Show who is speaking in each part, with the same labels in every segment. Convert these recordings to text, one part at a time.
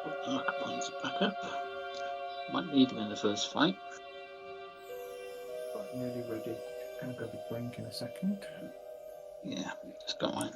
Speaker 1: Put the luck points back up. Might need them in the first fight.
Speaker 2: Right, nearly ready. Just going to grab a drink in a second.
Speaker 1: Yeah, just got mine.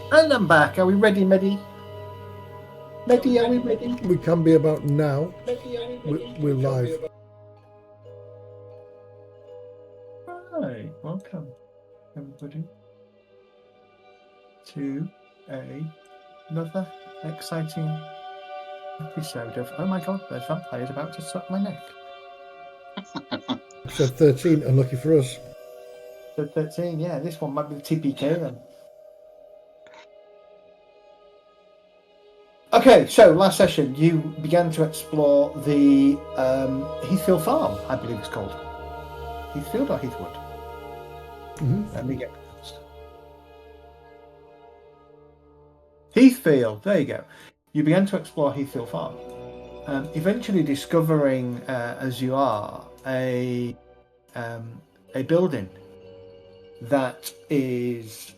Speaker 2: And I'm back. Are we ready, Medi? Medi, are we ready?
Speaker 3: We can be about now. We're live.
Speaker 2: Right, welcome, everybody, to another exciting episode of, oh my god, there's vampires about to suck my neck.
Speaker 3: Episode 13, unlucky for us.
Speaker 2: So 13, yeah, this one might be the TPK then. Okay, so last session you began to explore the Heathfield Farm, I believe it's called. Heathfield or Heathwood?
Speaker 3: Mm-hmm.
Speaker 2: Let me get first. Heathfield, there you go. You began to explore Heathfield Farm, eventually discovering, as you are, a building that is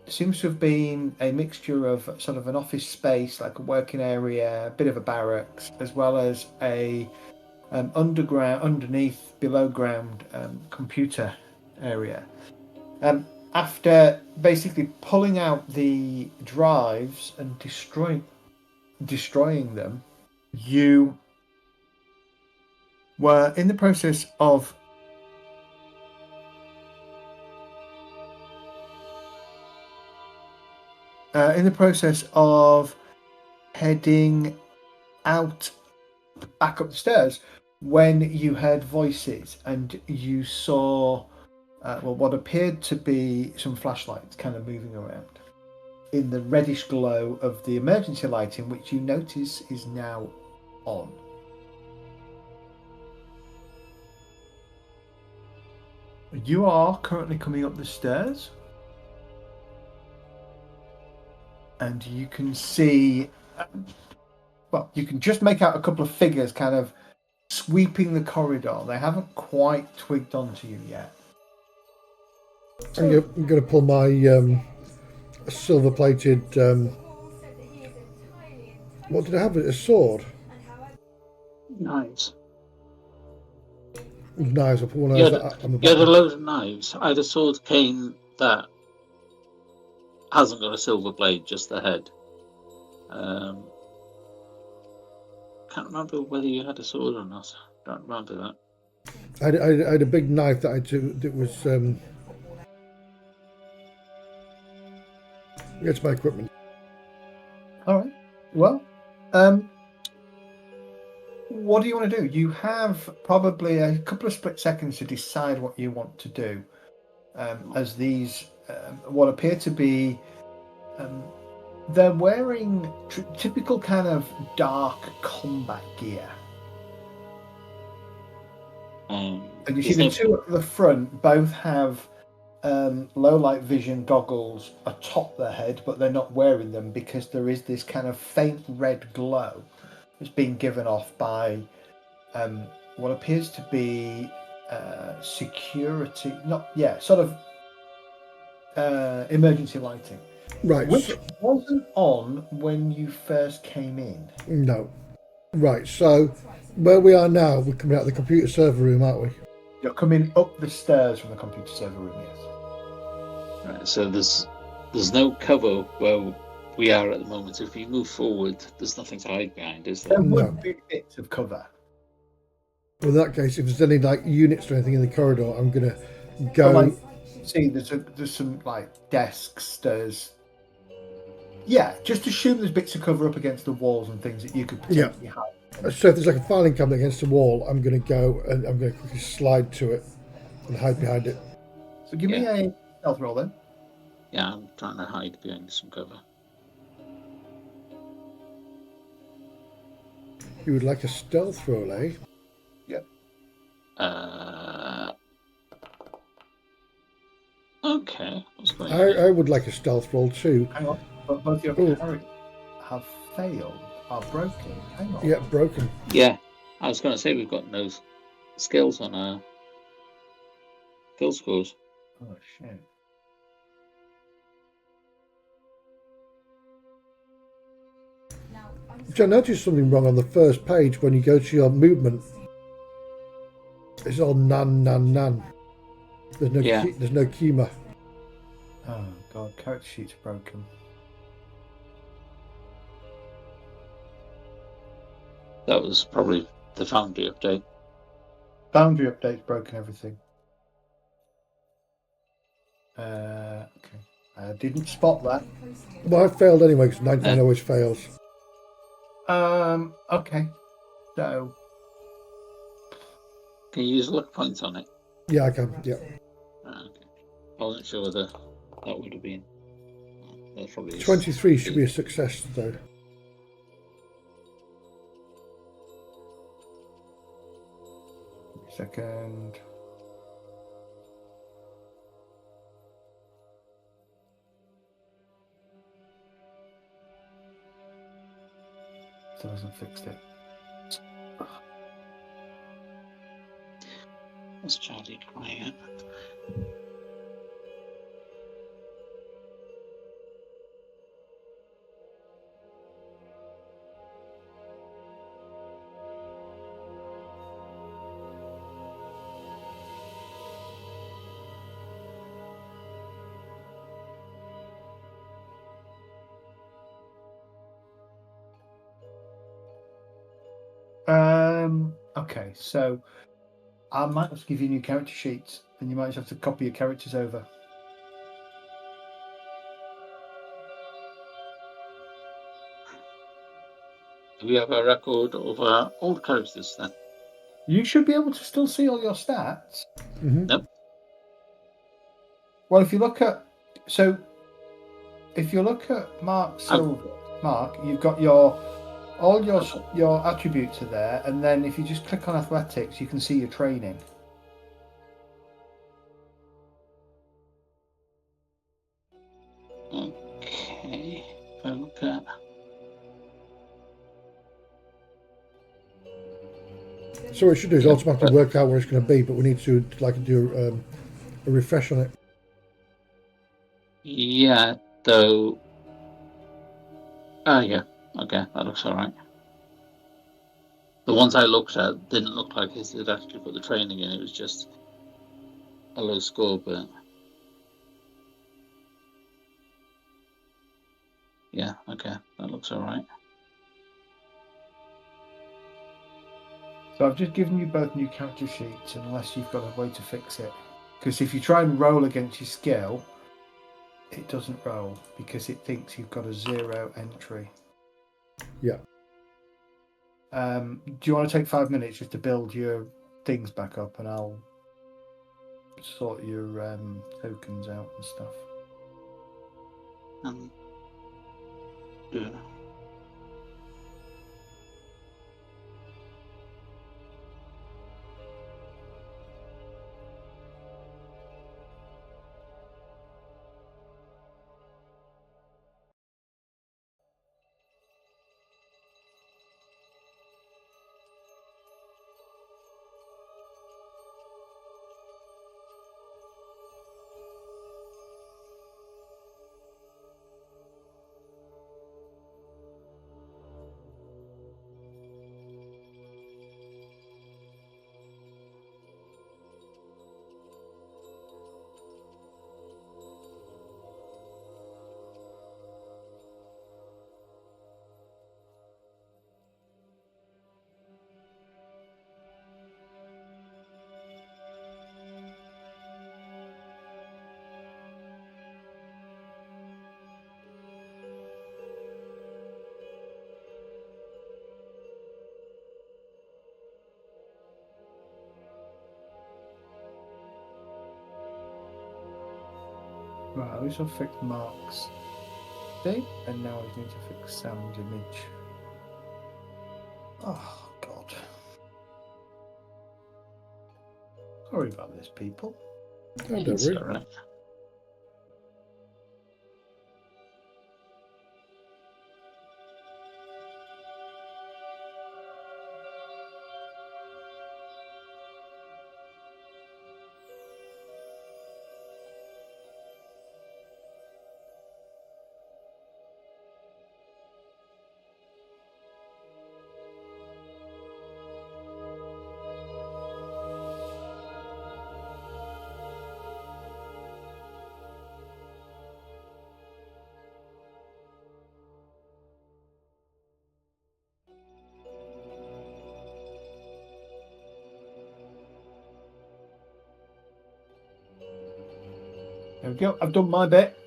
Speaker 2: seems to have been a mixture of sort of an office space, like a working area, a bit of a barracks, as well as a below ground computer area. After basically pulling out the drives and destroying them, you were in the process of heading out back up the stairs when you heard voices and you saw what appeared to be some flashlights kind of moving around in the reddish glow of the emergency lighting, which you notice is now on. You are currently coming up the stairs, and you can see, well, you can just make out a couple of figures kind of sweeping the corridor. They haven't quite twigged onto you yet.
Speaker 3: I'm going to pull my a silver-plated. What did I have? A sword.
Speaker 1: Knives.
Speaker 3: With knives. I put one of
Speaker 1: You
Speaker 3: those
Speaker 1: had,
Speaker 3: on the
Speaker 1: you had a
Speaker 3: back.
Speaker 1: load of knives. I had a sword cane that hasn't got a silver blade, just the head. Can't remember whether you had a sword or not. Don't remember that.
Speaker 3: I had a big knife that I took. That was. It's my equipment.
Speaker 2: All right. Well, what do you want to do? You have probably a couple of split seconds to decide what you want to do. As these, what appear to be, they're wearing typical kind of dark combat gear. And you see the two at the front both have low light vision goggles atop their head, but they're not wearing them because there is this kind of faint red glow that's being given off by what appears to be security, emergency lighting.
Speaker 3: Right.
Speaker 2: Which wasn't on when you first came in.
Speaker 3: No. Right. So where we are now, we're coming out of the computer server room, aren't we?
Speaker 2: You're coming up the stairs from the computer server room, yes.
Speaker 1: Right, so there's no cover where we are at the moment. If we move forward, there's nothing to hide behind, is there?
Speaker 2: There would be bits of cover.
Speaker 3: Well, in that case, if there's any like units or anything in the corridor, I'm gonna go.
Speaker 2: But, see, there's some like desks. Just assume there's bits of cover up against the walls and things that you could potentially hide.
Speaker 3: So if there's like a filing cabinet against the wall, I'm gonna go and I'm gonna quickly slide to it and hide behind it.
Speaker 2: So give me a stealth roll then.
Speaker 1: Yeah, I'm trying to hide behind some cover.
Speaker 3: You would like a stealth roll, eh?
Speaker 2: Yep.
Speaker 1: Okay.
Speaker 3: I would like a stealth roll too.
Speaker 2: Hang on, but both your characters have failed, are broken. Hang on.
Speaker 3: Yeah, broken.
Speaker 1: Yeah, I was going to say we've got no skills on our skill scores.
Speaker 2: Oh shit.
Speaker 3: I noticed something wrong on the first page when you go to your movement. It's all nan. There's no there's no kima.
Speaker 2: Oh god, character sheet's broken.
Speaker 1: That was probably the Foundry update.
Speaker 2: Foundry update's broken everything. Okay. I didn't spot that.
Speaker 3: Well, I failed anyway because 99 always fails.
Speaker 2: Okay. So.
Speaker 1: Can you use luck points on it?
Speaker 3: Yeah, I can. Yeah.
Speaker 1: Okay. I wasn't sure whether that would have been. That's probably
Speaker 3: 23 should be a success though.
Speaker 2: Second. Still hasn't fixed it.
Speaker 1: What's Charlie crying at?
Speaker 2: Okay, so I might have to give you new character sheets, and you might just have to copy your characters over.
Speaker 1: Do we have a record of our old characters then?
Speaker 2: You should be able to still see all your stats.
Speaker 3: Mm-hmm.
Speaker 1: Nope.
Speaker 2: Well, if you look at Mark Silver, Mark, you've got all your attributes are there, and then if you just click on athletics, you can see your training.
Speaker 1: Okay. If I look at.
Speaker 3: So what it should do is automatically work out where it's going to be, but we need to do a refresh on it.
Speaker 1: Yeah, Though. Yeah. Okay, that looks all right. The ones I looked at didn't look like his had actually put the training in. It was just a low score, but yeah, okay, that looks all right.
Speaker 2: So I've just given you both new character sheets, unless you've got a way to fix it. Because if you try and roll against your skill, it doesn't roll because it thinks you've got a 0 entry.
Speaker 3: Yeah.
Speaker 2: Do you want to take 5 minutes just to build your things back up, and I'll sort your tokens out and stuff?
Speaker 1: Yeah.
Speaker 2: Right, I also fixed Mark's thing, and now I need to fix sound image. Oh, God. Sorry about this, people.
Speaker 3: Oh, don't
Speaker 1: It's
Speaker 3: worry.
Speaker 1: all right.
Speaker 2: There we go. I've done my bit.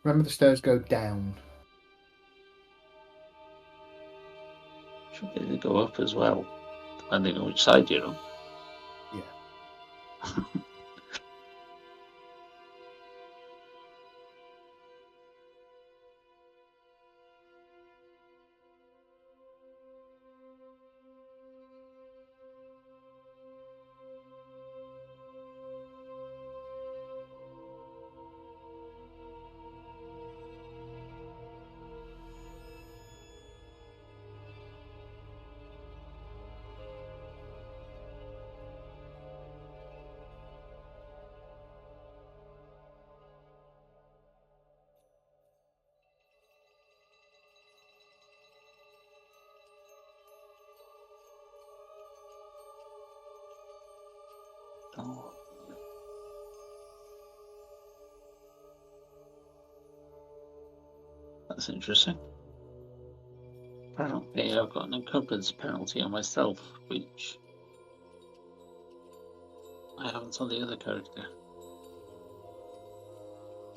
Speaker 2: Remember, the stairs go down.
Speaker 1: Should they go up as well, depending on which side you're on?
Speaker 2: Yeah.
Speaker 1: Oh. That's interesting. Apparently, I've got an encumbrance penalty on myself, which I haven't on the other character.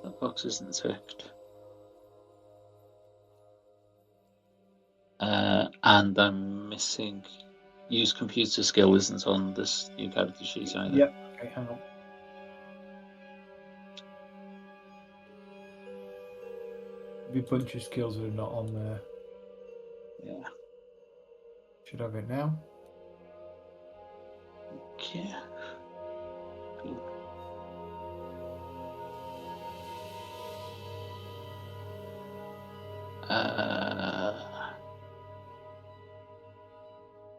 Speaker 1: That box isn't ticked. And I'm missing. Use computer skill isn't on this new character sheet either.
Speaker 2: Yep. Okay, hang on. There'll be a bunch of skills that are not on there.
Speaker 1: Yeah.
Speaker 2: Should have it now.
Speaker 1: you.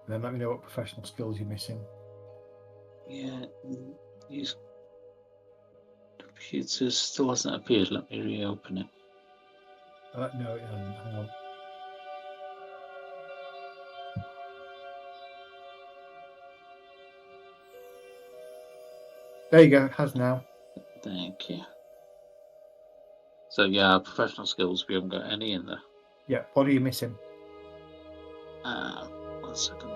Speaker 2: Then let me know what professional skills you're missing.
Speaker 1: Yeah, use computer still hasn't appeared. Let me reopen it.
Speaker 2: No, it hasn't. Hang on. There you go. It has now.
Speaker 1: Thank you. So yeah, professional skills. We haven't got any in there.
Speaker 2: Yeah. What are you missing?
Speaker 1: 1 second.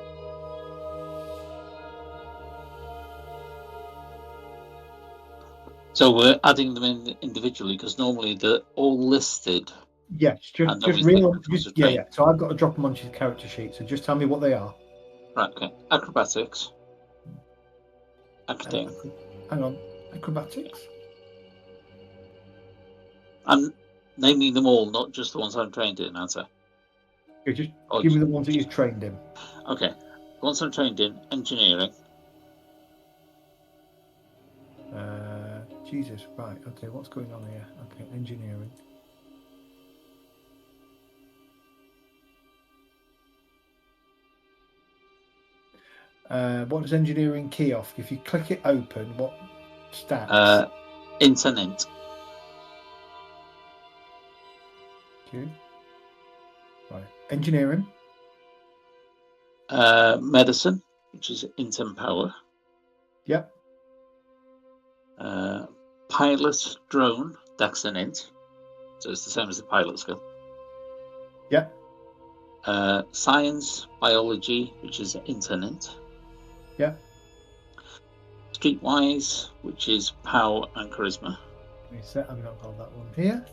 Speaker 1: So we're adding them in individually because normally they're all listed.
Speaker 2: Yes.
Speaker 1: And then
Speaker 2: Just
Speaker 1: we think
Speaker 2: real.
Speaker 1: which ones
Speaker 2: Just,
Speaker 1: to
Speaker 2: yeah.
Speaker 1: train.
Speaker 2: So I've got to drop them onto your character sheet. So just tell me what they are.
Speaker 1: Right. Okay. Acrobatics. Acting.
Speaker 2: Hang on. Acrobatics.
Speaker 1: I'm naming them all, not just the ones I'm trained in, answer.
Speaker 2: Okay, just give me the ones that you've trained in.
Speaker 1: Okay. The ones I'm trained in, engineering.
Speaker 2: Jesus, right. Okay, what's going on here? Okay, engineering. What does engineering key off? If you click it open, what stats?
Speaker 1: Internet.
Speaker 2: Okay. Right. Engineering.
Speaker 1: Medicine, which is intent power.
Speaker 2: Yep.
Speaker 1: Pilot drone, that's an int. So it's the same as the pilot skill.
Speaker 2: Yep.
Speaker 1: Science, biology, which is internet.
Speaker 2: Yep.
Speaker 1: Streetwise, which is power and charisma.
Speaker 2: I've not got that one here.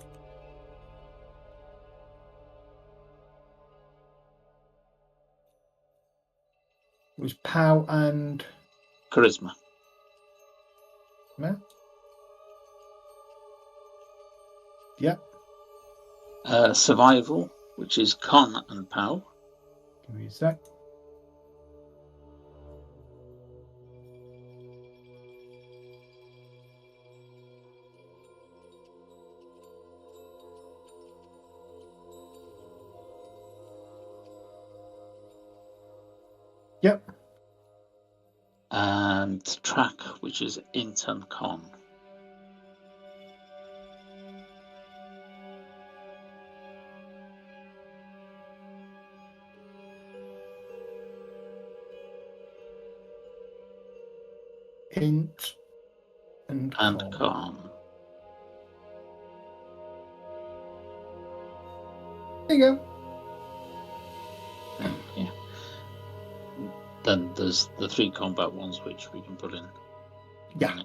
Speaker 2: It was POW and
Speaker 1: Charisma.
Speaker 2: No? Yep.
Speaker 1: Survival, which is con and pow.
Speaker 2: Give me a sec. Yep.
Speaker 1: And track, which is int and con.
Speaker 2: Int and
Speaker 1: con.
Speaker 2: There you go.
Speaker 1: Yeah. Then there's the 3 combat ones which we can put in.
Speaker 2: Yeah.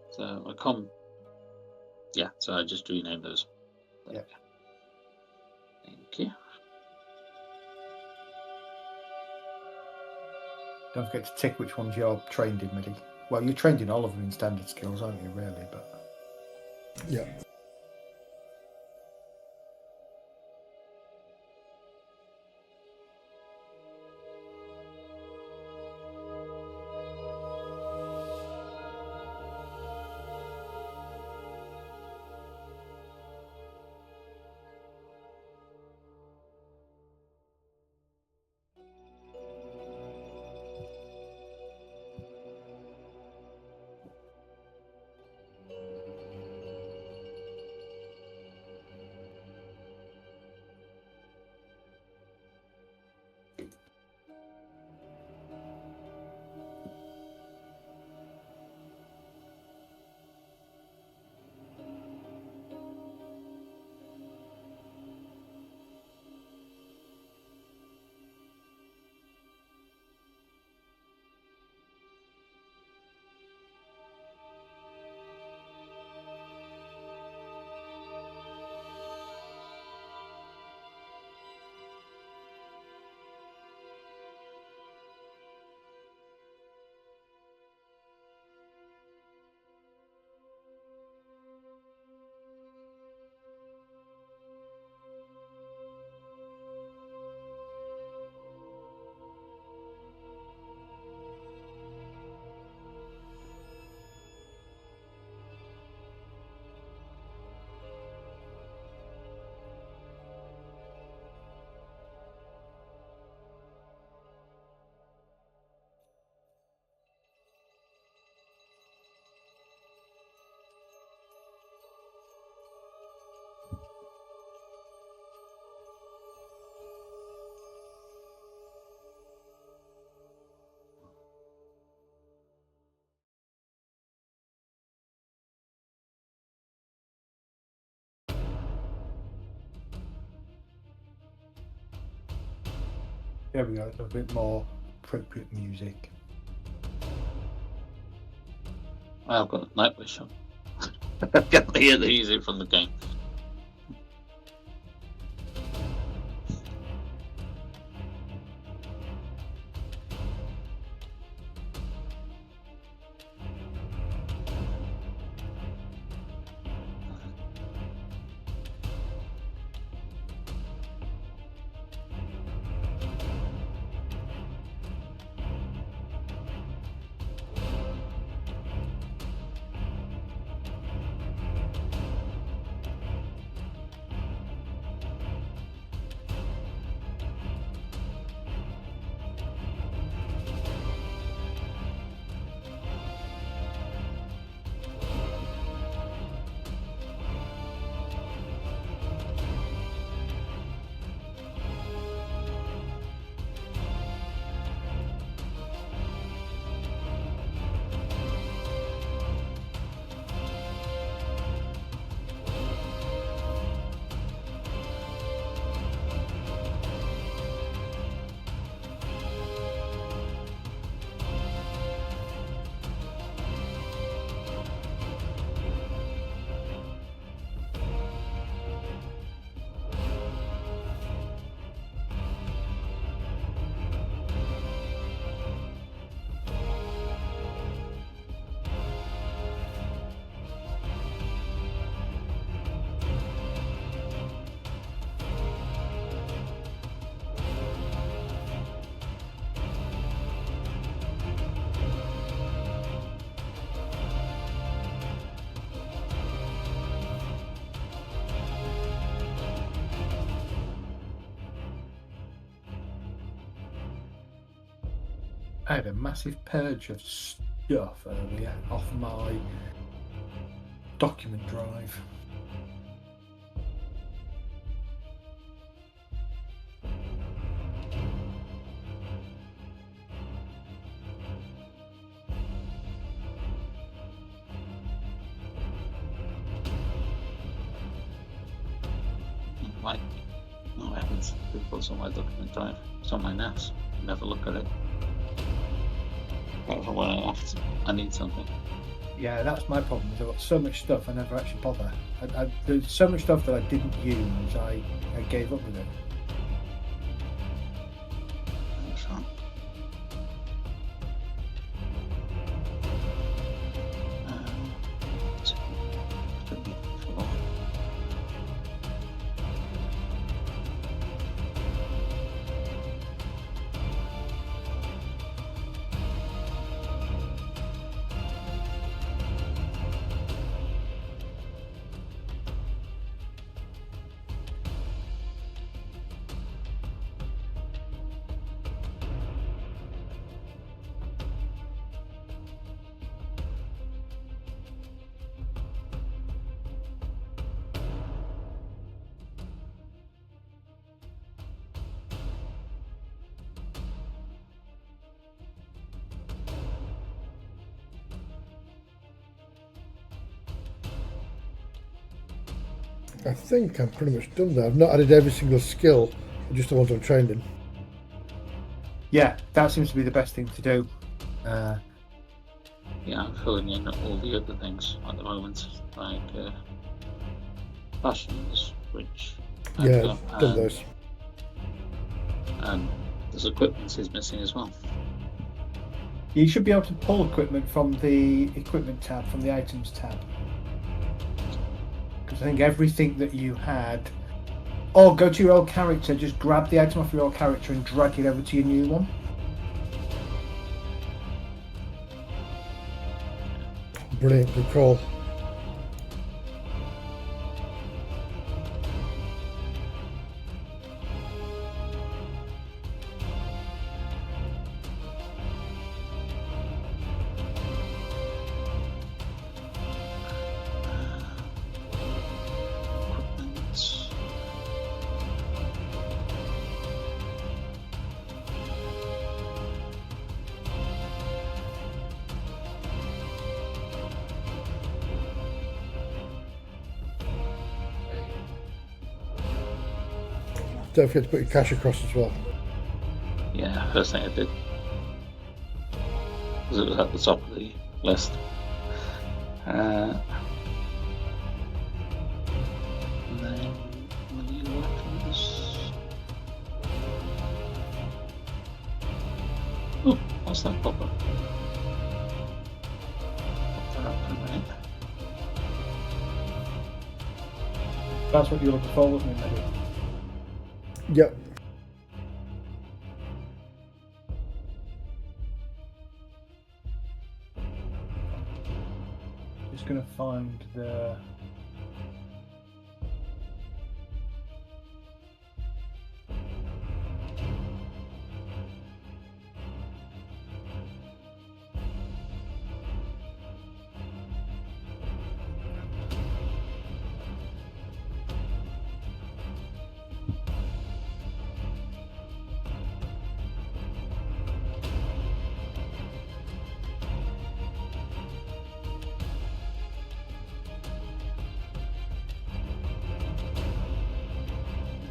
Speaker 1: So so I just rename those.
Speaker 2: Yeah.
Speaker 1: Thank you.
Speaker 2: Don't forget to tick which ones you're trained in, Midi. Well, you're trained in all of them in standard skills, aren't you, really? But
Speaker 3: Yeah.
Speaker 2: There we go. A bit more appropriate music.
Speaker 1: I've got a night wish on. I can hear the music from the game.
Speaker 2: I had a massive purge of stuff earlier off my document drive.
Speaker 1: Like, no heavens, it's on my document drive. It's on my NAS. Never look at it. Apart from when I need something.
Speaker 2: Yeah, that's my problem. I've got so much stuff I never actually bother. There's so much stuff that I didn't use. I gave up with it.
Speaker 1: That's right.
Speaker 3: I think I'm pretty much done there. I've not added every single skill, just the ones I'm trained in.
Speaker 2: Yeah, that seems to be the best thing to do.
Speaker 1: Yeah, I'm filling in all the other things at the moment, like fashions, which
Speaker 3: Yeah, I've done those.
Speaker 1: And there's equipment is missing as well.
Speaker 2: You should be able to pull equipment from the equipment tab, from the items tab. Because I think everything that you had... Or go to your old character, just grab the item off your old character and drag it over to your new one.
Speaker 3: Brilliant, good call. Don't forget to put your cash across as well.
Speaker 1: Yeah, first thing I did. Because it was at the top of the list. And then melee weapons. Oh, what's that pop up? Pop that up for a minute.
Speaker 2: That's what you're looking for, wasn't it, maybe?
Speaker 3: Yep.
Speaker 2: Just going to find the...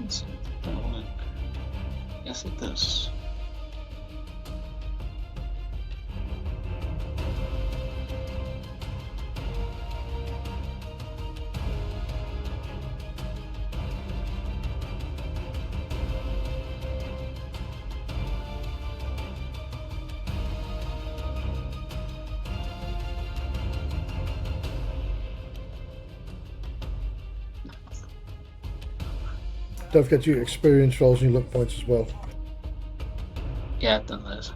Speaker 1: Let's see if that'll work. Yes, it does.
Speaker 3: Don't forget your experience rolls and your luck points as well.
Speaker 1: Yeah, I've done those.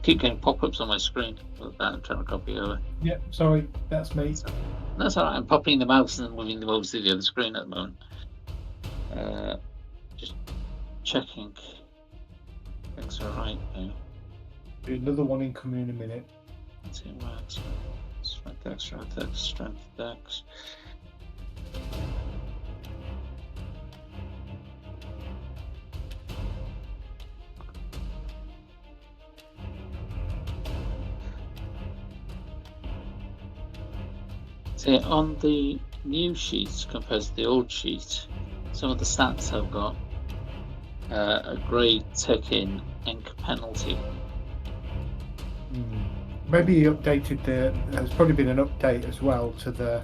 Speaker 1: Keep getting pop-ups on my screen. I'm trying to copy over.
Speaker 2: Yeah, sorry, that's me.
Speaker 1: That's alright, I'm popping the mouse and moving them over to the other screen at the moment. Just checking things are right now.
Speaker 2: Another one incoming in a minute.
Speaker 1: Let's see what strength dex. See, on the new sheets compared to the old sheet, some of the stats have got a grade tick in ink penalty.
Speaker 2: Maybe you updated the... There's probably been an update as well to the...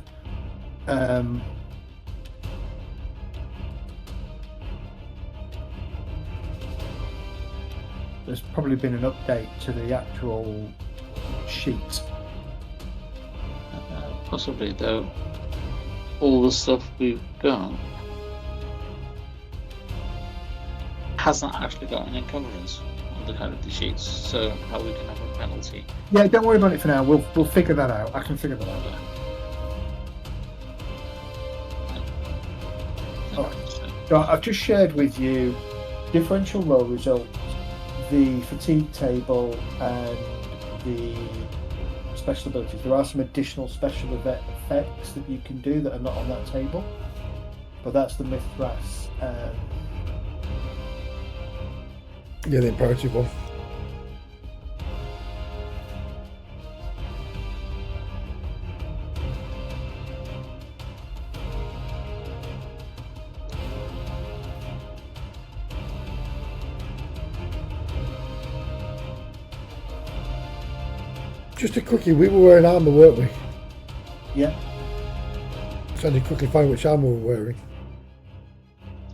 Speaker 2: there's probably been an update to the actual sheet.
Speaker 1: Possibly, though, all the stuff we've got hasn't actually got an encumbrance on the kind of the sheets, so how we can have a penalty.
Speaker 2: Yeah, don't worry about it for now. We'll figure that out. I can figure that out. Alright. So I've just shared with you differential roll results, the fatigue table, and the special abilities. There are some additional special effects that you can do that are not on that table, but that's the Mythras.
Speaker 3: Yeah, the imperative one. Just a quickie, we were wearing armour, weren't we?
Speaker 2: Yeah.
Speaker 3: So I need to quickly find which armour we're wearing.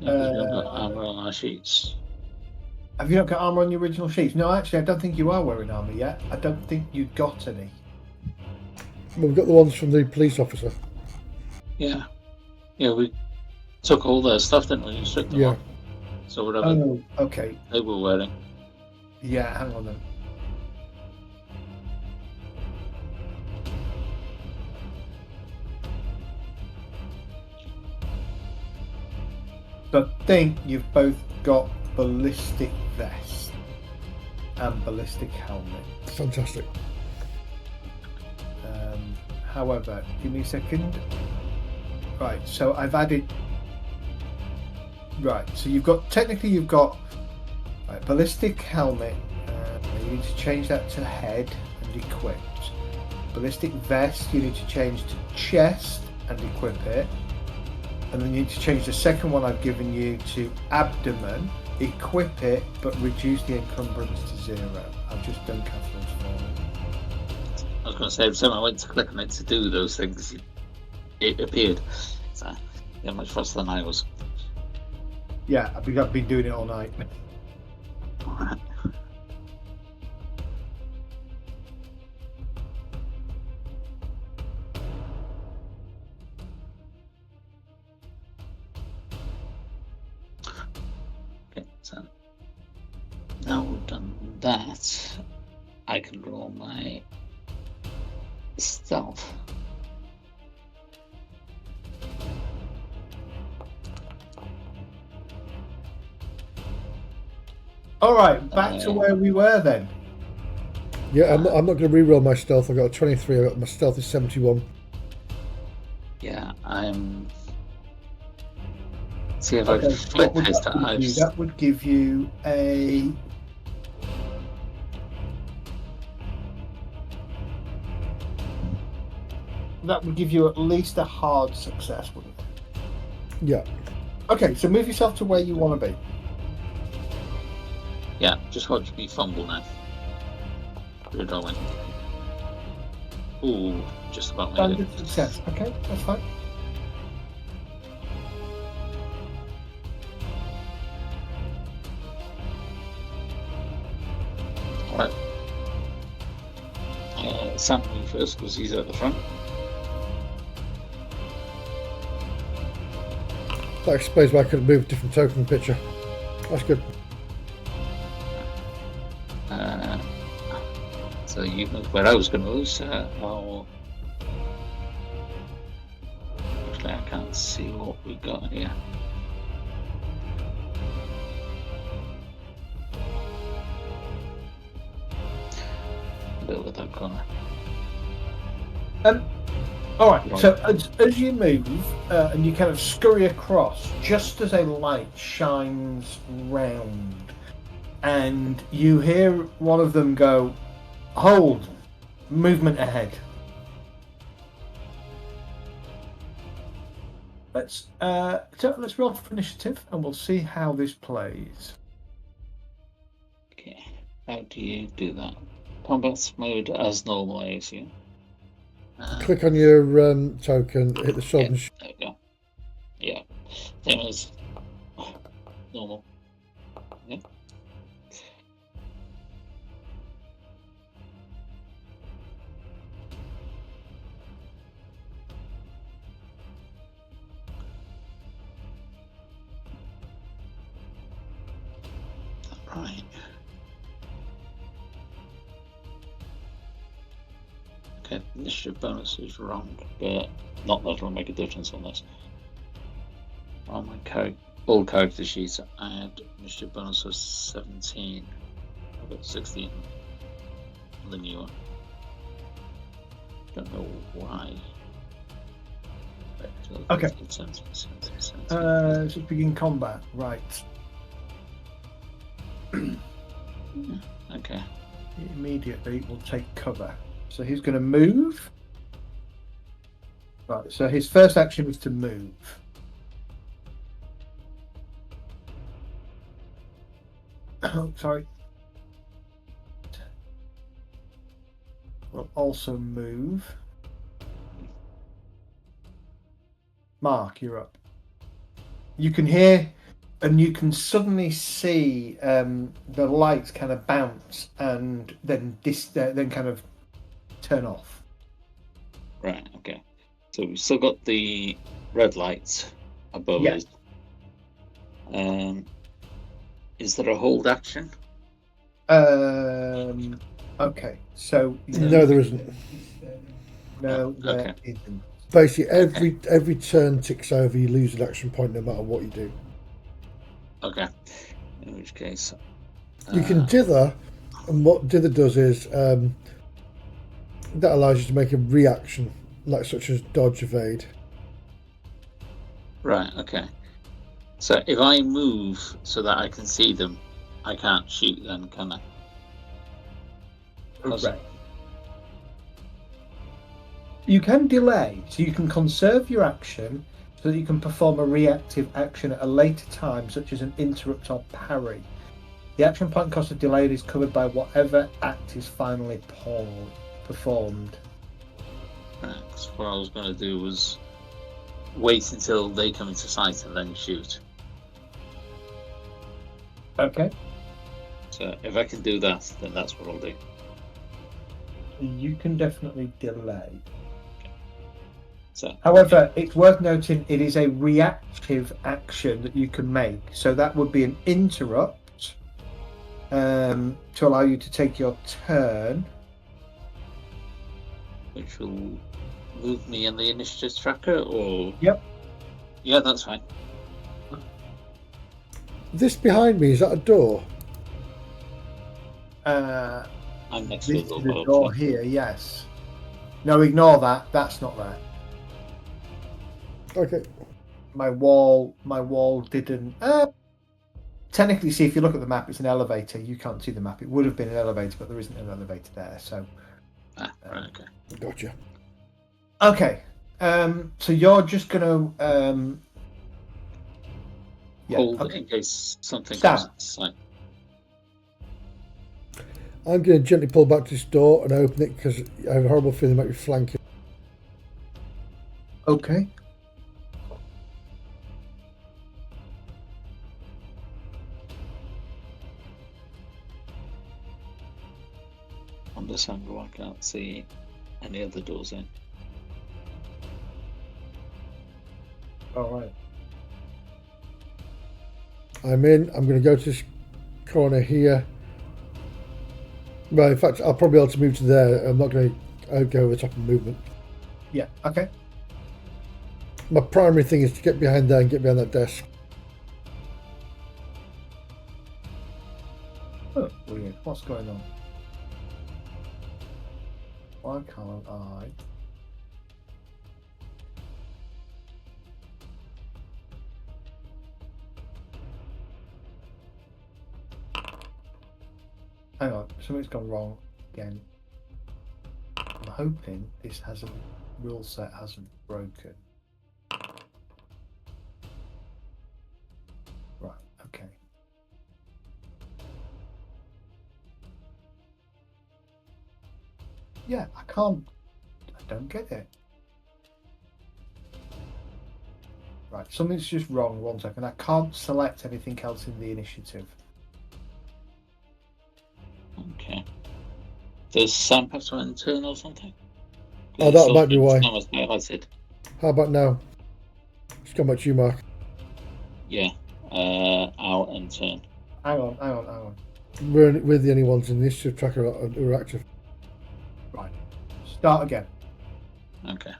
Speaker 1: Yeah, we've got armour on our sheets.
Speaker 2: Have you not got armour on your original sheets? No, actually, I don't think you are wearing armour yet. I don't think you got any.
Speaker 3: Well, we've got the ones from the police officer.
Speaker 1: Yeah. Yeah, we took all their stuff, didn't we? And stripped them off. So whatever
Speaker 2: Oh, okay.
Speaker 1: they were wearing.
Speaker 2: Yeah, hang on then. So I think you've both got ballistic vest and ballistic helmet.
Speaker 3: Fantastic.
Speaker 2: However, give me a second. Right, so I've added... Right, so you've got right, ballistic helmet. You need to change that to head and equipped. Ballistic vest, you need to change to chest and equip it. and then you need to change the second one I've given you to abdomen, equip it, but reduce the encumbrance to 0. I've just done Catherine's for you.
Speaker 1: I was going to say, every time I went to click on it to do those things, it appeared. So, yeah, much faster than I was.
Speaker 2: Yeah, I've been doing it all night.
Speaker 1: All right. Okay, so now we've done that, I can roll my stealth.
Speaker 2: All right, back to where we were then.
Speaker 3: Yeah, I'm not going to re-roll my stealth. I got a 23. My stealth is 71.
Speaker 1: Yeah, I'm. See if I can flip his dice.
Speaker 2: That would give you a. That would give you at least a hard success, wouldn't it?
Speaker 3: Yeah.
Speaker 2: Okay, so move yourself to where you want to be.
Speaker 1: Yeah, just watch me fumble now. Good rolling. Ooh, just about made it.
Speaker 2: Standard success. Okay, that's fine.
Speaker 1: Alright. Sam me first because he's at the front.
Speaker 3: That explains why I couldn't move a different token picture. That's good.
Speaker 1: So you moved where I was going to move, so actually I can't see what we got here. Over that corner.
Speaker 2: All right. So as you move and you kind of scurry across, just as a light shines round, and you hear one of them go, "Hold! Movement ahead." Let's roll for initiative, and we'll see how this plays.
Speaker 1: Okay, how do you do that? Combat mode as normal, I assume.
Speaker 3: Click on your token, hit the sword
Speaker 1: Yeah,
Speaker 3: and
Speaker 1: there we go. Yeah, same as normal. Yeah. Right. Okay, initiative bonus is wrong, but not that will make a difference on this. On my old character sheets, I had initiative bonus of 17. I've got 16 on the new one. Don't know why.
Speaker 2: Okay. So begin combat, right?
Speaker 1: Okay.
Speaker 2: He immediately will take cover. So he's going to move. Right, so his first action is to move. Oh, sorry. Will also move. Mark, you're up. You can hear and you can suddenly see the lights kind of bounce and then then kind of turn off.
Speaker 1: Right, okay. So we've still got the red lights above us. Is there a hold action?
Speaker 2: Okay, so
Speaker 3: no, there isn't.
Speaker 2: No, there
Speaker 1: Okay.
Speaker 2: isn't.
Speaker 3: Basically, every turn ticks over, you lose an action point no matter what you do.
Speaker 1: Okay. In which case,
Speaker 3: You can dither, and what dither does is that allows you to make a reaction, like such as dodge, evade.
Speaker 1: right, okay. So if I move so that I can see them, I can't shoot then, can I?
Speaker 2: Right. You can delay, so you can conserve your action so that you can perform a reactive action at a later time, such as an interrupt or parry. The action point cost of delayed is covered by whatever act is finally performed.
Speaker 1: Right, 'cause what I was going to do was wait until they come into sight and then shoot.
Speaker 2: Okay.
Speaker 1: So if I can do that, then that's what I'll do.
Speaker 2: You can definitely delay.
Speaker 1: So,
Speaker 2: However, it's worth noting it is a reactive action that you can make. So that would be an interrupt to allow you to take your turn.
Speaker 1: which will move me in the initiative tracker, or...
Speaker 2: Yep.
Speaker 1: Yeah, that's fine.
Speaker 3: This behind me, is that a door?
Speaker 1: I'm next to
Speaker 2: This
Speaker 1: the
Speaker 2: is
Speaker 1: door.
Speaker 2: the door here, yes. No, ignore that. That's not there.
Speaker 3: Okay.
Speaker 2: My wall didn't. Technically, see, if you look at the map, it's an elevator. You can't see the map. It would have been an elevator, but there isn't an elevator there. So.
Speaker 1: Right, okay.
Speaker 3: Gotcha.
Speaker 2: Okay. So you're just gonna.
Speaker 1: Hold
Speaker 2: okay.
Speaker 1: in case something
Speaker 2: Sam.
Speaker 1: comes into sight.
Speaker 3: I'm going to gently pull back this door and open it because I have a horrible feeling they might be flanking.
Speaker 2: Okay.
Speaker 1: On this angle, I can't see any other doors in.
Speaker 2: All right.
Speaker 3: I'm in. I'm going to go to this corner here. Well, in fact, I'll probably be able to move to there. I'm not going to go over the top of movement.
Speaker 2: Yeah. Okay.
Speaker 3: My primary thing is to get behind there and get behind that desk.
Speaker 2: Oh, weird. What's going on? Why can't I? Hang on, something's gone wrong again. I'm hoping this rule set hasn't broken. Right, okay. Yeah, I don't get it. Right, something's just wrong. 1 second. I can't select anything else in the initiative.
Speaker 1: Okay. Does Sam have to turn or something?
Speaker 3: Oh, that might be why.
Speaker 1: It's not as highlighted.
Speaker 3: How about now? Just come back to you, Mark.
Speaker 1: Yeah. I'll end turn.
Speaker 2: Hang on.
Speaker 3: We're the only ones in the initiative tracker who are active.
Speaker 2: Right. Start again.
Speaker 1: Okay.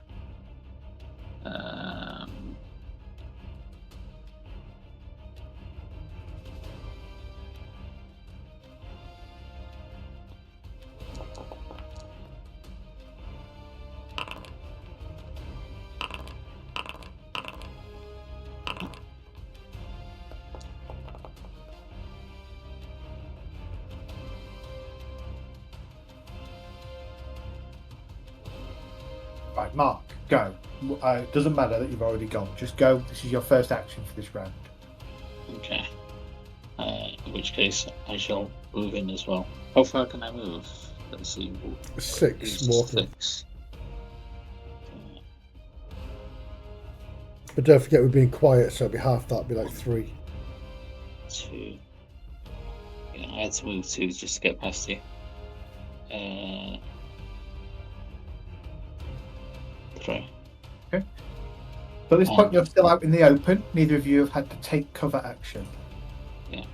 Speaker 2: Right, Mark, go. It doesn't matter that you've already gone. Just go. This is your first action for this round.
Speaker 1: Okay. In which case, I shall move in as well. How far can I move? Let's see.
Speaker 3: 6 more.
Speaker 1: 6.
Speaker 3: But don't forget we're being quiet, so it'll be half that, it'll be like 3.
Speaker 1: 2. Yeah, I had to move 2 just to get past you. 3.
Speaker 2: Okay. So at this point, you're still out in the open. Neither of you have had to take cover action.
Speaker 1: Yeah.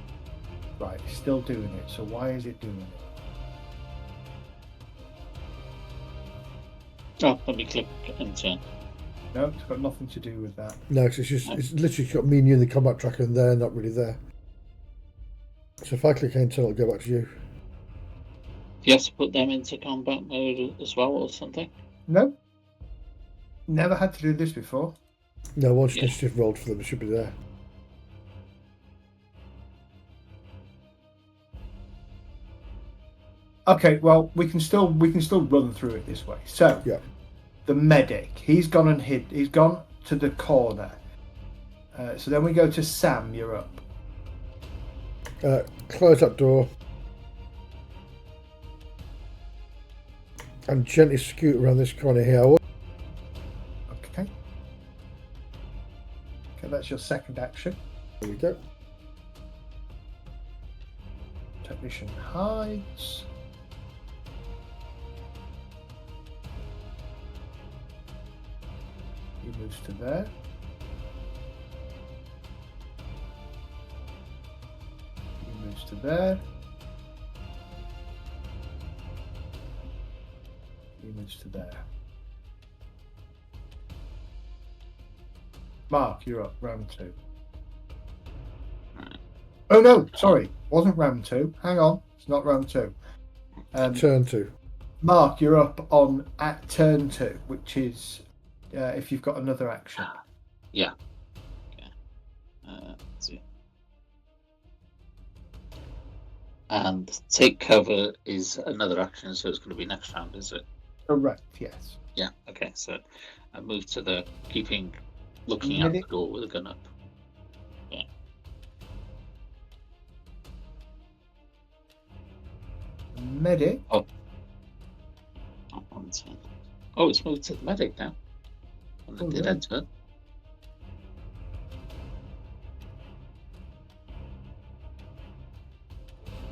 Speaker 2: Right, it's still doing it. So why is it doing it?
Speaker 1: Oh, let me click and turn.
Speaker 2: No, it's got nothing to do with that.
Speaker 3: No, because it's literally got me and you in the combat tracker and they're not really there. So if I click enter, it'll go back to you.
Speaker 1: Do you have to put them into combat mode as well or something?
Speaker 2: No. Never had to do this before.
Speaker 3: No, once initiative rolled for them, it should be there.
Speaker 2: Okay, well, we can still run through it this way. So,
Speaker 3: Yeah.
Speaker 2: the medic, he's gone to the corner. So then we go to Sam. You're up.
Speaker 3: Close that door. And gently scoot around this corner here.
Speaker 2: Okay. Okay, that's your second action.
Speaker 3: There we go.
Speaker 2: Technician hides. He moves to there. He moves to there. He moves to there. Mark, you're up. Round 2. Oh no, sorry. Wasn't round 2. Hang on. It's not round 2.
Speaker 3: Turn 2.
Speaker 2: Mark, you're up on at turn 2, which is if you've got another action.
Speaker 1: Yeah. Okay. Let's see. And take cover is another action, so it's going to be next round, is it?
Speaker 2: Correct, yes.
Speaker 1: Yeah. Okay. So I move to the looking out the door with a gun up. Yeah.
Speaker 2: Medic.
Speaker 1: Oh, it's moved to the medic now. And it did enter.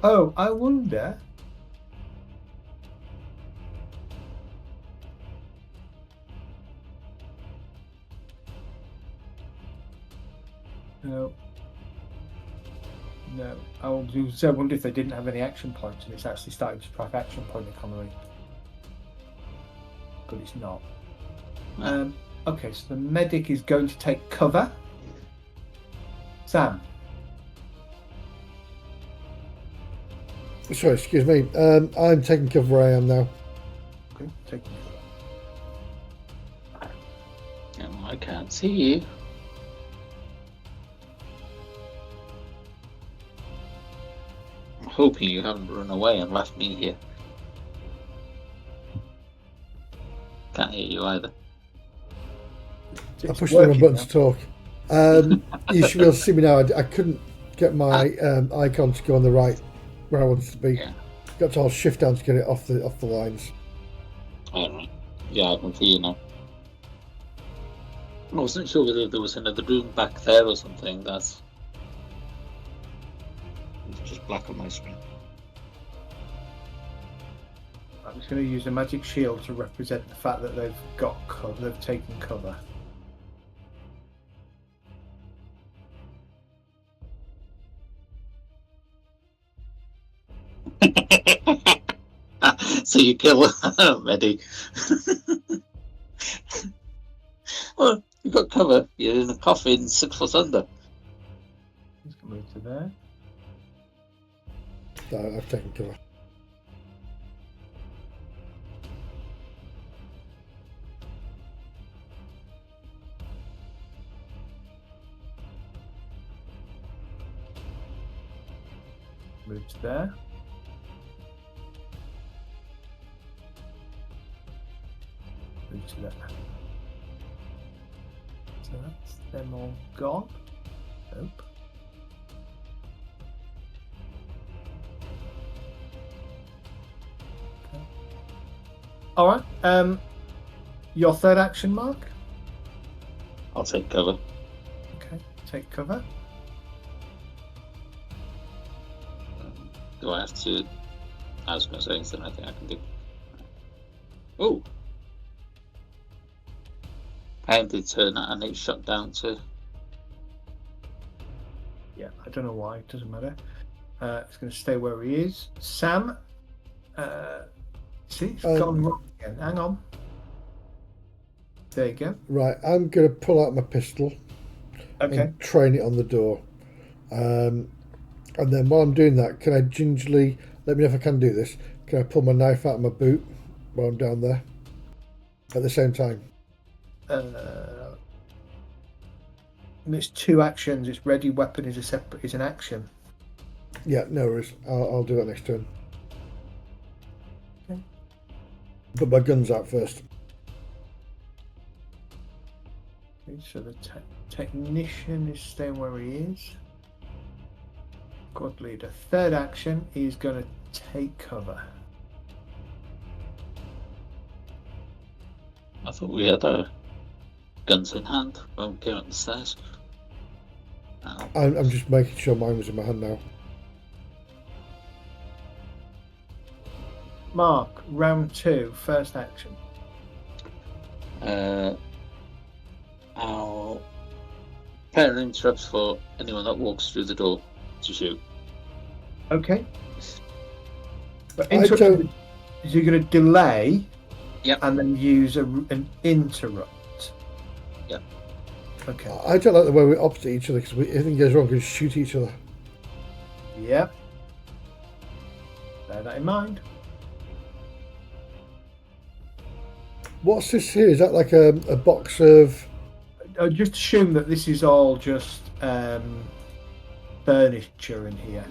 Speaker 2: Oh, I wonder. No. I wonder if they didn't have any action points and it's actually starting to track action point economy. But it's not.
Speaker 1: No.
Speaker 2: Okay, so the medic is going to take cover. Sam.
Speaker 3: Sorry, excuse me. I'm taking cover where I am now.
Speaker 2: Okay, taking cover.
Speaker 1: No, I can't see you. I'm hoping you haven't run away and left me here. Can't hear you either.
Speaker 3: I pushed the wrong button to talk. You should be able to see me now. I couldn't get my icon to go on the right where I wanted to be.
Speaker 1: Yeah.
Speaker 3: Got to hold shift down to get it off the lines.
Speaker 1: Alright. Yeah, I can see you now. I wasn't sure whether there was another room back there or something. It's just black on my screen.
Speaker 2: I'm just going to use a magic shield to represent the fact that they've got cover. They've taken cover.
Speaker 1: So you kill Medi. Well, you've got cover. You're in a coffin 6 foot under.
Speaker 2: Let's move to there.
Speaker 3: So I've taken cover.
Speaker 2: Move to there. Move to there. So that's them all gone. Nope. Okay. All right. Your third action, Mark.
Speaker 1: I'll take cover.
Speaker 2: Okay. Take cover.
Speaker 1: Do I have to? I was going to say something I think I can do. Oh! Hand did turn and it shut down too.
Speaker 2: Yeah, I don't know why. It doesn't matter. It's going to stay where he is. Sam. See, it's gone wrong again. Hang on. There you go.
Speaker 3: Right, I'm going to pull out my pistol and train it on the door. And then while I'm doing that, can I gingerly, let me know if I can do this, can I pull my knife out of my boot while I'm down there at the same time?
Speaker 2: It's 2 actions. It's ready weapon is an action.
Speaker 3: Yeah, no worries. I'll do that next turn.
Speaker 2: Okay.
Speaker 3: Put my guns out first.
Speaker 2: Okay, so the technician is staying where he is. Squad leader. Third action, he's going to take cover.
Speaker 1: I thought we had guns in hand when we came up the stairs. Oh.
Speaker 3: I'm just making sure mine was in my hand now.
Speaker 2: Mark, round 2, first action.
Speaker 1: I'll prepare interrupts for anyone that walks through the door to shoot.
Speaker 2: Okay. But interrupt, so you're going to delay,
Speaker 1: Yep.
Speaker 2: and then use an interrupt.
Speaker 1: Yep.
Speaker 2: Okay.
Speaker 3: I don't like the way we're opposite each other, because if anything goes wrong, we can shoot each other.
Speaker 2: Yep. Bear that in mind.
Speaker 3: What's this here? Is that like a box of...
Speaker 2: Just assume that this is all just furniture in here.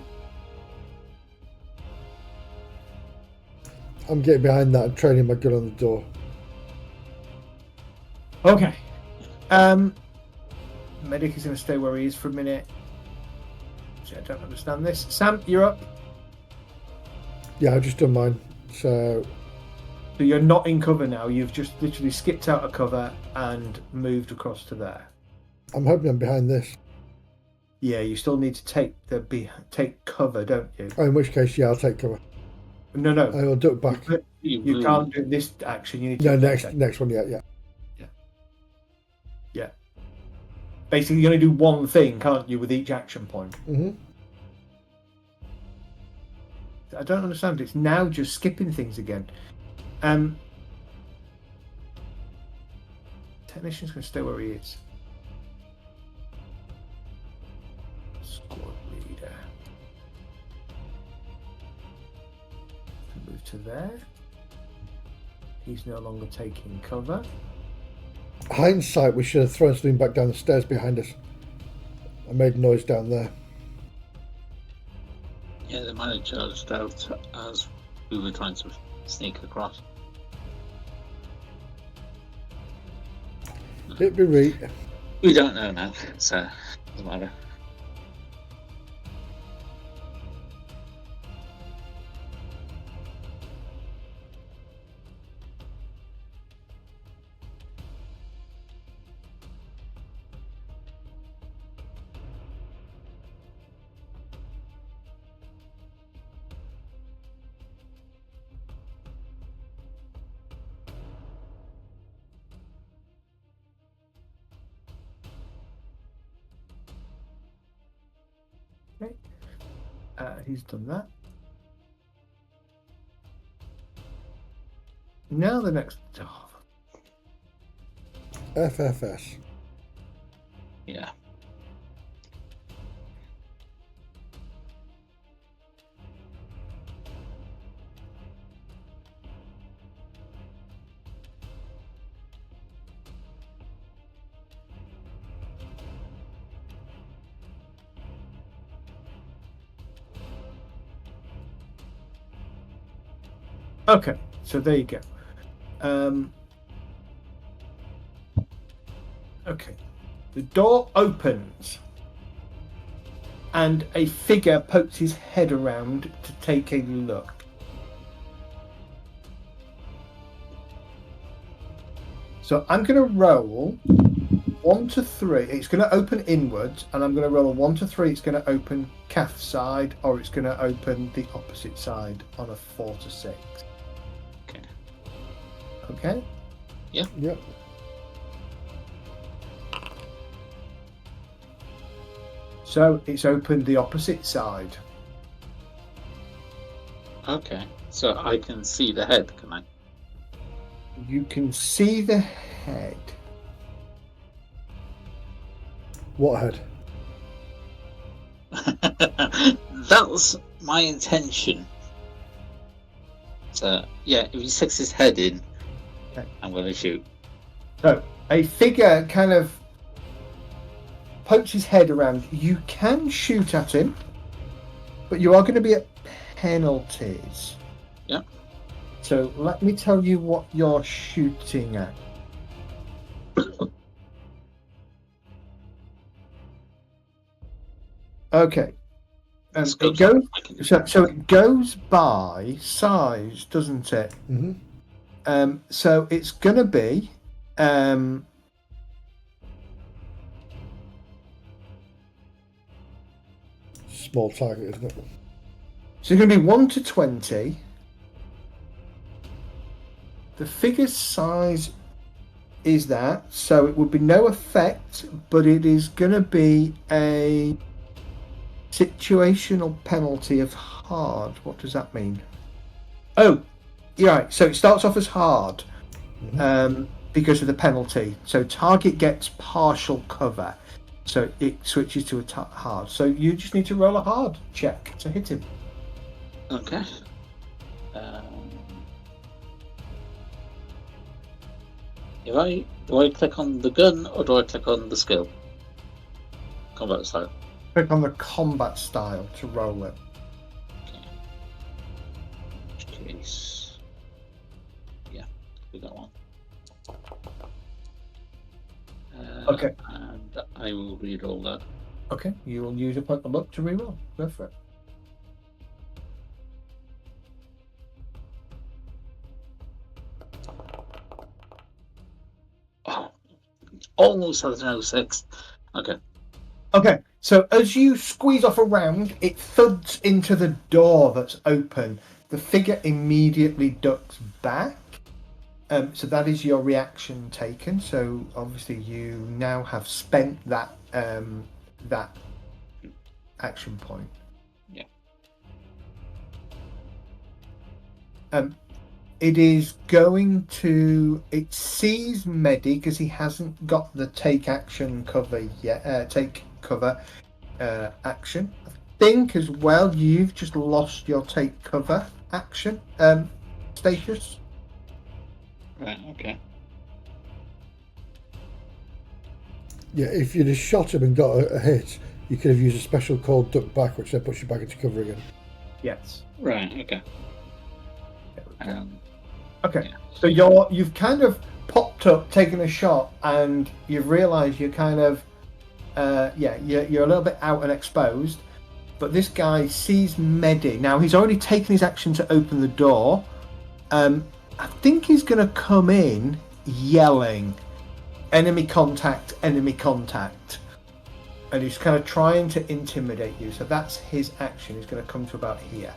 Speaker 3: I'm getting behind that and training my gun on the door.
Speaker 2: Okay. Medic is going to stay where he is for a minute. I don't understand this. Sam, you're up.
Speaker 3: Yeah, I've just done mine. So
Speaker 2: you're not in cover now. You've just literally skipped out of cover and moved across to there.
Speaker 3: I'm hoping I'm behind this.
Speaker 2: Yeah, you still need to take cover, don't you?
Speaker 3: Oh, in which case, yeah, I'll take cover.
Speaker 2: No.
Speaker 3: I'll duck back.
Speaker 2: You can't do this action. You need to
Speaker 3: next one, yeah.
Speaker 2: Basically, you're going to do one thing, can't you, with each action point?
Speaker 3: Mm-hmm.
Speaker 2: I don't understand. It's now just skipping things again. Technician's going to stay where he is. Squad leader. Move to there. He's no longer taking cover.
Speaker 3: Hindsight, we should have thrown something back down the stairs behind us. I made noise down there.
Speaker 1: Yeah, they might have charged out as we were trying to sneak across.
Speaker 3: It'd be right.
Speaker 1: We don't know now, so doesn't matter.
Speaker 2: He's done that. Now the next...
Speaker 3: FFS.
Speaker 1: Yeah.
Speaker 2: Okay, so there you go. Okay, the door opens and a figure pokes his head around to take a look. So I'm going to roll 1 to 3. It's going to open inwards, and I'm going to roll a 1 to 3. It's going to open Kath's side, or it's going to open the opposite side on a 4 to 6. Okay?
Speaker 1: Yeah.
Speaker 3: Yep.
Speaker 2: So it's opened the opposite side.
Speaker 1: Okay, so I can see the head, can I?
Speaker 2: You can see the head.
Speaker 3: What head?
Speaker 1: That was my intention. So, yeah, if he sticks his head in,
Speaker 2: okay,
Speaker 1: I'm going to shoot.
Speaker 2: So, a figure kind of pokes his head around. You can shoot at him, but you are going to be at penalties.
Speaker 1: Yeah.
Speaker 2: So, let me tell you what you're shooting at. Okay. It goes. So it goes by size, doesn't it?
Speaker 3: Mm-hmm.
Speaker 2: So it's going to be.
Speaker 3: Small target, isn't it?
Speaker 2: So it's going to be 1 to 20. The figure's size is that, so it would be no effect, but it is going to be a situational penalty of hard. What does that mean? Oh, yeah, right. So it starts off as hard because of the penalty. So target gets partial cover. So it switches to a hard. So you just need to roll a hard check to hit him.
Speaker 1: Okay. Do I click on the gun or do I click on the skill? Combat style.
Speaker 2: Click on the combat style to roll it.
Speaker 1: Okay. In which case, yeah, do that one.
Speaker 2: Okay.
Speaker 1: And I will re-roll that.
Speaker 2: Okay, you will use a point of luck to reroll. Go for it.
Speaker 1: Oh, almost has no 6. Okay.
Speaker 2: Okay, so as you squeeze off a round, it thuds into the door that's open. The figure immediately ducks back. So that is your reaction taken. So obviously you now have spent that that action point.
Speaker 1: Yeah.
Speaker 2: It is going to. It sees Medi because he hasn't got the take action cover yet. Take cover action. I think as well. You've just lost your take cover action status.
Speaker 1: Right. Okay.
Speaker 3: Yeah, if you'd have shot him and got a hit, you could have used a special called duck back, which then puts you back into cover again.
Speaker 2: Yes.
Speaker 1: Right. Okay.
Speaker 2: Okay.
Speaker 1: Yeah.
Speaker 2: So you've kind of popped up, taken a shot, and you've realised you're kind of you're a little bit out and exposed. But this guy sees Medi. Now he's already taken his action to open the door. I think he's going to come in yelling, enemy contact, and he's kind of trying to intimidate you. So that's his action. He's going to come to about here.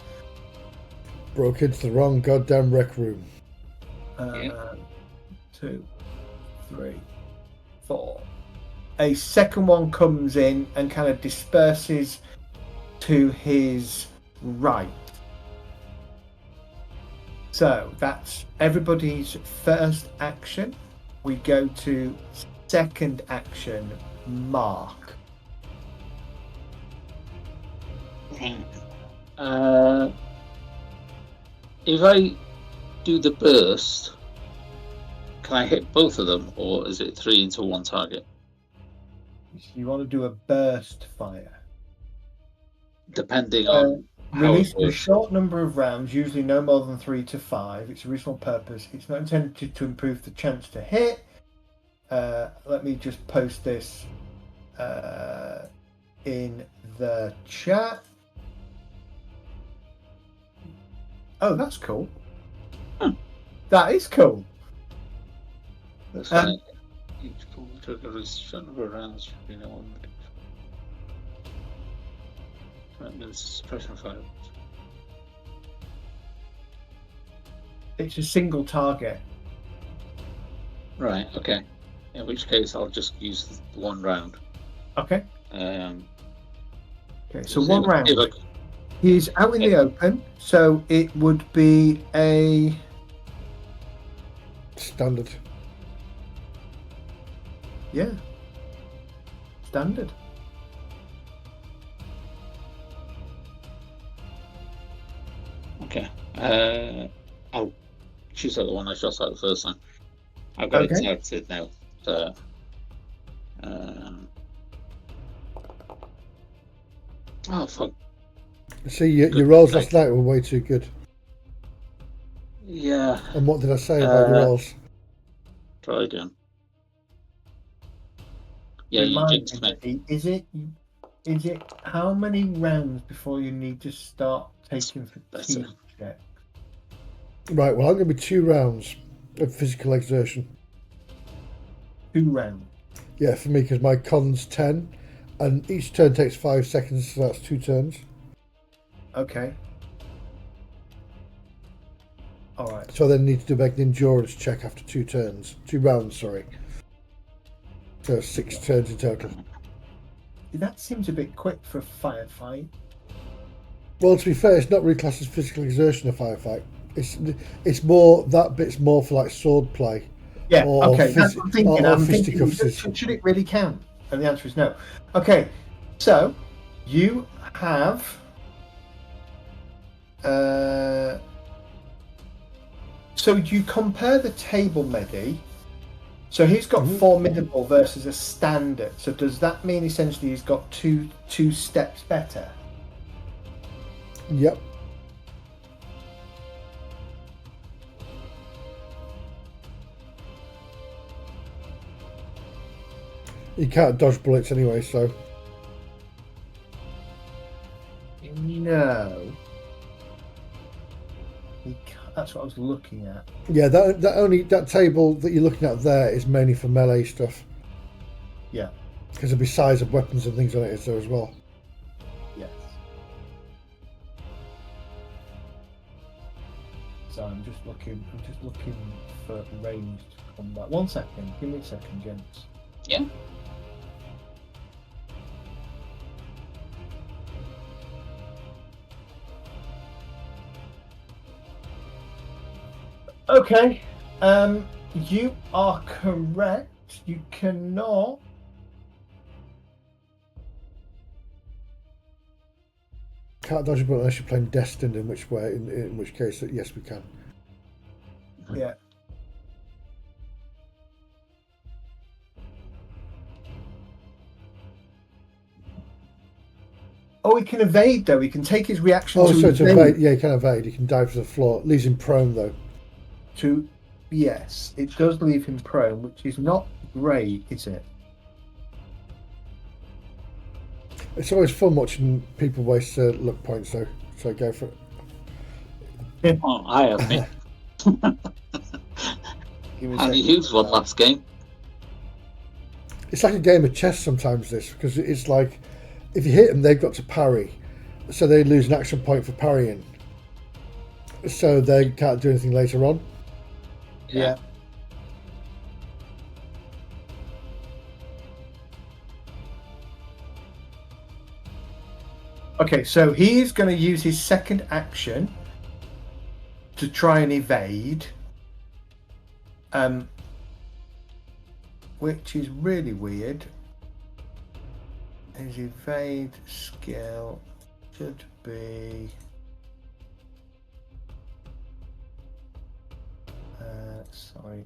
Speaker 3: Broke into the wrong goddamn rec room.
Speaker 2: 2, 3, 4. A second one comes in and kind of disperses to his right. So that's everybody's first action. We go to second action, Mark.
Speaker 1: If I do the burst, can I hit both of them, or is it 3 into 1 target?
Speaker 2: You want to do a burst fire?
Speaker 1: Depending on
Speaker 2: release a short number of rounds, usually no more than 3 to 5. Its original purpose. It's not intended to improve the chance to hit. Let me just post this in the chat. Oh, that's cool. That is cool.
Speaker 1: That's fine. Each pull trigger is short number of rounds should be no one. There's suppression fire.
Speaker 2: It's a single target.
Speaker 1: Right. Okay. In which case, I'll just use the 1 round.
Speaker 2: Okay.
Speaker 1: Okay.
Speaker 2: So 1 round. He's out in the open, so it would be a
Speaker 3: standard.
Speaker 2: Yeah. Standard.
Speaker 1: Okay. I'll choose out the one I shot at the first time. I've got it selected now. So, oh fuck.
Speaker 3: See, your rolls last night were way too good.
Speaker 1: Yeah.
Speaker 3: And what did I say about your rolls?
Speaker 1: Try again. Yeah, you jinxed me.
Speaker 2: Is it? is it how many rounds before you need to start taking fatigue checks?
Speaker 3: Right, well, I'm going to be 2 rounds of physical exertion.
Speaker 2: 2 rounds?
Speaker 3: Yeah, for me, because my con's 10, and each turn takes 5 seconds, so that's 2 turns.
Speaker 2: Okay. All right.
Speaker 3: So I then need to make an endurance check after 2 turns. 2 rounds, sorry. So 6 turns in total.
Speaker 2: That seems a bit quick for a firefight.
Speaker 3: Well, to be fair, it's not really classed as physical exertion, a firefight. It's more, that bit's more for like sword play.
Speaker 2: Yeah, okay, that's what I'm thinking. I'm thinking, should it really count? And the answer is no. Okay, so you have so you compare the table medi. So he's got formidable versus a standard. So does that mean essentially he's got two steps better?
Speaker 3: Yep. You can't dodge bullets anyway, so.
Speaker 2: No. That's what I was looking at.
Speaker 3: Yeah, that table that you're looking at there is mainly for melee stuff.
Speaker 2: Yeah.
Speaker 3: Because there'll be size of weapons and things on it there as well.
Speaker 2: Yes. So I'm just looking for ranged combat. 1 second. Give me a second, gents.
Speaker 1: Yeah.
Speaker 2: Okay, you are correct. You cannot.
Speaker 3: Can't dodge a bullet unless you're playing Destined, in which case, yes, we can.
Speaker 2: Yeah. Oh, he can evade though. He can take his reaction.
Speaker 3: Oh, so to evade. Yeah, he can evade. He can dive to the floor. Leaves him prone though.
Speaker 2: Yes, it does leave him prone, which is not great, is it?
Speaker 3: It's always fun watching people waste luck points though, so go for it.
Speaker 1: Oh, I have me. And he used one last game.
Speaker 3: It's like a game of chess sometimes, this, because it's like if you hit them, they've got to parry, so they lose an action point for parrying, so they can't do anything later on.
Speaker 2: Yeah. Okay, so he's going to use his second action to try and evade, which is really weird. His evade skill should be sorry.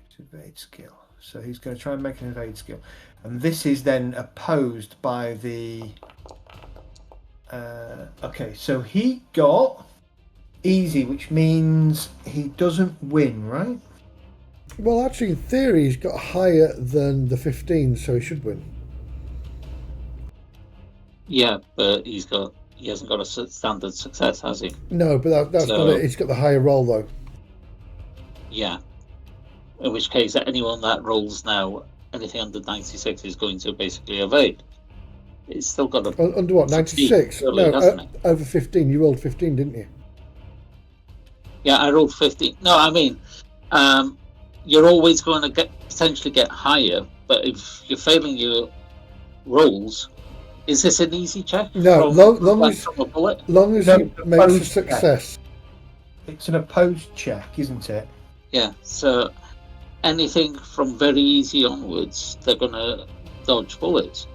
Speaker 2: His evade skill. So he's going to try and make an evade skill, and this is then opposed by the. Okay, so he got easy, which means he doesn't win, right?
Speaker 3: Well, actually, in theory, he's got higher than the 15, so he should win.
Speaker 1: Yeah, but he hasn't got a standard success, has he?
Speaker 3: No, but that's got it. He's got the higher roll though.
Speaker 1: Yeah. In which case, anyone that rolls now anything under 96 is going to basically evade. It's still got a
Speaker 3: under what 96? No, over 15. You rolled 15, didn't you?
Speaker 1: Yeah, I rolled 15. No, I mean, you're always going to potentially get higher, but if you're failing your rolls, is this an easy check?
Speaker 3: No, long as you make a success.
Speaker 2: It's an opposed check, isn't it?
Speaker 1: Yeah, so anything from very easy onwards, they're going to dodge bullets.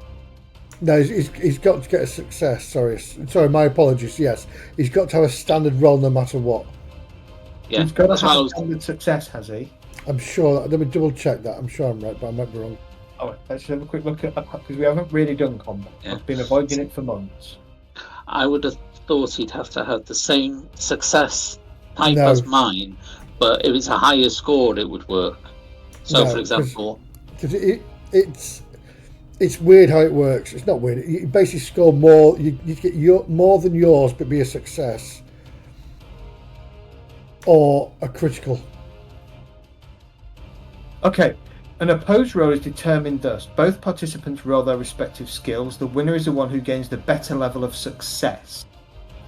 Speaker 3: No, he's got to get a success. Sorry, my apologies. Yes, he's got to have a standard roll no matter what.
Speaker 1: Yeah,
Speaker 2: he's got to have a standard success, has he?
Speaker 3: I'm sure. Let me double check that. I'm sure I'm right, but I might be wrong.
Speaker 2: Oh, let's have a quick look at because we haven't really done combat. Yeah. I've been avoiding it for months.
Speaker 1: I would have thought he'd have to have the same success type as mine, but if it's a higher score, it would work. So,
Speaker 3: No,
Speaker 1: for example,
Speaker 3: because it's weird how it works. It's not weird. You basically score more. You get more than yours, but be a success or a critical.
Speaker 2: Okay. An opposed roll is determined thus. Both participants roll their respective skills. The winner is the one who gains the better level of success.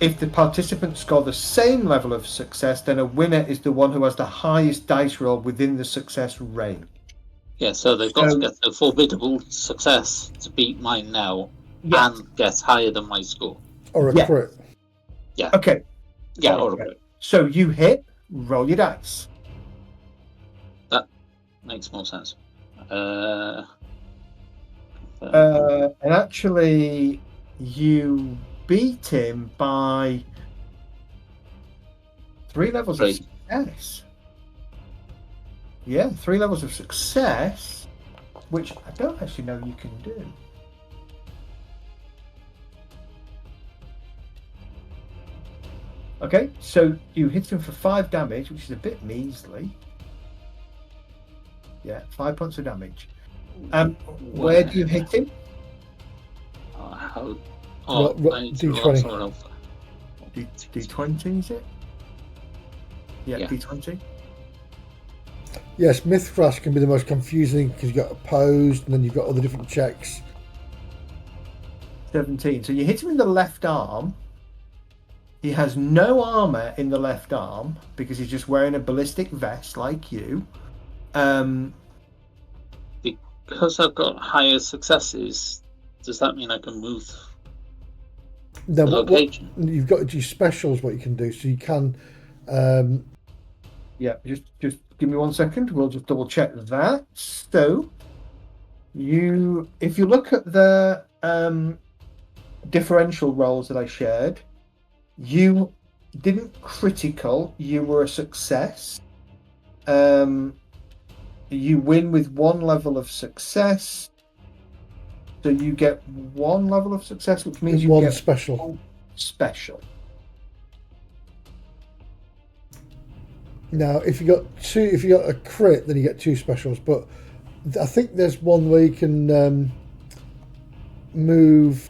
Speaker 2: If the participants score the same level of success, then a winner is the one who has the highest dice roll within the success range.
Speaker 1: yeah, so they've got to get a formidable success to beat mine now and get higher than my score.
Speaker 3: Or a crit.
Speaker 1: Yeah.
Speaker 2: Okay.
Speaker 1: Yeah, or a crit.
Speaker 2: So you hit, roll your dice.
Speaker 1: That makes more sense.
Speaker 2: And actually, you beat him by 3 levels of success. Yeah, 3 levels of success, which I don't actually know you can do. Okay, so you hit him for 5 damage, which is a bit measly. Yeah, 5 points of damage. Where do you hit him?
Speaker 3: D20.
Speaker 2: D20, is it? Yeah, D20.
Speaker 3: Yes, Mythras can be the most confusing because you've got opposed and then you've got all the different checks.
Speaker 2: 17. So you hit him in the left arm. He has no armor in the left arm because he's just wearing a ballistic vest like you.
Speaker 1: Because I've got higher successes, does that mean I can move
Speaker 3: No,
Speaker 1: the location?
Speaker 3: You've got to do specials, what you can do. So you can...
Speaker 2: Yeah, just give me 1 second. We'll just double check that. So, if you look at the differential rolls that I shared, you didn't critical. You were a success. You win with 1 level of success. So you get 1 level of success, which means you get
Speaker 3: special.
Speaker 2: Special.
Speaker 3: Now, if you got a crit, then you get 2 specials. But I think there's one where you can move.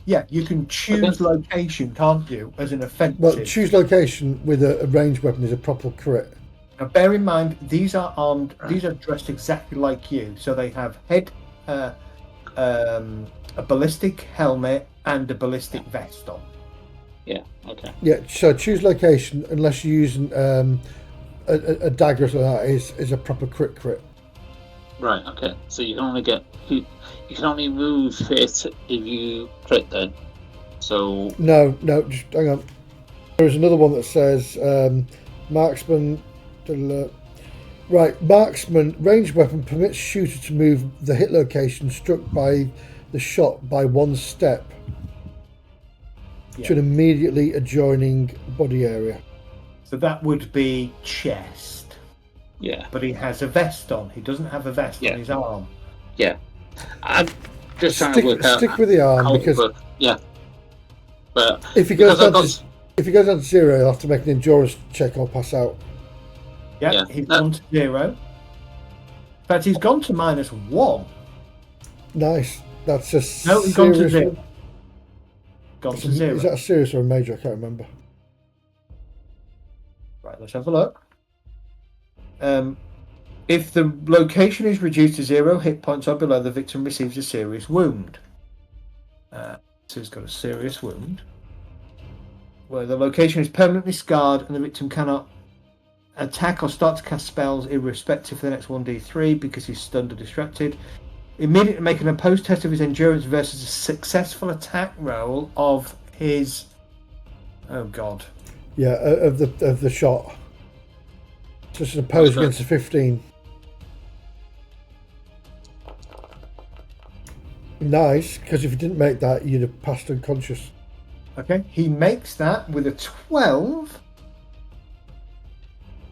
Speaker 2: Yeah, you can choose location, can't you, as an offensive?
Speaker 3: Well, choose location with a ranged weapon is a proper crit.
Speaker 2: Now, bear in mind, these are armed. These are dressed exactly like you. So they have a ballistic helmet and a ballistic vest on.
Speaker 1: Yeah. Okay.
Speaker 3: Yeah. So choose location unless you're using a dagger or something like that is a proper crit.
Speaker 1: Right. Okay. So you can only move it if you crit then. So
Speaker 3: no, just hang on. There is another one that says marksman. Right, marksman ranged weapon permits shooter to move the hit location struck by the shot by 1 step to an immediately adjoining body area.
Speaker 2: So that would be chest.
Speaker 1: Yeah.
Speaker 2: But he has a vest on. He doesn't have a vest on his arm.
Speaker 1: Yeah. I'm just trying to work out.
Speaker 3: Stick with the arm because
Speaker 1: but
Speaker 3: if he goes down to 0, he'll have to make an endurance check or pass out.
Speaker 2: Yeah, he's gone to 0. In fact, he's gone to -1.
Speaker 3: Nice. That's a
Speaker 2: No, he's gone to 0. Gone to 0.
Speaker 3: Is that a serious or a major? I can't remember.
Speaker 2: Right, let's have a look. If the location is reduced to 0 hit points or below, the victim receives a serious wound. So he's got a serious wound. Where the location is permanently scarred and the victim cannot attack or start to cast spells irrespective for the next 1d3 because he's stunned or distracted. Immediately make an opposed test of his endurance versus a successful attack roll of his... Oh, God.
Speaker 3: Yeah, of the shot. Just an opposed against a 15. Nice, because if you didn't make that, you'd have passed unconscious.
Speaker 2: Okay, he makes that with a 12.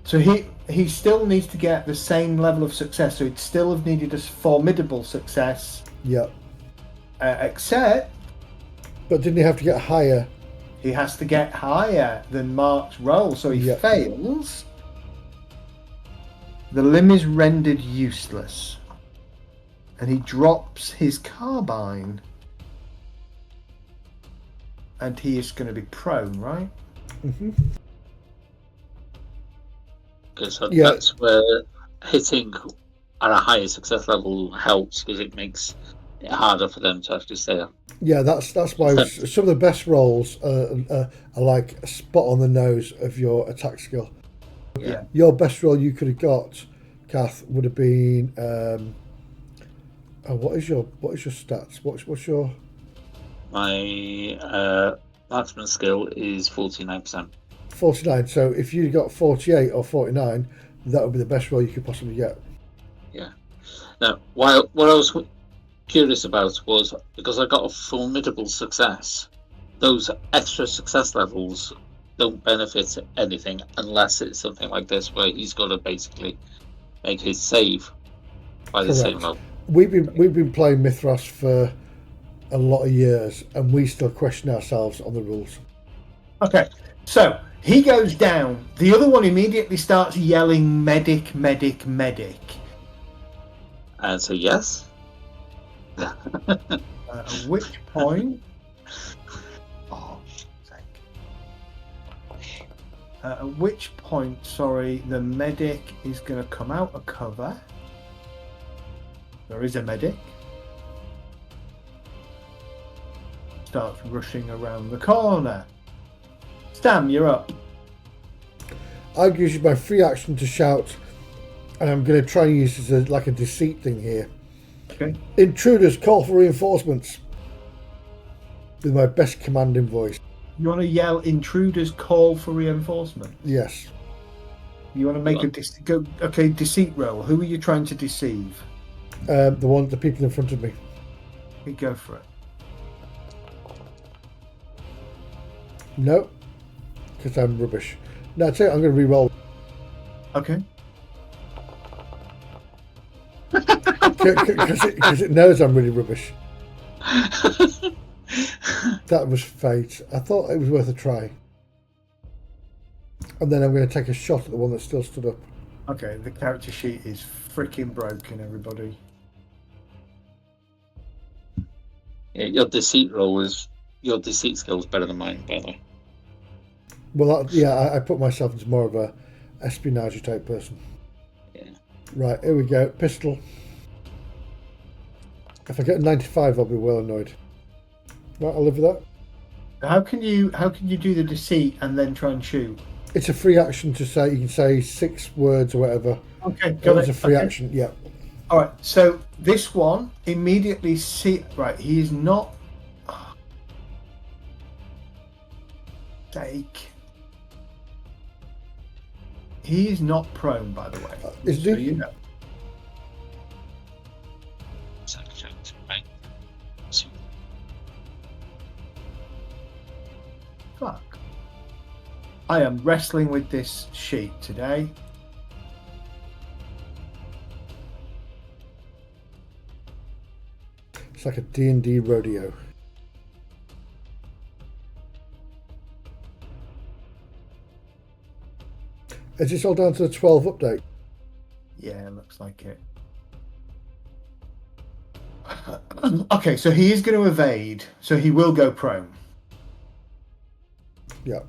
Speaker 2: So he still needs to get the same level of success. So he'd still have needed a formidable success.
Speaker 3: Yeah.
Speaker 2: Except...
Speaker 3: But didn't he have to get higher
Speaker 2: He has to get higher than Mark's roll, so he
Speaker 3: Yep.
Speaker 2: fails. The limb is rendered useless. And he drops his carbine. And he is going to be prone, right?
Speaker 3: Mm-hmm.
Speaker 1: Okay, so
Speaker 3: Yeah.
Speaker 1: that's where hitting at a higher success level helps, because it makes it harder for them to actually stay up.
Speaker 3: Yeah, that's why some of the best rolls are like a spot on the nose of your attack skill.
Speaker 2: Yeah.
Speaker 3: Your best roll you could have got, Kath, would have been. What is your stats? What's your?
Speaker 1: My marksman skill is 49%.
Speaker 3: 49. So if you got 48 or 49, that would be the best roll you could possibly get.
Speaker 1: Yeah. Now, what I was curious about was, because I got a formidable success, those extra success levels don't benefit anything unless it's something like this where he's got to basically make his save by the same level.
Speaker 3: We've been playing Mythras for a lot of years, and we still question ourselves on the rules.
Speaker 2: Okay, so he goes down. The other one immediately starts yelling, "Medic, medic, medic."
Speaker 1: And so, yes.
Speaker 2: At which point... Oh, sake. At which point, sorry, the medic is going to come out of cover. There is a medic. Starts rushing around the corner. Stam, you're up.
Speaker 3: I'm using my free action to shout, and I'm going to try and use this as like a deceit thing here.
Speaker 2: Okay.
Speaker 3: Intruders, call for reinforcements. With my best commanding voice.
Speaker 2: You want to yell, "Intruders, call for reinforcement"?
Speaker 3: Yes.
Speaker 2: You want to make a deceit roll. Who are you trying to deceive?
Speaker 3: The people in front of me.
Speaker 2: You go for it.
Speaker 3: No, because I'm rubbish. No, I tell you, I'm going to re-roll.
Speaker 2: Okay.
Speaker 3: Because it knows I'm really rubbish. That was fate. I thought it was worth a try. And then I'm going to take a shot at the one that still stood up.
Speaker 2: Okay, the character sheet is freaking broken, everybody.
Speaker 1: Yeah, your deceit skill is better than mine, by the way.
Speaker 3: Well, I put myself into more of a espionage type person.
Speaker 1: Yeah.
Speaker 3: Right, here we go. Pistol. If I get a 95, I'll be well annoyed. Right, I'll live with that.
Speaker 2: How can you do the deceit and then try and shoot?
Speaker 3: It's a free action to say. You can say 6 words or whatever.
Speaker 2: Okay, got it.
Speaker 3: It's a free
Speaker 2: Okay.
Speaker 3: action. Yeah.
Speaker 2: All right. So this one immediately right. He is not. Sake. He is not prone, by the way.
Speaker 3: Is
Speaker 2: so
Speaker 3: he?
Speaker 2: you know. Fuck. I am wrestling with this sheet today.
Speaker 3: It's like a D&D rodeo. Is this all down to the 12 update?
Speaker 2: Yeah, looks like it. Okay, so he is going to evade, so he will go prone.
Speaker 3: Yeah.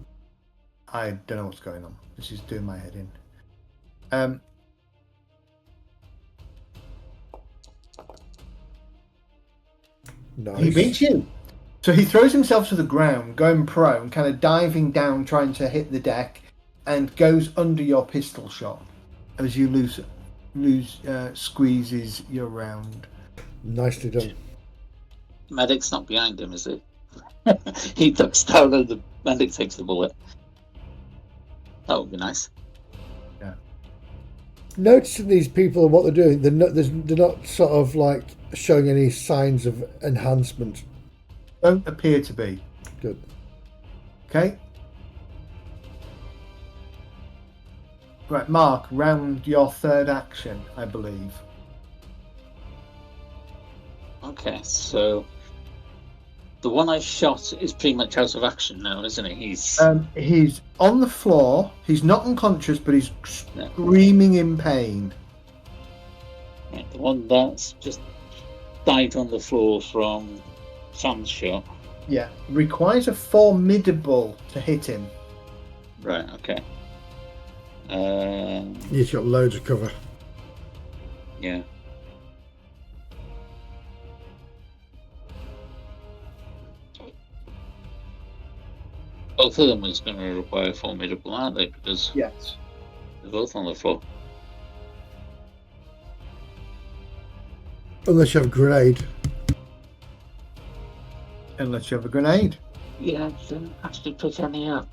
Speaker 2: I don't know what's going on. This is doing my head in.
Speaker 3: Nice.
Speaker 2: He beats you. So he throws himself to the ground, going prone, kind of diving down, trying to hit the deck, and goes under your pistol shot as you squeezes your round.
Speaker 3: Nicely done.
Speaker 1: Medic's not behind him, is he? He ducks down and the medic takes the bullet. That would be nice.
Speaker 2: Yeah.
Speaker 3: Noticing these people and what they're doing, they're not sort of like showing any signs of enhancement.
Speaker 2: Don't appear to be.
Speaker 3: Good.
Speaker 2: Okay. Right, Mark, round your third action, I believe.
Speaker 1: Okay, so The one I shot is pretty much out of action now, isn't he?
Speaker 2: He's on the floor. He's not unconscious, but he's screaming in pain.
Speaker 1: Right, the one that's just died on the floor from Sam's shot.
Speaker 2: Yeah, requires a formidable to hit him.
Speaker 1: Right, okay.
Speaker 3: He's got loads of cover.
Speaker 1: Yeah. Both of them is going to require formidable, aren't they? Because
Speaker 2: Yes.
Speaker 1: they're both on the floor.
Speaker 3: Unless you have a grenade.
Speaker 2: Unless you have a grenade.
Speaker 1: Yeah, I didn't actually pick any up.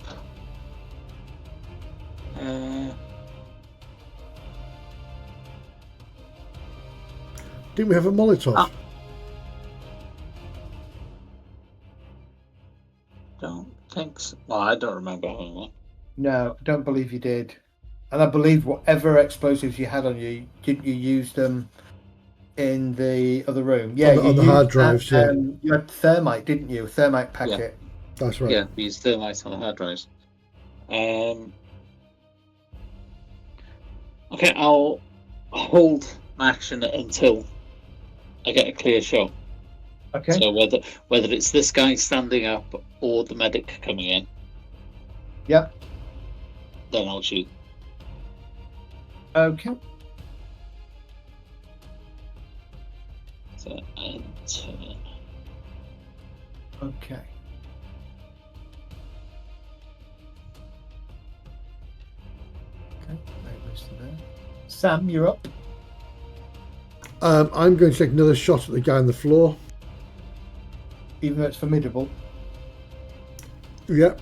Speaker 3: Didn't we have a Molotov?
Speaker 1: Don't think so. Well, I don't remember having one.
Speaker 2: No, I don't believe you did. And I believe whatever explosives you had on you, didn't you use them in the other room? Yeah,
Speaker 3: on the hard drives, yeah.
Speaker 2: You had thermite, didn't you? Thermite packet.
Speaker 3: That's right.
Speaker 1: Yeah, we used thermite on the hard drives. Okay, I'll hold my action until I get a clear shot.
Speaker 2: Okay.
Speaker 1: So whether it's this guy standing up or the medic coming in,
Speaker 2: Yep.
Speaker 1: then I'll shoot.
Speaker 2: Okay.
Speaker 1: So, and turn.
Speaker 2: Okay. Okay. There. Sam, you're up.
Speaker 3: I'm going to take another shot at the guy on the floor.
Speaker 2: Even though it's formidable.
Speaker 3: Yep.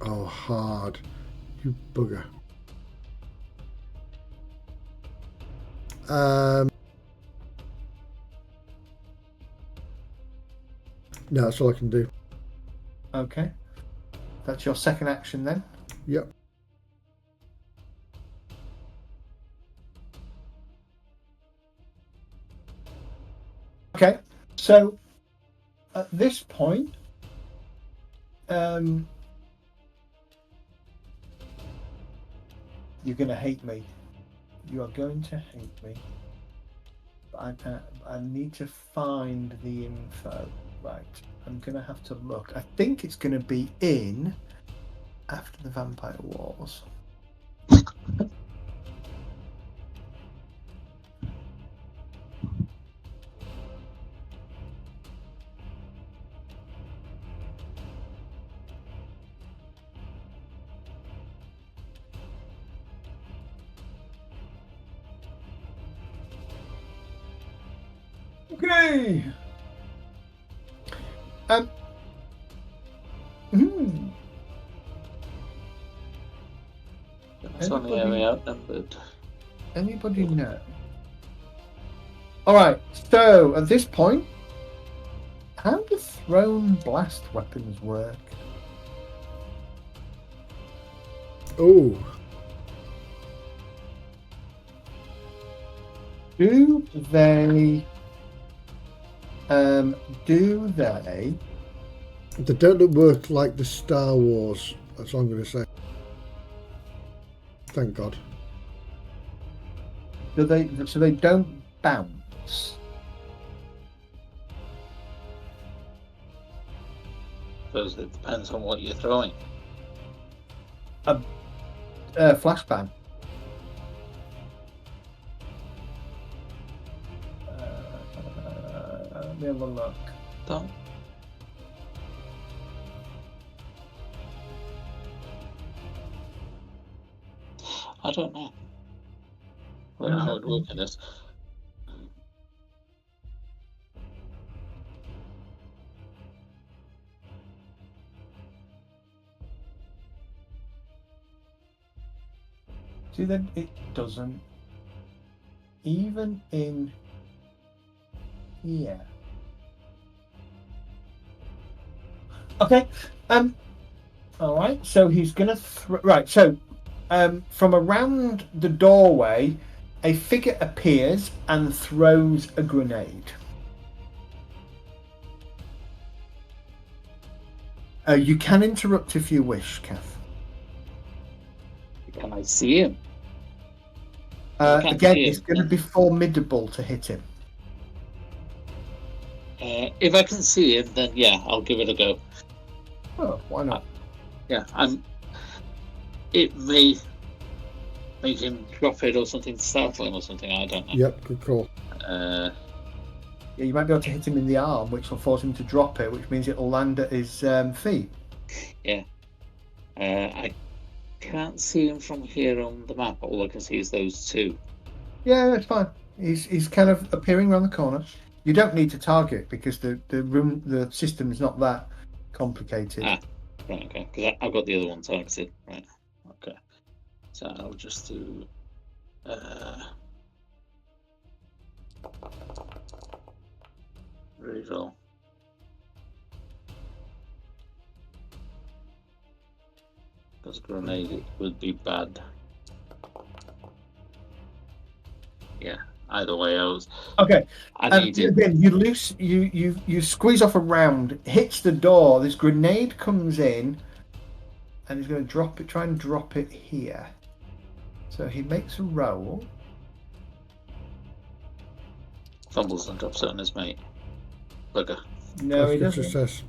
Speaker 3: Oh, hard. You bugger. No, that's all I can do.
Speaker 2: Okay. That's your second action then?
Speaker 3: Yep.
Speaker 2: Okay. So, at this point, you're going to hate me. You are going to hate me. But I need to find the info. Right. I'm going to have to look. I think it's going to be in After the Vampire Wars. Okay.
Speaker 1: That's on the area outnumbered.
Speaker 2: Anybody know? Alright, so at this point, how do thrown blast weapons work?
Speaker 3: Oh.
Speaker 2: Do they
Speaker 3: They don't work like the Star Wars. That's all I'm going to say. Thank God.
Speaker 2: so they don't bounce?
Speaker 1: Suppose it depends on what you're throwing.
Speaker 2: Flashbang. Let me have a look.
Speaker 1: Don't. I don't know. I don't know how it would work in this.
Speaker 2: See, then it doesn't. Even in here. Okay. All right. So he's gonna right. So From around the doorway, a figure appears and throws a grenade. You can interrupt if you wish, Kath.
Speaker 1: Can I see him?
Speaker 2: Again, it's going to be formidable to hit him.
Speaker 1: If I can see him, then yeah, I'll give it a go.
Speaker 2: Oh, why not?
Speaker 1: Yeah, it may make him drop it or something, startle him or something. I don't know.
Speaker 3: Yep, good call.
Speaker 2: Yeah, you might be able to hit him in the arm, which will force him to drop it, which means it will land at his feet.
Speaker 1: Yeah. I can't see him from here on the map. All I can see is those two.
Speaker 2: Yeah, that's fine. He's kind of appearing around the corner. You don't need to target because the system is not that complicated.
Speaker 1: Ah, right, okay. Because I've got the other one targeted. Right, okay. So I'll just do... reroll. Because grenade would be bad. Yeah, either way,
Speaker 2: Okay.
Speaker 1: I need it.
Speaker 2: Again, you squeeze off a round, hits the door. This grenade comes in, and he's going to drop it. Try and drop it here. So he makes a roll.
Speaker 1: Fumbles and drops it on his mate. Bugger.
Speaker 2: No, he
Speaker 3: That's a
Speaker 2: doesn't.
Speaker 3: success.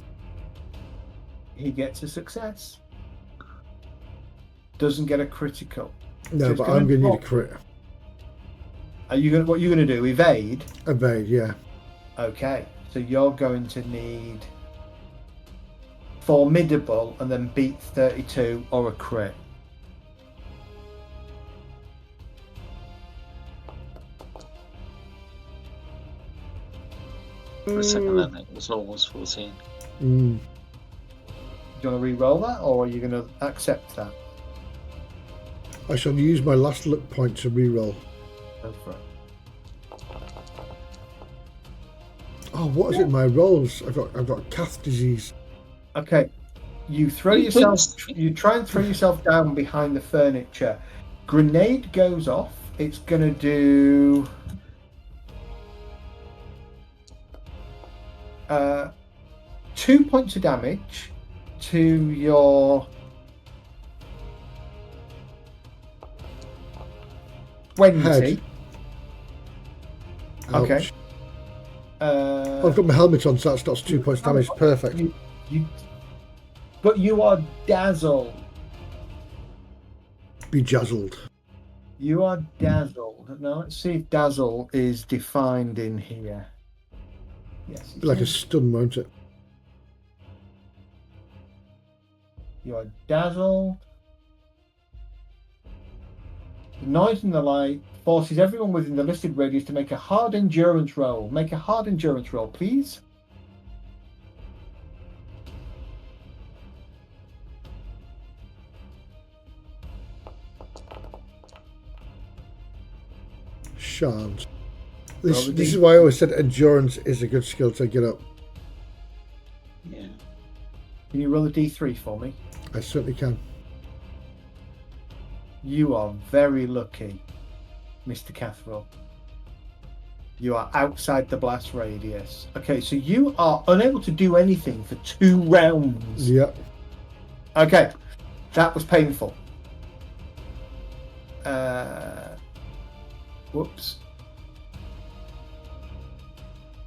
Speaker 2: He gets a success. Doesn't get a critical.
Speaker 3: No,
Speaker 2: So it's
Speaker 3: but
Speaker 2: gonna
Speaker 3: I'm going to need a
Speaker 2: drop.
Speaker 3: crit.
Speaker 2: What are you going to do? Evade.
Speaker 3: Evade, yeah.
Speaker 2: Okay, so you're going to need formidable and then beat 32 or a crit.
Speaker 1: For a second then, it was almost 14.
Speaker 2: Do you want to re-roll that, or are you going to accept that?
Speaker 3: I shall use my last luck point to reroll.
Speaker 2: Go for it.
Speaker 3: Oh, what is it? My rolls. I've got calf disease.
Speaker 2: Okay, you throw yourself. You try and throw yourself down behind the furniture. Grenade goes off. It's going to do 2 points of damage to your 20.
Speaker 3: Head.
Speaker 2: Okay.
Speaker 3: Ouch. I've got my helmet on, so that's not 2 points damage. Perfect.
Speaker 2: But you are dazzled.
Speaker 3: Bejazzled.
Speaker 2: You are dazzled. Now let's see if dazzle is defined in here. Yes.
Speaker 3: Be like a stun, won't it?
Speaker 2: You are dazzled. The noise and the light forces everyone within the listed radius to make a hard endurance roll. Make a hard endurance roll, please.
Speaker 3: Shan't. This is why I always said endurance is a good skill to get up.
Speaker 1: Yeah.
Speaker 2: Can you roll a d3 for me?
Speaker 3: I certainly can.
Speaker 2: You are very lucky, Mr. Catherall. You are outside the blast radius. Okay, so you are unable to do anything for 2 rounds.
Speaker 3: Yep.
Speaker 2: Okay, that was painful. Whoops.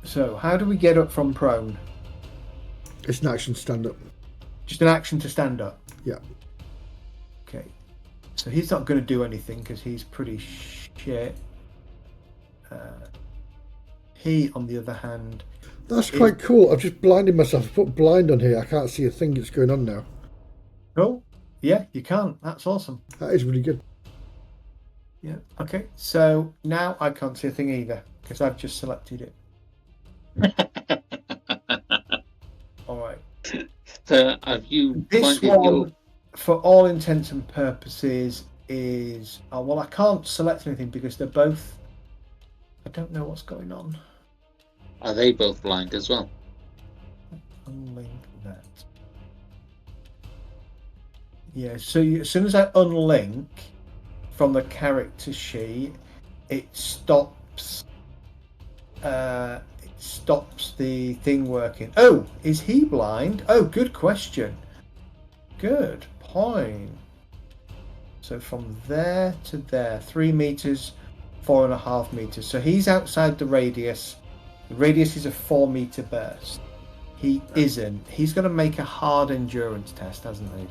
Speaker 2: So, how do we get up from prone?
Speaker 3: It's an action stand up.
Speaker 2: Just an action to stand up.
Speaker 3: Yeah.
Speaker 2: Okay. So he's not going to do anything because he's pretty shit. He, on the other hand...
Speaker 3: That's quite cool. I've just blinded myself. I've put blind on here. I can't see a thing that's going on now.
Speaker 2: Cool. Yeah, you can't. That's awesome.
Speaker 3: That is really good.
Speaker 2: Yeah. Okay. So now I can't see a thing either because I've just selected it. All right.
Speaker 1: So have you...
Speaker 2: This one, for all intents and purposes, is... Oh, well, I can't select anything because they're both... I don't know what's going on.
Speaker 1: Are they both blind as well?
Speaker 2: Unlink that. Yeah, so as soon as I unlink from the character sheet, it stops. It stops the thing working. Oh, is he blind? Oh, good question. Good point. So from there to there, 3 meters, 4.5 meters. So he's outside the radius. The radius is a 4-meter burst. He isn't. He's going to make a hard endurance test, hasn't he?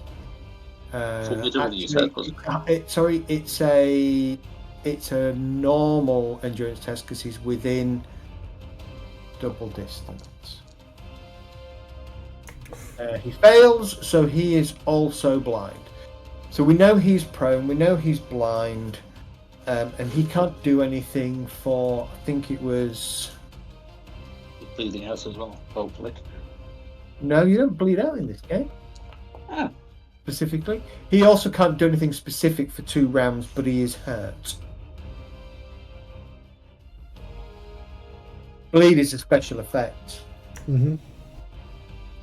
Speaker 2: It's a normal endurance test because he's within double distance. He fails, so he is also blind. So we know he's prone, we know he's blind, and he can't do anything for, I think it was...
Speaker 1: Bleeding out as well, hopefully.
Speaker 2: No, you don't bleed out in this game.
Speaker 1: Ah.
Speaker 2: Specifically. He also can't do anything specific for 2 rounds, but he is hurt. Bleed is a special effect.
Speaker 3: Mm-hmm.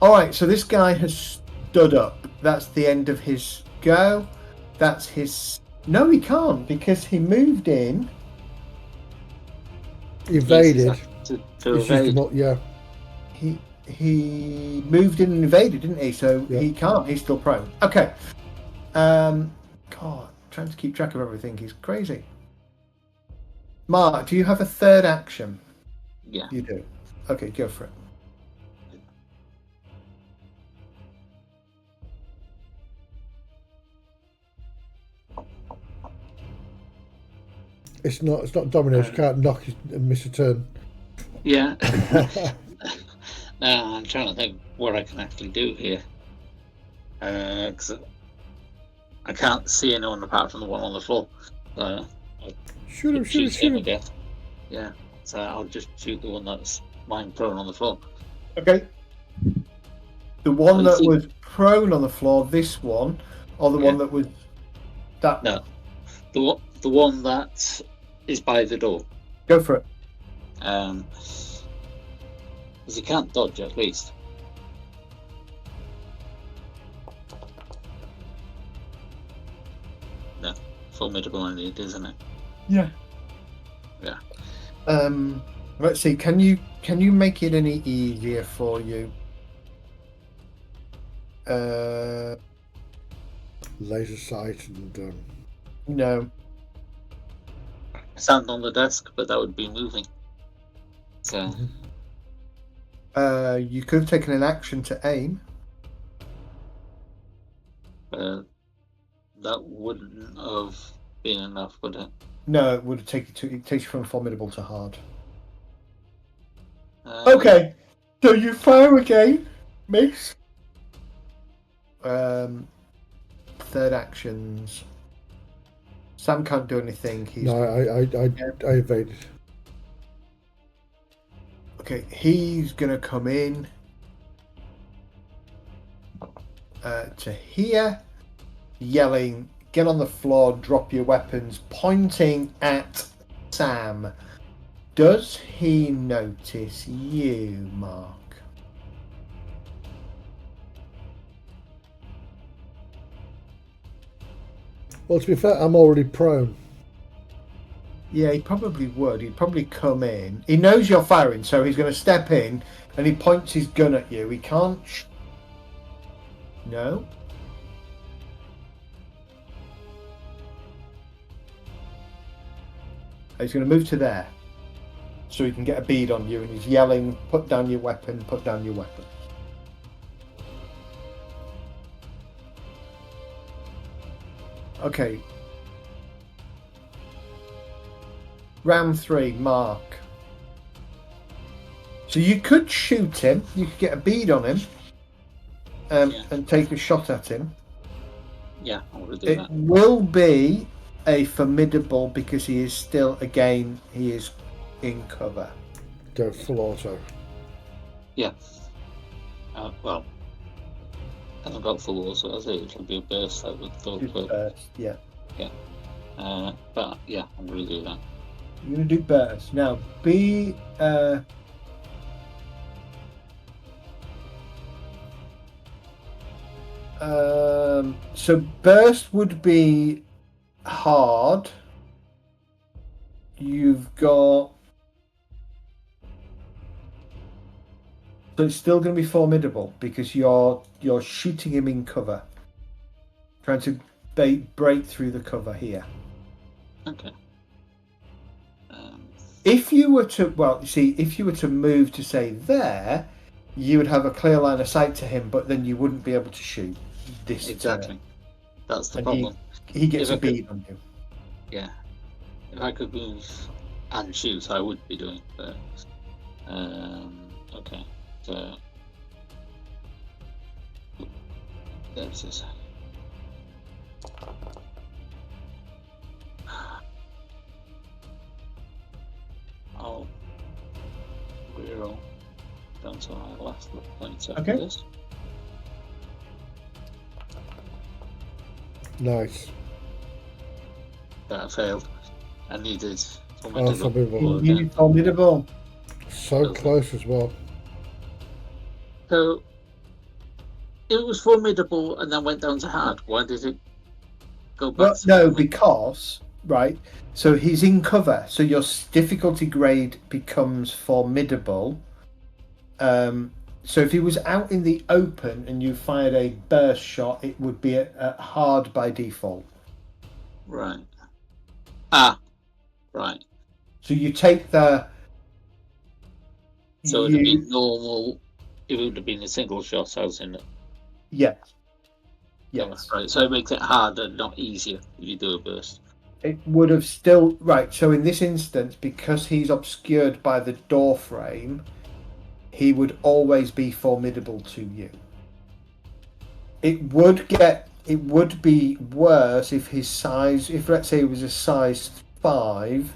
Speaker 2: Alright, so this guy has stood up. That's the end of his go. That's his... No, he can't, because he moved in.
Speaker 3: Evaded.
Speaker 1: To evade.
Speaker 3: Yeah.
Speaker 2: He moved in and evaded, didn't he? So
Speaker 3: yeah.
Speaker 2: He can't. He's still prone. Okay. God, trying to keep track of everything. He's crazy. Mark, do you have a third action?
Speaker 1: Yeah.
Speaker 2: You do. Okay, go for it.
Speaker 3: It's not dominoes. You can't knock and miss a turn.
Speaker 1: Yeah. Now I'm trying to think what I can actually do here. Because I can't see anyone apart from the one on the floor.
Speaker 3: Shoot him.
Speaker 1: Again. Yeah. So I'll just shoot the one that's lying prone on the floor.
Speaker 2: Okay. The one that was prone on the floor, this one, or the one that was that?
Speaker 1: No. The one that is by the door.
Speaker 2: Go for it.
Speaker 1: Because he can't dodge at least. No, formidable indeed, isn't it?
Speaker 2: Yeah.
Speaker 1: Yeah.
Speaker 2: Let's see. Can you make it any easier for you?
Speaker 3: Laser sight and
Speaker 2: no.
Speaker 1: Stand on the desk, but that would be moving. So.
Speaker 2: You could have taken an action to aim.
Speaker 1: That wouldn't have been enough, would it?
Speaker 2: No, it would have taken it takes you from formidable to hard. Okay, so you fire again, miss. Third actions. Sam can't do anything.
Speaker 3: I evaded.
Speaker 2: Okay, he's gonna come in to here, yelling, "Get on the floor! Drop your weapons!" Pointing at Sam. Does he notice you, Mark?
Speaker 3: Well, to be fair, I'm already prone.
Speaker 2: Yeah, he probably would. He'd probably come in. He knows you're firing, so he's going to step in and he points his gun at you. He can't... No? He's going to move to there so he can get a bead on you, and he's yelling, "Put down your weapon, put down your weapon." Okay. Round 3, Mark. So you could shoot him, you could get a bead on him, and take a shot at him.
Speaker 1: Yeah, I want to do that.
Speaker 2: It will be a formidable because he is still, again, he is in cover.
Speaker 3: Go full auto.
Speaker 1: Yeah. Well, hasn't got full auto, has it? It'll be a burst, I would thought.
Speaker 2: Burst, yeah.
Speaker 1: Yeah. But yeah, I'm going to do that.
Speaker 2: You're going to do burst. Now, be... So burst would be hard. You've got. So it's still going to be formidable because you're shooting him in cover, trying to break through the cover here.
Speaker 1: Okay.
Speaker 2: If you were to, if you were to move to say there, you would have a clear line of sight to him, but then you wouldn't be able to shoot this.
Speaker 1: Exactly. That's the
Speaker 2: and
Speaker 1: problem.
Speaker 2: He gets a bead on you.
Speaker 1: Yeah. If I could move and shoot, I would be doing. But okay. So there's this. I'll reroll down to my last points after this.
Speaker 3: Nice.
Speaker 1: That failed. I needed
Speaker 3: formidable.
Speaker 2: You need formidable.
Speaker 3: So close as well.
Speaker 1: So it was formidable and then went down to hard. Why did it go back?
Speaker 2: Because so he's in cover, so your difficulty grade becomes formidable. So if he was out in the open and you fired a burst shot, it would be a hard by default.
Speaker 1: Right. Right.
Speaker 2: So you take the.
Speaker 1: So it would have been normal. It would have been a single shot out in it.
Speaker 2: Yes. Yes.
Speaker 1: Right. So it makes it harder, not easier, if you do a burst.
Speaker 2: It would have still So in this instance, because he's obscured by the door frame, he would always be formidable to you. It would be worse if his size. If let's say it was a size 5,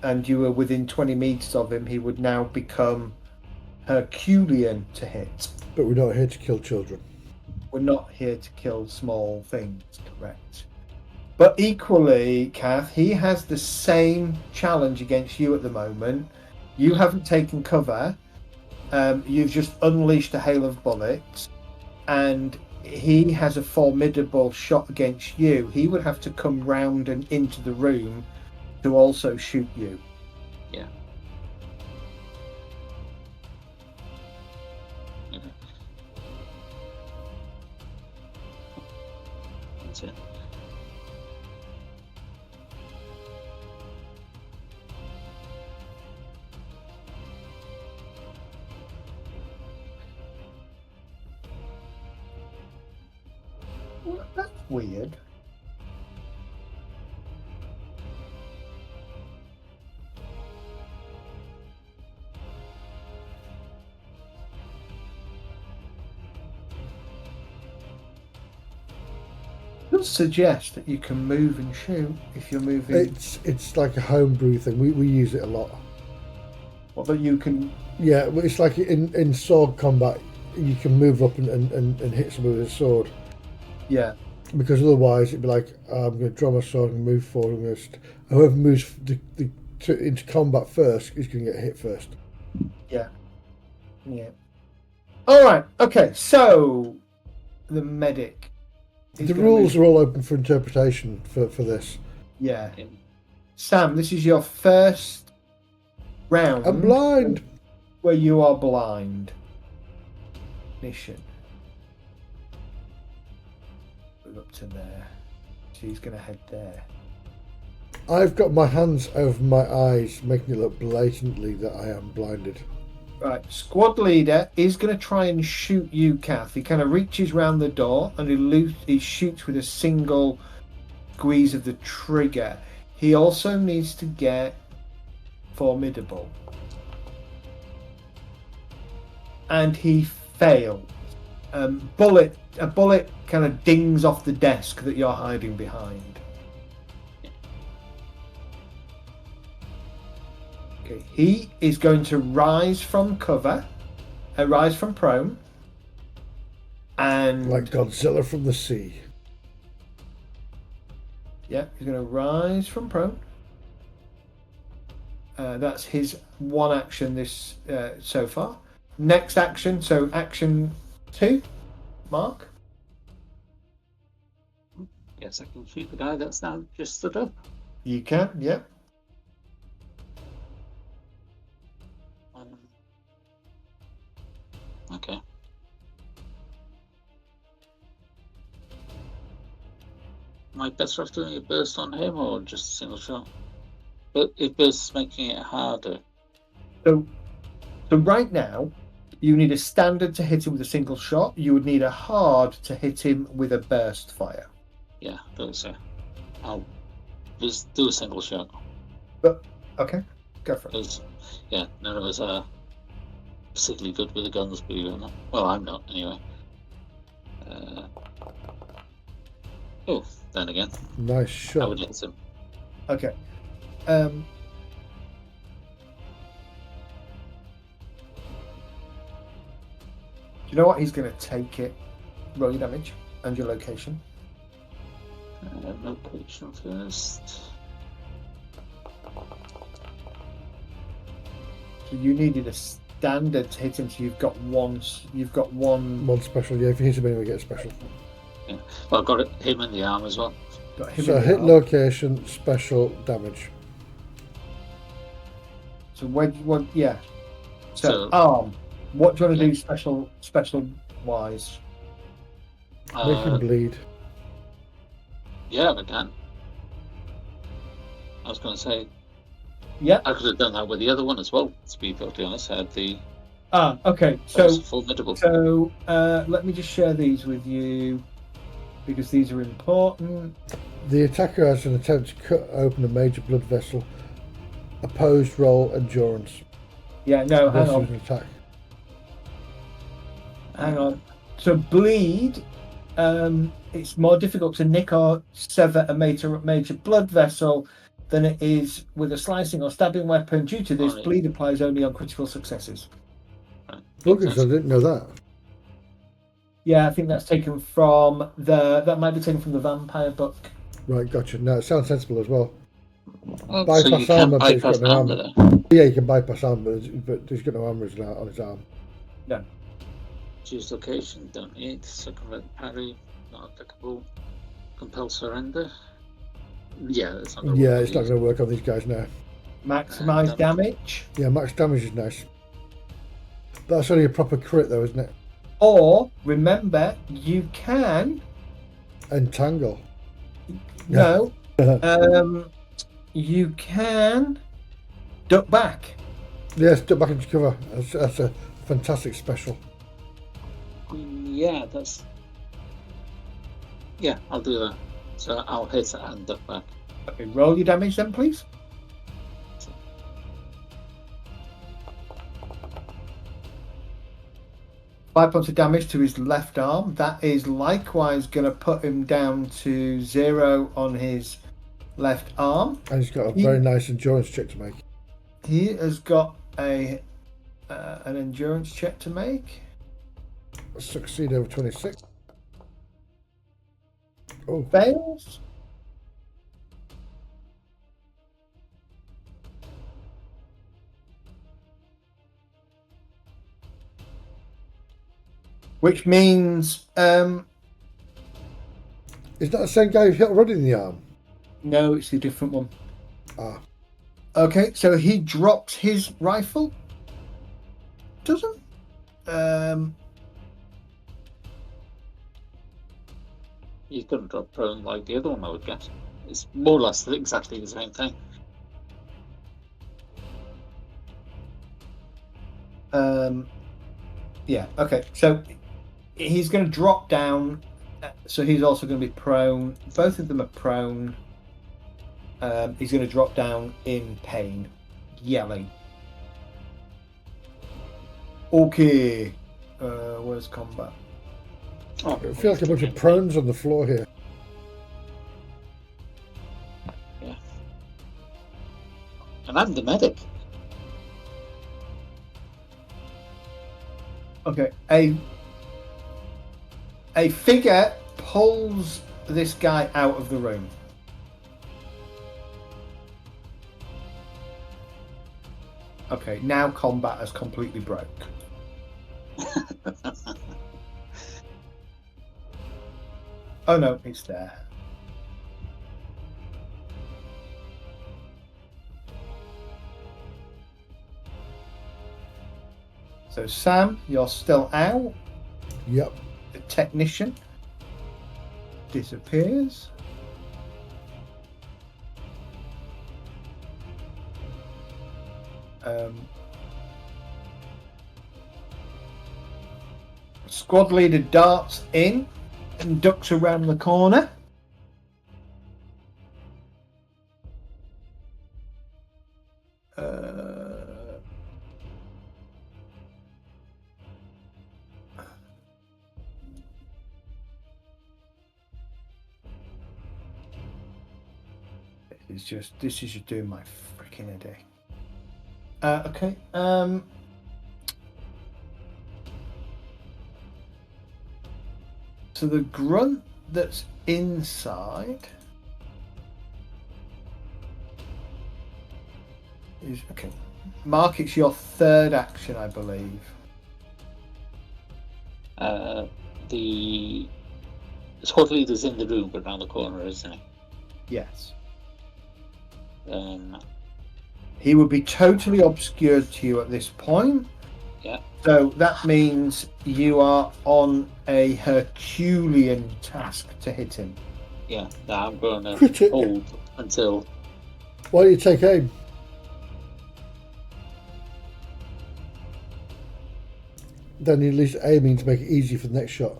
Speaker 2: and you were within 20 meters of him, he would now become Herculean to hit.
Speaker 3: But we're not here to kill children.
Speaker 2: We're not here to kill small things, correct? But equally, Kath, he has the same challenge against you at the moment. You haven't taken cover. You've just unleashed a hail of bullets, and he has a formidable shot against you. He would have to come round and into the room to also shoot you.
Speaker 1: Yeah. Okay. That's it.
Speaker 2: Well, that's weird. It does suggest that you can move and shoot if you're moving.
Speaker 3: It's like a homebrew thing. We use it a lot.
Speaker 2: What that you can.
Speaker 3: Yeah, it's like in sword combat, you can move up and hit someone with a sword.
Speaker 2: Yeah.
Speaker 3: Because otherwise it'd be like, I'm going to draw my sword and move forward. Whoever moves into combat first is going to get hit first.
Speaker 2: Yeah. Yeah. All right. Okay. So the medic.
Speaker 3: The rules are all open for interpretation for this.
Speaker 2: Yeah. Sam, this is your first round.
Speaker 3: I'm blind.
Speaker 2: Where you are blind. Mission. Move up to there. So he's going to head there.
Speaker 3: I've got my hands over my eyes, making it look blatantly that I am blinded.
Speaker 2: Right, squad leader is going to try and shoot you, Kath. He kind of reaches round the door and he shoots with a single squeeze of the trigger. He also needs to get formidable. And he fails. A bullet kind of dings off the desk that you're hiding behind. Okay, he is going to rise from cover, rise from prone, and
Speaker 3: like Godzilla from the sea.
Speaker 2: Yeah, he's going to rise from prone. That's his one action this so far. Next action, so action 2, Mark.
Speaker 1: Guess I can shoot the guy that's now just stood up.
Speaker 2: You can, yep.
Speaker 1: Okay. Am I better off doing a burst on him or just a single shot? But if burst is making it harder.
Speaker 2: So right now, you need a standard to hit him with a single shot. You would need a hard to hit him with a burst fire.
Speaker 1: Yeah, those so. I'll just do a single shot.
Speaker 2: But okay, go for it.
Speaker 1: Because, yeah, none of us are particularly good with the guns, believe it or not. Well, I'm not, anyway. Oh, then again.
Speaker 3: Nice
Speaker 1: I
Speaker 3: shot.
Speaker 1: would hit him.
Speaker 2: Okay. You know what? He's going to take it. Roll your damage and your location.
Speaker 1: Location first.
Speaker 2: So you needed a standard to hit him. So you've got one. You've got one.
Speaker 3: One special, yeah. If you hit him anyway, get a special.
Speaker 1: Yeah. Well, I've got him in the arm as well.
Speaker 2: Got him
Speaker 3: So
Speaker 2: in the
Speaker 3: hit
Speaker 2: arm.
Speaker 3: location, special, damage.
Speaker 2: So when you want, yeah. So
Speaker 1: So-
Speaker 2: arm. What do you want to
Speaker 1: Yeah.
Speaker 2: do special wise?
Speaker 3: Make him bleed.
Speaker 1: Yeah, I can. I was going to say,
Speaker 2: Yeah.
Speaker 1: I could have done that with the other one as well, to be totally honest. I had the
Speaker 2: Okay.
Speaker 1: that was
Speaker 2: So
Speaker 1: formidable.
Speaker 2: let me just share these with you because these are important.
Speaker 3: The attacker has an attempt to cut open a major blood vessel. Opposed roll endurance.
Speaker 2: Yeah. No. Hang
Speaker 3: Versus
Speaker 2: on.
Speaker 3: an attack.
Speaker 2: Hang on. So bleed. It's more difficult to nick or sever a major blood vessel than it is with a slicing or stabbing weapon. Due to this,
Speaker 1: Right.
Speaker 2: bleed applies only on critical successes.
Speaker 3: Buggers, I didn't know that.
Speaker 2: Yeah, I think that's taken from that might be taken from the vampire book.
Speaker 3: Right, gotcha. No, it sounds sensible as well.
Speaker 1: So
Speaker 3: bypass
Speaker 1: you can
Speaker 3: armor, but he's
Speaker 1: bypass
Speaker 3: got no
Speaker 1: armor
Speaker 3: armor.
Speaker 1: there.
Speaker 3: Yeah, you can bypass armor, but he's got no armor on his arm.
Speaker 2: No.
Speaker 1: Choose location, don't need. Circumvent parry, not applicable. Compel surrender. Yeah, it's not going to
Speaker 3: Yeah,
Speaker 1: work.
Speaker 3: it's not going to work on these guys now.
Speaker 2: Maximize damage.
Speaker 3: Yeah, max damage is nice. But that's only a proper crit though, isn't it?
Speaker 2: Or remember, you can
Speaker 3: Entangle.
Speaker 2: no. You can duck back.
Speaker 3: Yeah, step back into cover. That's a fantastic special.
Speaker 1: Yeah, that's. Yeah, I'll do that. So I'll hit and duck back.
Speaker 2: Okay, roll your damage then, please. Five points of damage to his left arm. That is likewise going to put him down to 0 on his left arm.
Speaker 3: And he's got a very nice endurance check to make.
Speaker 2: He has got an endurance check to make.
Speaker 3: Succeed over 26. Oh,
Speaker 2: Fails. Which means
Speaker 3: is that the same guy who hit already in the arm?
Speaker 2: no, it's a different one.
Speaker 3: Ah,
Speaker 2: Okay, so he drops his rifle. Doesn't.
Speaker 1: He's going to drop prone like the other one, I would guess. It's more or less exactly the same thing.
Speaker 2: Yeah. Okay. So he's going to drop down. So he's also going to be prone. Both of them are prone. He's going to drop down in pain, yelling. Okay. Where's combat?
Speaker 1: Oh,
Speaker 3: I feel like a bunch of prones on the floor here.
Speaker 1: Yeah. And I'm the medic.
Speaker 2: Okay. A figure pulls this guy out of the room. Okay, now combat has completely broke. Oh no, it's there. So Sam, you're still out.
Speaker 3: Yep.
Speaker 2: The technician disappears. Squad leader darts in and ducks around the corner. This is just doing my freaking headache. Okay. So the grunt that's inside is okay. Mark, it's your third action, I believe.
Speaker 1: The squad leader's in the room, but around the corner, isn't he?
Speaker 2: Yes.
Speaker 1: Um,
Speaker 2: He would be totally obscured to you at this point.
Speaker 1: Yeah.
Speaker 2: So that means you are on a Herculean task to hit him.
Speaker 1: yeah. Now I'm going to
Speaker 3: Critic.
Speaker 1: hold until.
Speaker 3: Why don't you take aim? Then you're at least aiming to make it easy for the next shot.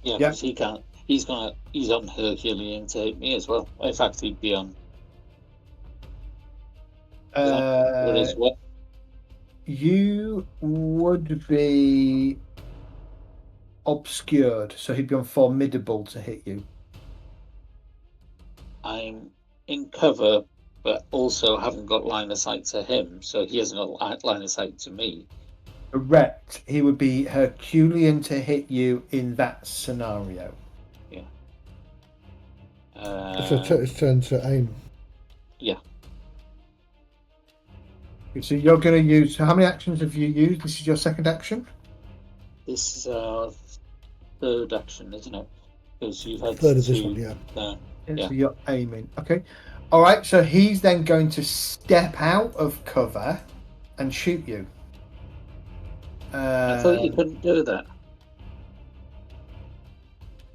Speaker 1: Yeah,
Speaker 2: Yeah.
Speaker 1: because he can't. He's on Herculean to hit me as well. In fact, he'd be on. What is what?
Speaker 2: You would be obscured, so he'd be on formidable to hit you.
Speaker 1: I'm in cover, but also haven't got line of sight to him, so he hasn't got line of sight to me.
Speaker 2: Correct. He would be Herculean to hit you in that scenario.
Speaker 1: Yeah.
Speaker 3: It's turn to aim.
Speaker 1: Yeah.
Speaker 2: So you're going to use. So how many actions have you used? This is your second action.
Speaker 1: This is our third action, isn't it? Because you've had
Speaker 3: Third of this
Speaker 1: two.
Speaker 3: one, yeah.
Speaker 1: Yeah.
Speaker 2: So you're aiming. Okay. All right. So he's then going to step out of cover and shoot you.
Speaker 1: I thought you couldn't do that.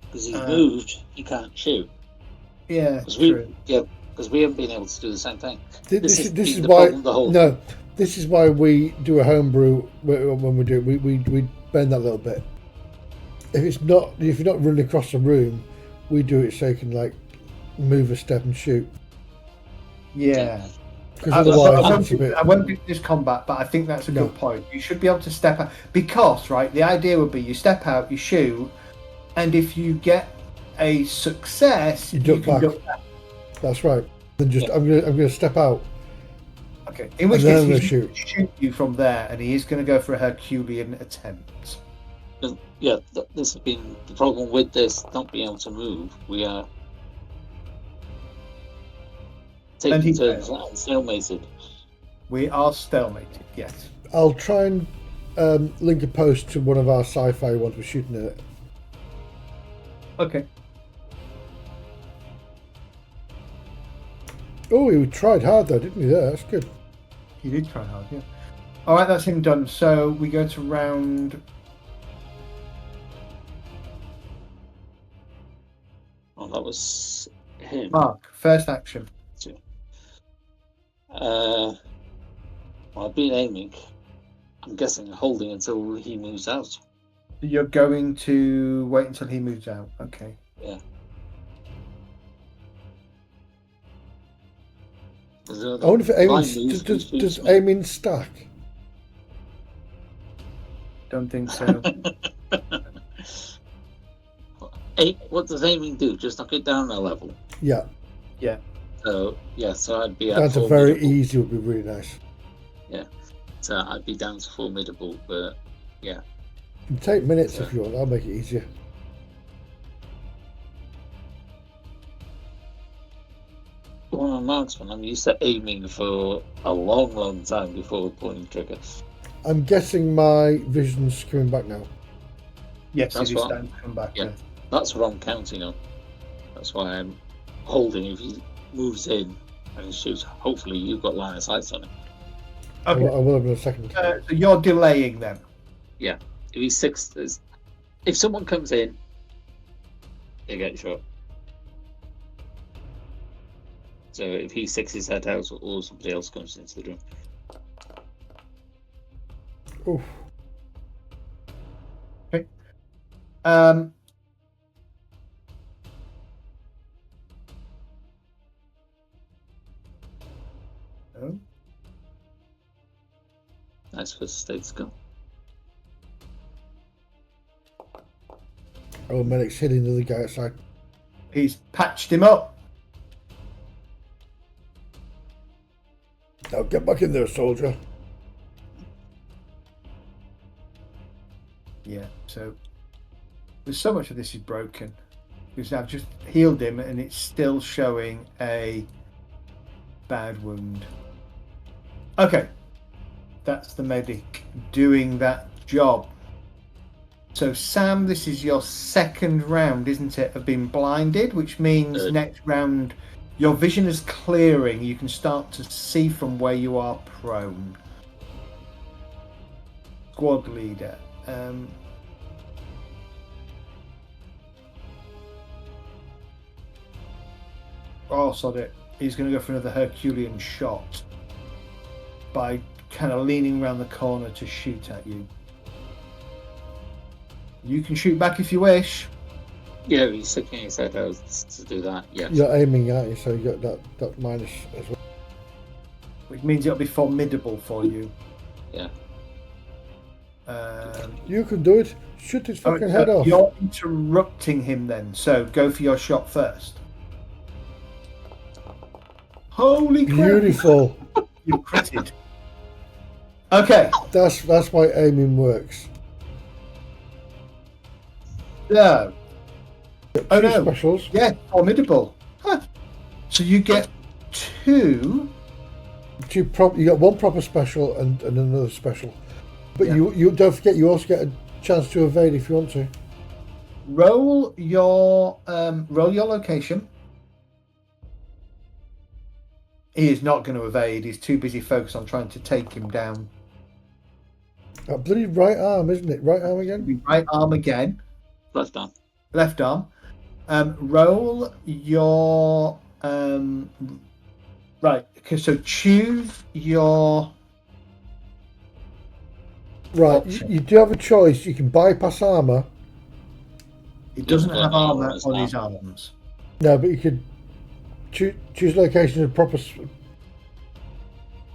Speaker 1: Because he's moved, he can't shoot.
Speaker 2: Yeah,
Speaker 1: Because
Speaker 2: true.
Speaker 1: we haven't been able to do the same thing.
Speaker 3: This is
Speaker 1: the
Speaker 3: why.
Speaker 1: problem the whole
Speaker 3: No, this is why we do a homebrew when we do it. We bend that a little bit. If you're not running across the room, we do it so you can like move a step and shoot.
Speaker 2: Yeah.
Speaker 3: Because otherwise, it's a bit.
Speaker 2: I won't do this combat, but I think that's a good point. You should be able to step out because, right? The idea would be you step out, you shoot, and if you get a success,
Speaker 3: You duck
Speaker 2: can
Speaker 3: back.
Speaker 2: duck back.
Speaker 3: That's right. Then just I'm gonna step out.
Speaker 2: Okay. In which
Speaker 3: And then
Speaker 2: case,
Speaker 3: I'm
Speaker 2: he's
Speaker 3: gonna
Speaker 2: going to shoot you from there, and he is going to go for a Herculean attempt.
Speaker 1: Yeah, this has been the problem with this not being able to move. We are
Speaker 2: And he
Speaker 1: taking turns
Speaker 2: failed.
Speaker 1: and stalemated.
Speaker 2: We are stalemated. Yes.
Speaker 3: I'll try and link a post to one of our sci-fi ones we're shooting at it.
Speaker 2: Okay.
Speaker 3: Oh, he tried hard though, didn't he? There, that's good.
Speaker 2: He did try hard. Yeah. All right, that's him done. So we go to round.
Speaker 1: Oh, that was him.
Speaker 2: Mark, first action.
Speaker 1: Well, I've been aiming. I'm guessing holding until he moves out.
Speaker 2: You're going to wait until he moves out. Okay.
Speaker 1: Yeah.
Speaker 3: I wonder if aiming does aiming stack.
Speaker 2: Don't think so.
Speaker 1: What does aiming do? Just knock it down a level.
Speaker 3: Yeah,
Speaker 2: Yeah.
Speaker 1: So I'd be at
Speaker 3: that's a very
Speaker 1: formidable.
Speaker 3: easy. Would be really nice.
Speaker 1: So I'd be down to formidable, but yeah.
Speaker 3: You can take minutes if you want. That'll make it easier.
Speaker 1: When I'm a marksman, I'm used to aiming for a long, long time before pulling the trigger.
Speaker 3: I'm guessing my vision's coming back now.
Speaker 2: Yes,
Speaker 1: That's
Speaker 2: it is
Speaker 1: what-
Speaker 2: starting to come back.
Speaker 1: yeah. That's what I'm counting on. That's why I'm holding. If he moves in and shoots, hopefully you've got line of sight on him.
Speaker 2: Okay.
Speaker 3: I will have in a second.
Speaker 2: So you're delaying them.
Speaker 1: Yeah. If he's 6, if someone comes in, they get shot. So if he sticks his head out or somebody else comes into the room.
Speaker 3: Oof.
Speaker 2: Okay. Oh.
Speaker 1: Nice first state skill.
Speaker 3: Oh, medic's hitting the other guy outside.
Speaker 2: He's patched him up.
Speaker 3: Now get back in there, soldier.
Speaker 2: Yeah, so there's so much of this is broken. Because I've just healed him and it's still showing a bad wound. Okay. That's the medic doing that job. So Sam, this is your second round, isn't it, of being blinded, which means next round your vision is clearing. You can start to see from where you are prone. Squad leader. Oh, sod it. He's going to go for another Herculean shot by kind of leaning around the corner to shoot at you. You can shoot back if you wish.
Speaker 1: Yeah, he's sticking his head out to do that. Yes.
Speaker 3: You're aiming at you, so you got that minus as well.
Speaker 2: Which means it'll be formidable for you.
Speaker 1: Yeah.
Speaker 3: You can do it. Shoot his fucking head off.
Speaker 2: You're interrupting him then, so go for your shot first. Holy crap!
Speaker 3: Beautiful.
Speaker 2: You critted. Okay.
Speaker 3: That's why aiming works.
Speaker 2: So. Oh no.
Speaker 3: Specials.
Speaker 2: Yeah, formidable. Huh. So you get 2.
Speaker 3: You got one proper special and another special. But
Speaker 2: yeah.
Speaker 3: you don't forget you also get a chance to evade if you want to.
Speaker 2: Roll your location. He is not going to evade. He's too busy focused on trying to take him down.
Speaker 3: That bloody right arm, isn't it? Right arm again?
Speaker 2: Right arm again.
Speaker 1: Left arm.
Speaker 2: Left arm. Roll your... right, okay, so choose your...
Speaker 3: Right, you do have a choice. You can bypass armour.
Speaker 2: He doesn't have armour on his arms.
Speaker 3: No, but you could choose location and proper...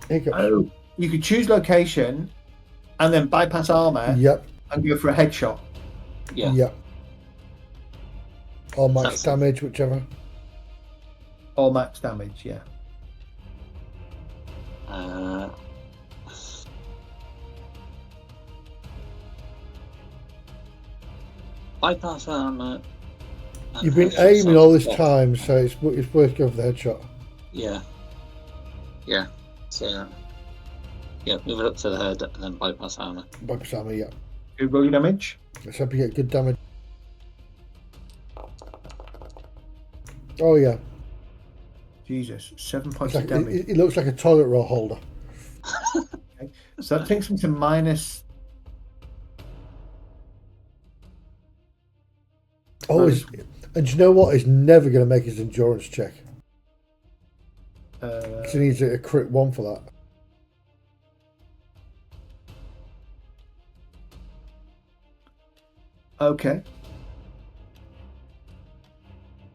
Speaker 3: Hiccups.
Speaker 2: Oh, you could choose location and then bypass armour.
Speaker 3: Yep.
Speaker 2: And go for a headshot.
Speaker 1: Yeah.
Speaker 3: Yep. Or max damage, whichever.
Speaker 2: Or max damage, yeah.
Speaker 1: Bypass armor.
Speaker 3: You've been aiming all this time, so it's worth going for the headshot.
Speaker 1: Yeah. Yeah. So, yeah, move it up to the head and then bypass armor.
Speaker 3: Bypass armor, yeah.
Speaker 2: Good roll damage.
Speaker 3: Let's hope you get good damage. Oh yeah.
Speaker 2: Jesus, 7 points of damage.
Speaker 3: It looks like a toilet roll holder.
Speaker 2: Okay. So that takes him to minus.
Speaker 3: Oh, and do you know what? He's never going to make his endurance check. Because he needs a crit 1 for that.
Speaker 2: Okay.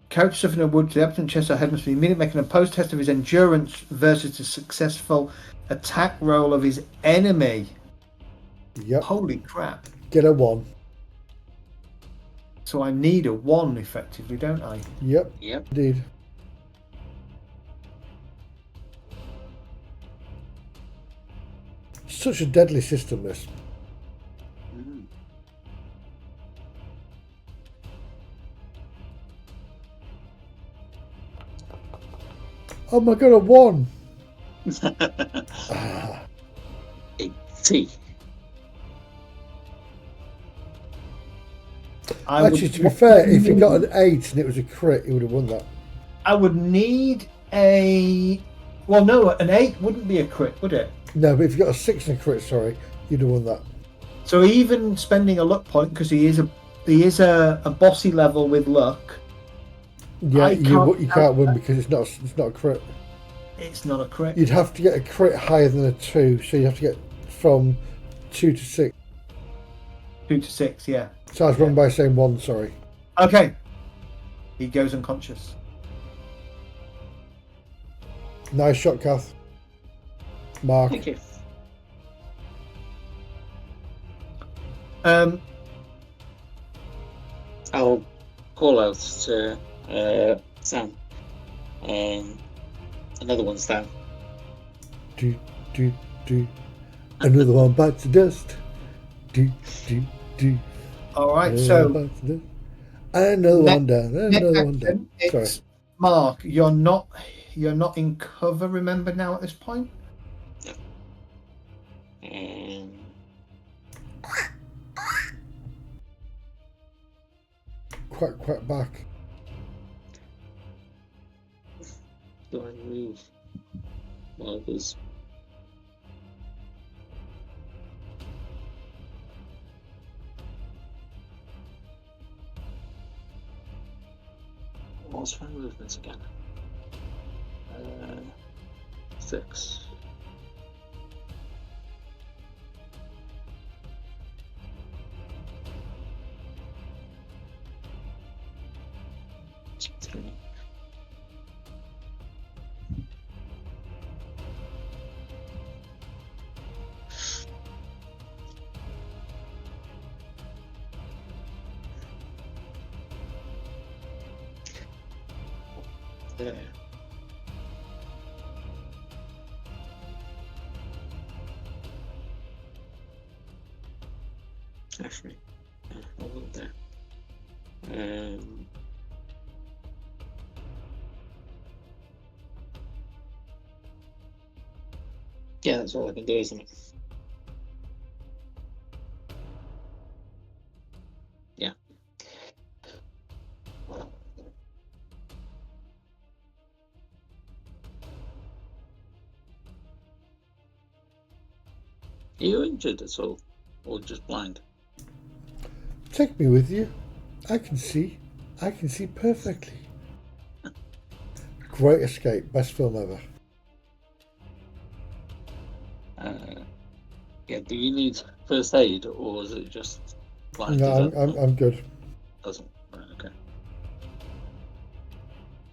Speaker 2: Couch stuff in a wood to the absent chest or head must be immediately make an opposed test of his endurance versus a successful attack roll of his enemy.
Speaker 3: Yep.
Speaker 2: Holy crap.
Speaker 3: Get a 1.
Speaker 2: So I need a 1 effectively, don't I?
Speaker 3: Yep.
Speaker 1: Yep.
Speaker 3: Indeed. Such a deadly system, this. Oh my god, a 1!
Speaker 1: 80.
Speaker 3: Actually, to be fair, if he got an 8 and it was a crit, he would have won that.
Speaker 2: I would need a... Well, no, an 8 wouldn't be a crit, would it?
Speaker 3: No, but if you got a 6 and a crit, sorry, you'd have won that.
Speaker 2: So even spending a luck point, because he is a bossy level with luck.
Speaker 3: Yeah, you can't win because it's not a crit.
Speaker 2: It's not a crit.
Speaker 3: You'd have to get a crit higher than a 2, so you have to get from 2 to 6.
Speaker 2: 2 to 6, yeah.
Speaker 3: So I was wrong by saying 1, sorry.
Speaker 2: Okay. He goes unconscious.
Speaker 3: Nice shot, Kath. Mark.
Speaker 1: Thank you. I'll call out to Sam. Another one's down.
Speaker 3: Do. Another one bites the dust. Do.
Speaker 2: All right,
Speaker 3: Another one bites the dust. Another one down. Another one down. Sorry.
Speaker 2: It's Mark. You're not in cover. Remember now at this point.
Speaker 3: Quack back.
Speaker 1: Do I move? Well, there's. What's my movements again? 6. There. Actually, I'll look there. Yeah, that's all I can do, isn't it? Yeah. Are you injured at all, or just blind?
Speaker 3: Take me with you. I can see perfectly. Great escape. Best film ever.
Speaker 1: Yeah. Do you need first aid, or is it just blind?
Speaker 3: No, I'm good.
Speaker 1: Doesn't. Right, okay.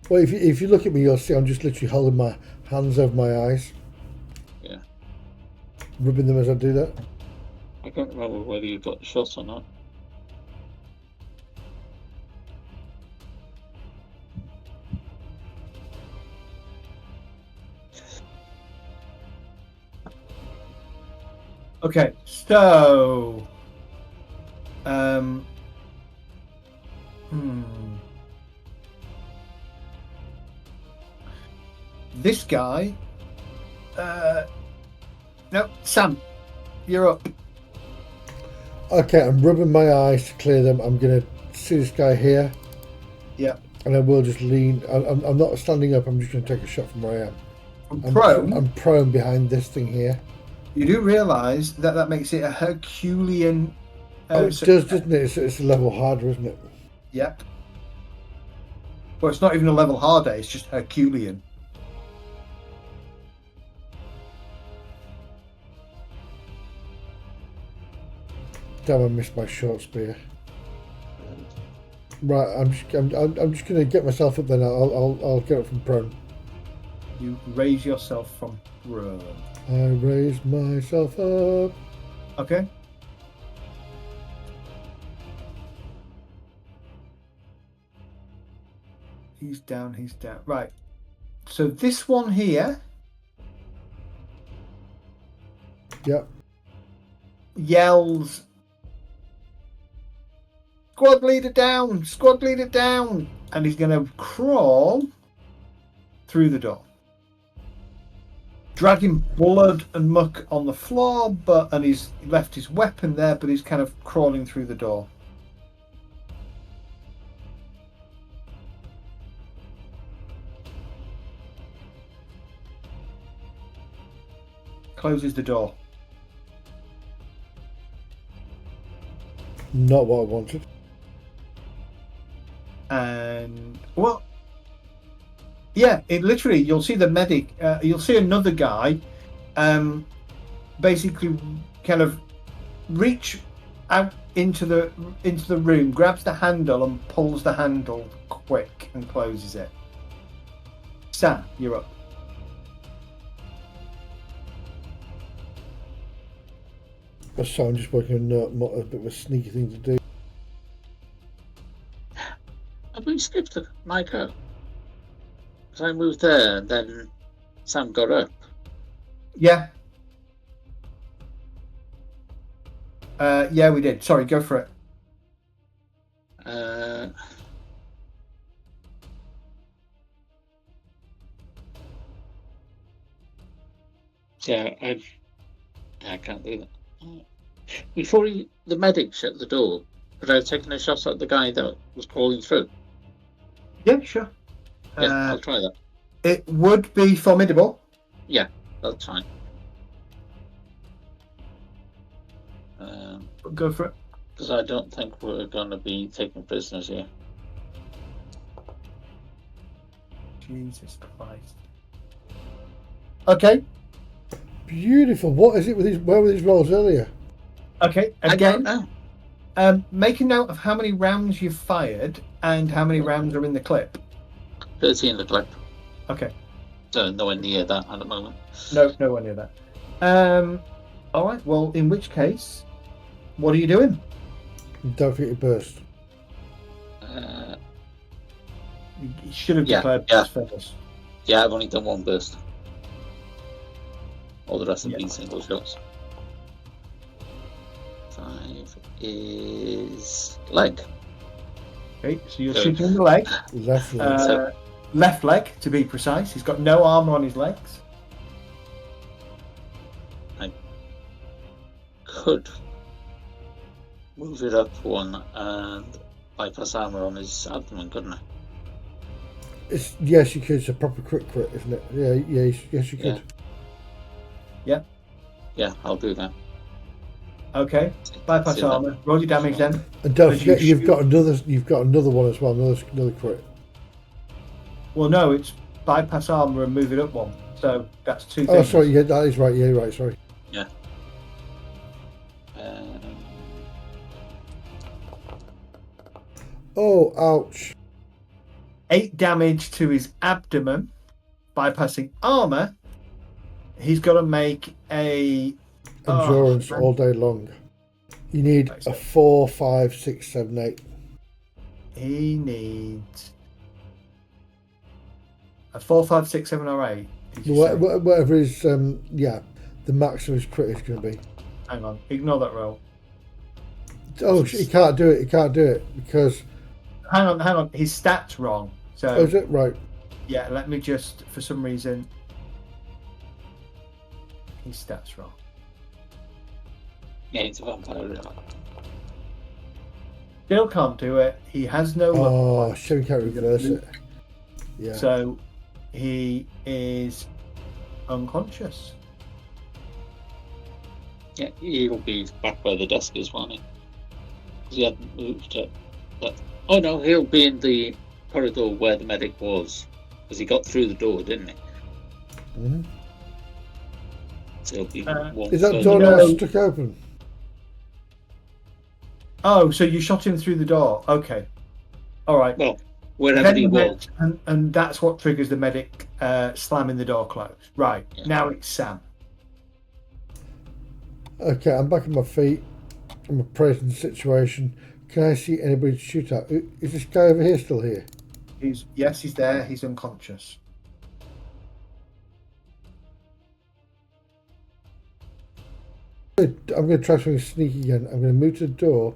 Speaker 3: Well, if you look at me, you'll see I'm just literally holding my hands over my eyes.
Speaker 1: Yeah.
Speaker 3: Rubbing them as I do that.
Speaker 1: I can't remember whether you got the shot or not.
Speaker 2: Okay, so this guy. No, Sam, you're up.
Speaker 3: Okay, I'm rubbing my eyes to clear them. I'm gonna see this guy here.
Speaker 2: Yeah.
Speaker 3: And I will just lean. I'm not standing up. I'm just gonna take a shot from where I am. I'm prone behind this thing here.
Speaker 2: You do realise that makes it a Herculean.
Speaker 3: It does, doesn't it? It's a level harder, isn't it?
Speaker 2: Yep. Well, it's not even a level harder. It's just Herculean.
Speaker 3: Damn, I missed my short spear. Right, I'm just gonna get myself up. Then I'll get up from prone.
Speaker 2: You raise yourself from prone.
Speaker 3: I raise myself up.
Speaker 2: Okay. He's down. Right. So this one here.
Speaker 3: Yep.
Speaker 2: Yells. Squad leader down. Squad leader down. And he's going to crawl through the door. Dragging blood and muck on the floor, and he's left his weapon there, but he's kind of crawling through the door. closes the door.
Speaker 3: Not what I wanted.
Speaker 2: And well, yeah, it literally. You'll see the medic. You'll see another guy, basically, kind of reach out into the room, grabs the handle and pulls the handle quick and closes it. Sam, you're up.
Speaker 3: So I'm just working on a bit of a sneaky thing to do.
Speaker 1: Have we skipped my go? Because I moved there, and then Sam got up.
Speaker 2: Yeah. Yeah, we did. Sorry, go for it.
Speaker 1: Yeah, I can't do that. Before the medic shut the door, could I have taken a shot at the guy that was crawling through?
Speaker 2: Yeah, sure.
Speaker 1: Yeah, I'll try that.
Speaker 2: It would be formidable.
Speaker 1: Yeah, that's fine.
Speaker 2: Go for it.
Speaker 1: Because I don't think we're going to be taking prisoners here.
Speaker 2: Jesus Christ. Okay.
Speaker 3: Beautiful. What is it with these? Where were these rolls earlier?
Speaker 2: Okay.
Speaker 1: I don't
Speaker 2: Again,
Speaker 1: know.
Speaker 2: make a note of how many rounds you've fired and how many rounds are in the clip.
Speaker 1: 30 in the clip.
Speaker 2: Okay.
Speaker 1: So nowhere near that at the moment.
Speaker 2: No, nowhere near that. All right. Well, in which case, what are you doing?
Speaker 3: Don't forget your burst.
Speaker 2: You should have declared burst first.
Speaker 1: Yeah, I've only done one burst. All the rest have been single shots. 5 is leg.
Speaker 2: Okay, so you're shooting in the leg.
Speaker 3: Left leg.
Speaker 2: Left leg, to be precise. He's got no armor on his legs.
Speaker 1: I could move it up one and bypass armor on his abdomen, couldn't I?
Speaker 3: Yes, you could. It's a proper crit, isn't it? Yeah, yes, you could.
Speaker 1: Yeah, I'll do that.
Speaker 2: Okay, bypass armor. Roll your damage then.
Speaker 3: And don't forget, you've got another one as well. Another crit.
Speaker 2: Well, no, it's bypass armor and move it up one. So that's two things.
Speaker 3: Oh, sorry. Yeah, that is right. Yeah, right. Sorry.
Speaker 1: Yeah.
Speaker 3: Oh, ouch.
Speaker 2: 8 damage to his abdomen. Bypassing armor. He's got to make a
Speaker 3: endurance all day long. You need a 4, 5, 6, 7, 8.
Speaker 2: He needs a 4, 5, 6, 7, or 8.
Speaker 3: Whatever is, the max of his crit is going to be.
Speaker 2: Hang on, ignore that roll.
Speaker 3: Oh, he can't do it. He can't do it because.
Speaker 2: Hang on. His stats wrong. So.
Speaker 3: Oh, is it right?
Speaker 2: Yeah. Let me just, for some reason, his stats wrong.
Speaker 1: Yeah, it's a vampire.
Speaker 2: Still can't do it. He has no.
Speaker 3: Oh, shit, we can't reverse it. Yeah.
Speaker 2: So he is unconscious.
Speaker 1: Yeah, he'll be back where the desk is, won't he? Because he hadn't moved it. But, oh no, he'll be in the corridor where the medic was. Because he got through the door, didn't he?
Speaker 3: Mm-hmm.
Speaker 1: So he'll be
Speaker 3: is that door now stuck open?
Speaker 2: Oh, so you shot him through the door. Okay. All right.
Speaker 1: Well, wherever he was.
Speaker 2: And that's what triggers the medic slamming the door closed. Right. Yeah. Now it's Sam.
Speaker 3: Okay, I'm back on my feet. I'm appraising the situation. Can I see anybody to shoot at? Is this guy over here still here?
Speaker 2: Yes, he's there. He's unconscious.
Speaker 3: I'm going to try something sneaky again. I'm going to move to the door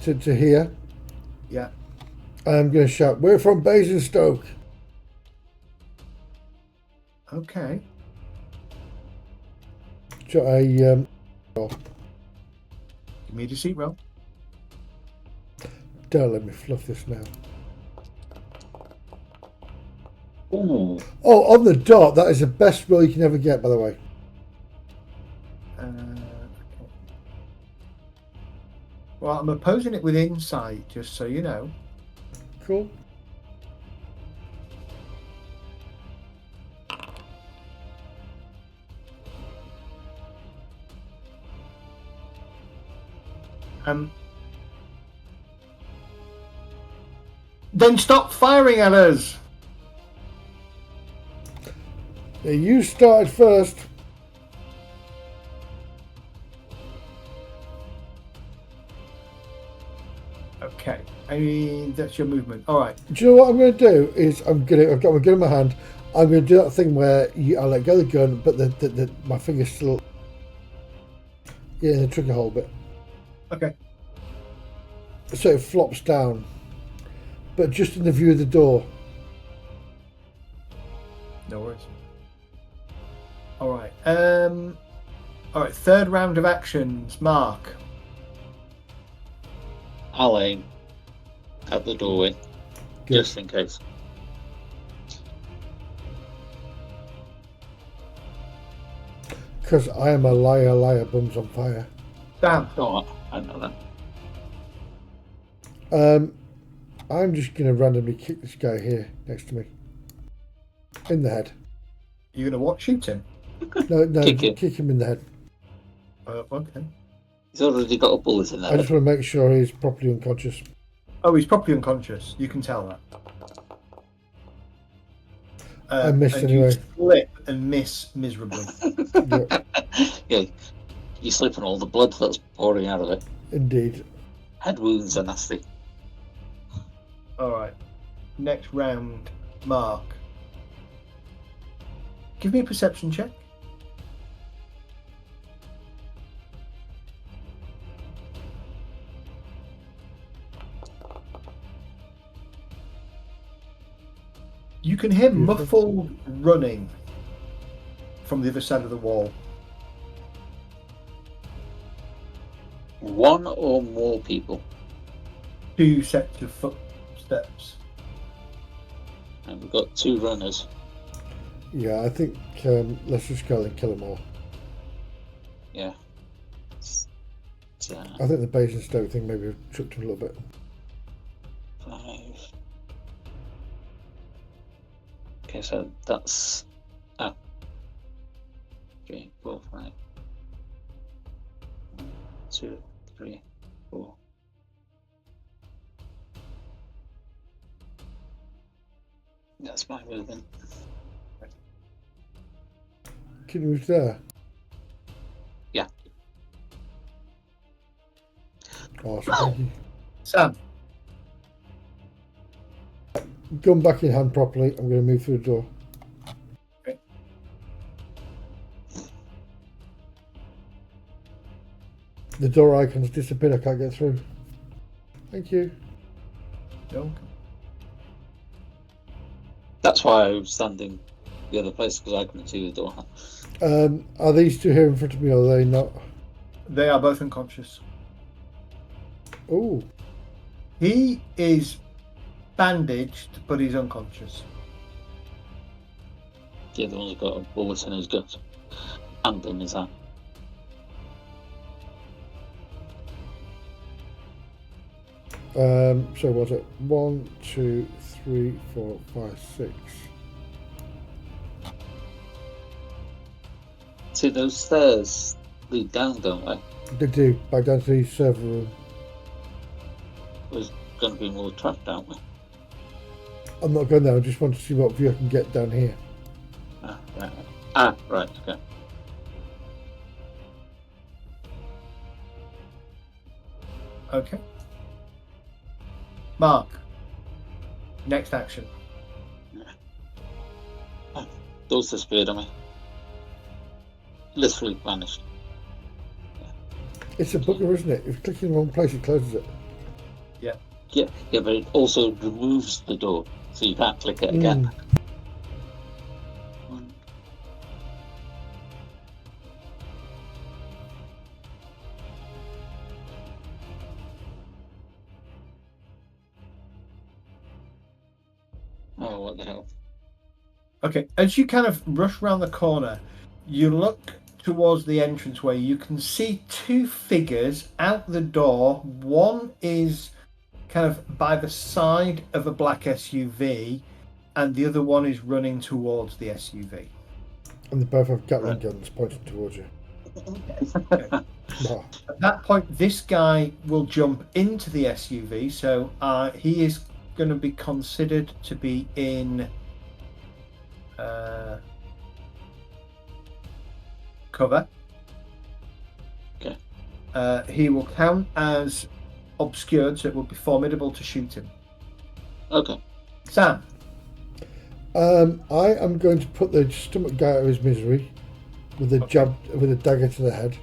Speaker 3: to here.
Speaker 2: Yeah.
Speaker 3: And I'm going to shout, "We're from Basingstoke."
Speaker 2: Okay.
Speaker 3: So I
Speaker 2: give me a deceit roll.
Speaker 3: Don't let me fluff this now.
Speaker 1: Ooh.
Speaker 3: Oh, on the dot. That is the best roll you can ever get, by the way.
Speaker 2: Well, I'm opposing it with insight, just so you know.
Speaker 3: Cool.
Speaker 2: Then stop firing at us!
Speaker 3: Yeah, you started first.
Speaker 2: Okay. I mean, that's your movement. All right.
Speaker 3: Do you know what I'm going to do? I've got my gun in my hand. I'm going to do that thing where I let go of the gun, but my finger's still in the trigger hole bit.
Speaker 2: Okay.
Speaker 3: So it flops down, but just in the view of the door.
Speaker 2: No worries. All right. All right. Third round of actions. Mark.
Speaker 1: I'll aim at the doorway,
Speaker 3: Good.
Speaker 1: just in case.
Speaker 3: Because I am a liar, bums on fire.
Speaker 2: Sam.
Speaker 1: Oh, I know that.
Speaker 3: I'm just going to randomly kick this guy here next to me. In the head.
Speaker 2: You're going to what? Shoot him?
Speaker 3: No,
Speaker 1: Kick
Speaker 3: kick him in the head.
Speaker 2: Okay.
Speaker 1: He's already got a bullet in there.
Speaker 3: I just want to make sure he's properly unconscious.
Speaker 2: Oh, he's probably unconscious. You can tell that.
Speaker 3: I missed
Speaker 2: and
Speaker 3: anyway.
Speaker 2: You slip and miss miserably.
Speaker 3: Yeah,
Speaker 1: Yeah, you slip on all the blood that's pouring out of it.
Speaker 3: indeed.
Speaker 1: Head wounds are nasty.
Speaker 2: All right. Next round, Mark. Give me a perception check. You can hear muffled running from the other side of the wall.
Speaker 1: One or more people.
Speaker 2: 2 sets of footsteps.
Speaker 1: And we've got 2 runners.
Speaker 3: Yeah, I think let's just go and kill them all.
Speaker 1: Yeah.
Speaker 3: I think the base and stoke thing maybe tripped him a little bit.
Speaker 1: 5. Okay, so that's 3, 4, 5. 1, 2, 3, 4. That's my movement.
Speaker 3: Can you move there?
Speaker 1: Yeah.
Speaker 3: Awesome, thank you.
Speaker 2: Sam.
Speaker 3: Gun back in hand properly. I'm going to move through the door.
Speaker 2: Okay.
Speaker 3: The door icon's disappeared. I can't get through. Thank you.
Speaker 2: No.
Speaker 1: That's why I was standing the other place, because I couldn't see the door.
Speaker 3: Are these two here in front of me, or are they not?
Speaker 2: They are both unconscious.
Speaker 3: Oh.
Speaker 2: He is bandaged, but he's unconscious.
Speaker 1: The other one's got a bullet in his gut and in his hand.
Speaker 3: So was it 1, 2, 3, 4, 5, 6?
Speaker 1: See, those stairs lead down, don't they?
Speaker 3: They do. Back down to the server room.
Speaker 1: There's going to be more trapped, aren't we?
Speaker 3: I'm not going there. I just want to see what view I can get down here.
Speaker 1: Right, okay.
Speaker 2: Okay. Mark. Next action.
Speaker 1: Those disappeared on me. Literally vanished.
Speaker 3: It's a bugger, isn't it? If you click in the wrong place, it closes it.
Speaker 2: Yeah.
Speaker 1: Yeah, but it also removes the door, so you can't click it again. Oh, what the hell?
Speaker 2: Okay, as you kind of rush around the corner, you look towards the entranceway, you can see two figures out the door. One is kind of by the side of a black SUV, and the other one is running towards the SUV.
Speaker 3: And they both have Gatling guns pointing towards you.
Speaker 2: Okay.
Speaker 3: Oh,
Speaker 2: At that point, this guy will jump into the SUV, so he is going to be considered to be in cover.
Speaker 1: Okay.
Speaker 2: He will count as obscured, so it will be formidable to shoot him.
Speaker 1: Okay.
Speaker 2: Sam.
Speaker 3: I am going to put the stomach guy out of his misery with a jab, with a dagger to the head.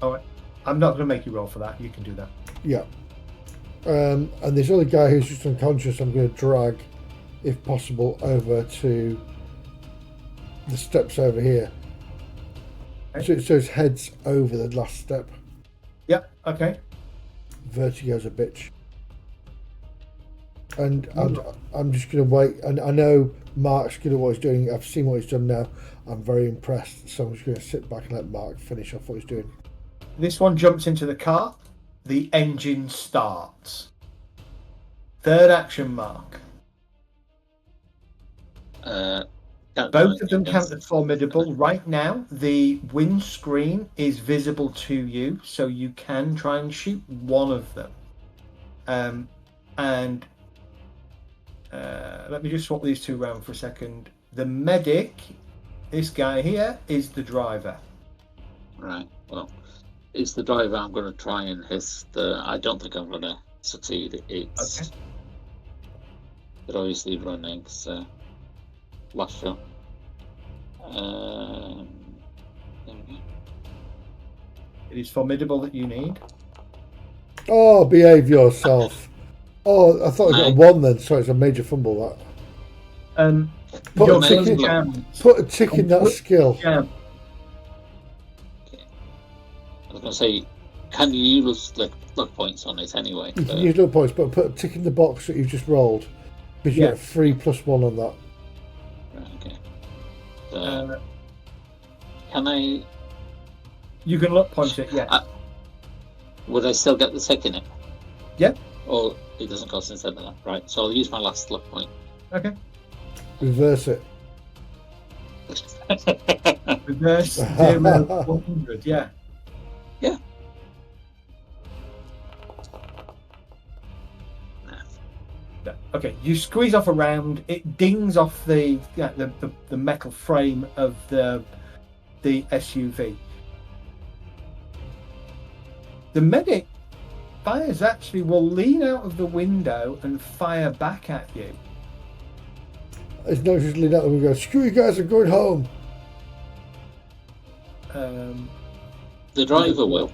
Speaker 2: All right. I'm not going to make you roll for that. You can do that.
Speaker 3: Yeah. And this other guy who's just unconscious, I'm going to drag, if possible, over to the steps over here.
Speaker 2: Okay.
Speaker 3: So his head's over the last step.
Speaker 2: Yeah. Okay.
Speaker 3: Vertigo's a bitch. And I'm just going to wait. And I know Mark's good at what he's doing. I've seen what he's done now. I'm very impressed. So I'm just going to sit back and let Mark finish off what he's doing.
Speaker 2: This one jumps into the car. The engine starts. Third action, Mark. Both of them count as formidable. Right now, the windscreen is visible to you, so you can try and shoot one of them. Let me just swap these two around for a second. The medic, this guy here, is the driver.
Speaker 1: Right. Well, it's the driver. I'm going to try and hit the. I don't think I'm going to succeed. It's.
Speaker 2: Okay.
Speaker 1: They're obviously running. So. Last shot. There we go.
Speaker 2: It is formidable that you need.
Speaker 3: Oh, behave yourself. Oh, I thought I got a 1 then. Sorry, it's a major fumble, that. Put
Speaker 2: Your
Speaker 3: a tick in,
Speaker 2: jam.
Speaker 3: put a tick in that skill.
Speaker 2: Jam.
Speaker 1: Okay. I was going to say, can you use luck points on it anyway?
Speaker 3: You can use luck points, but put a tick in the box that you've just rolled. Because you get 3 + 1 on that.
Speaker 1: Right, okay. So, can I...
Speaker 2: You can luck point it, yeah.
Speaker 1: Would I still get the tick in it?
Speaker 2: Yeah.
Speaker 1: Or it doesn't cost instead of that? Right, so I'll use my last luck point.
Speaker 2: Okay.
Speaker 3: Reverse it.
Speaker 2: Reverse 0 100, yeah.
Speaker 1: Yeah.
Speaker 2: Okay, you squeeze off a round. It dings off the metal frame of the SUV. The medic fires actually will lean out of the window and fire back at you.
Speaker 3: It's not just lean out the window. Screw you guys! I'm going home.
Speaker 1: The driver will.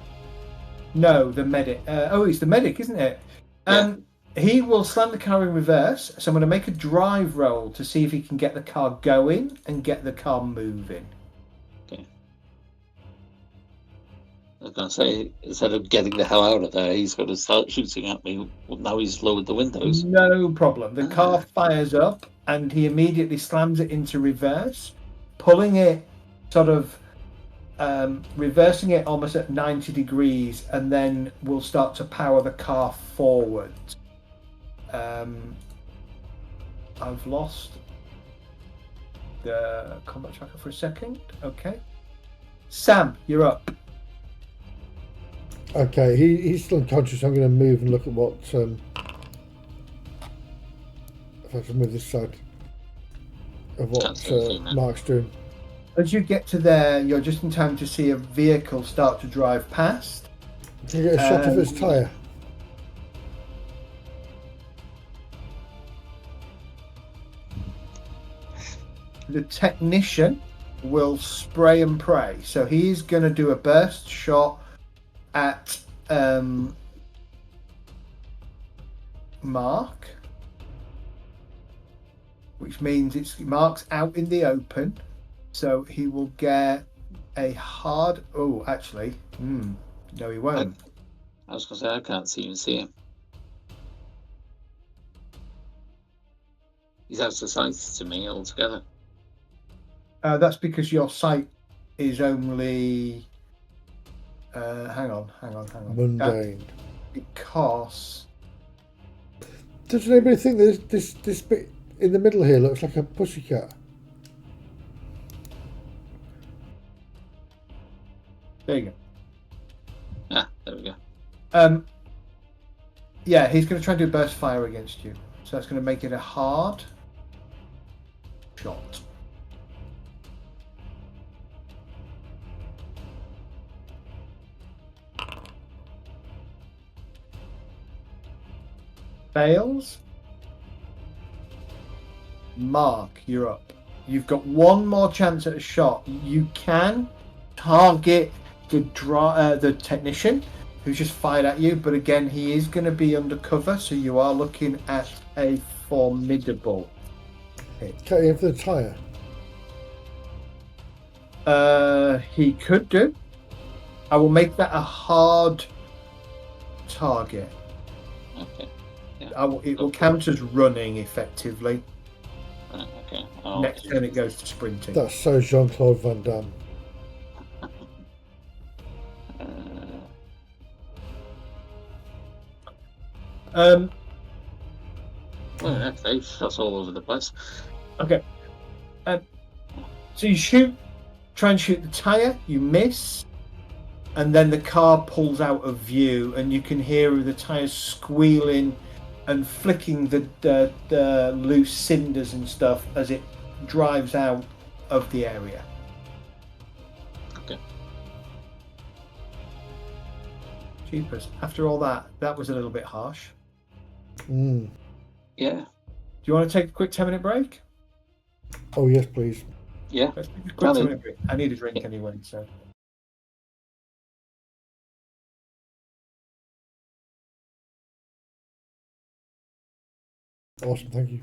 Speaker 2: No, the medic. It's the medic, isn't it?
Speaker 1: Yeah.
Speaker 2: He will slam the car in reverse, so I'm going to make a drive roll to see if he can get the car going and get the car moving.
Speaker 1: Okay. I was going to say, instead of getting the hell out of there, he's going to start shooting at me. Well, now he's lowered the windows.
Speaker 2: No problem. The car fires up and he immediately slams it into reverse, pulling it sort of reversing it almost at 90 degrees, and then we'll start to power the car forward. I've lost the combat tracker for a second. Okay. Sam, you're up.
Speaker 3: Okay, he's still unconscious. I'm going to move and look at what. If I can move this side of what Mark's doing.
Speaker 2: As you get to there, you're just in time to see a vehicle start to drive past.
Speaker 3: Can you get a shot of his tyre?
Speaker 2: The technician will spray and pray. So he's going to do a burst shot at Mark, which means Mark's out in the open. So he will get a hard... Oh, actually, no, he won't.
Speaker 1: I was going to say, I can't even see him. He's out of sight to me altogether.
Speaker 2: That's because your sight is only. Hang on.
Speaker 3: Mundane.
Speaker 2: Because
Speaker 3: Does anybody think that this bit in the middle here looks like a pussycat?
Speaker 2: there you
Speaker 1: Ah, there we go.
Speaker 2: go. Yeah, he's going to try and do burst fire against you, so that's going to make it a hard shot. Fails. Mark, you're up. You've got one more chance at a shot. You can target the technician who's just fired at you, but again, he is going to be undercover, so you are looking at a formidable hit.
Speaker 3: Can't you aim for the tyre?
Speaker 2: He could do. I will make that a hard target.
Speaker 1: Okay.
Speaker 2: It will count as running effectively.
Speaker 1: Right, okay.
Speaker 2: Next turn it goes to sprinting.
Speaker 3: That's so Jean-Claude Van Damme.
Speaker 1: Well, okay, that's all over the place.
Speaker 2: Okay. So you try and shoot the tyre, you miss, and then the car pulls out of view, and you can hear the tyres squealing and flicking the loose cinders and stuff as it drives out of the area.
Speaker 1: Okay.
Speaker 2: Jeepers. After all that was a little bit harsh.
Speaker 3: Mm.
Speaker 1: Yeah.
Speaker 2: Do you want to take a quick 10-minute break?
Speaker 3: Oh yes, please.
Speaker 1: Yeah.
Speaker 2: Let's take a quick 10-minute break. I need a drink anyway, so.
Speaker 3: Awesome, thank you.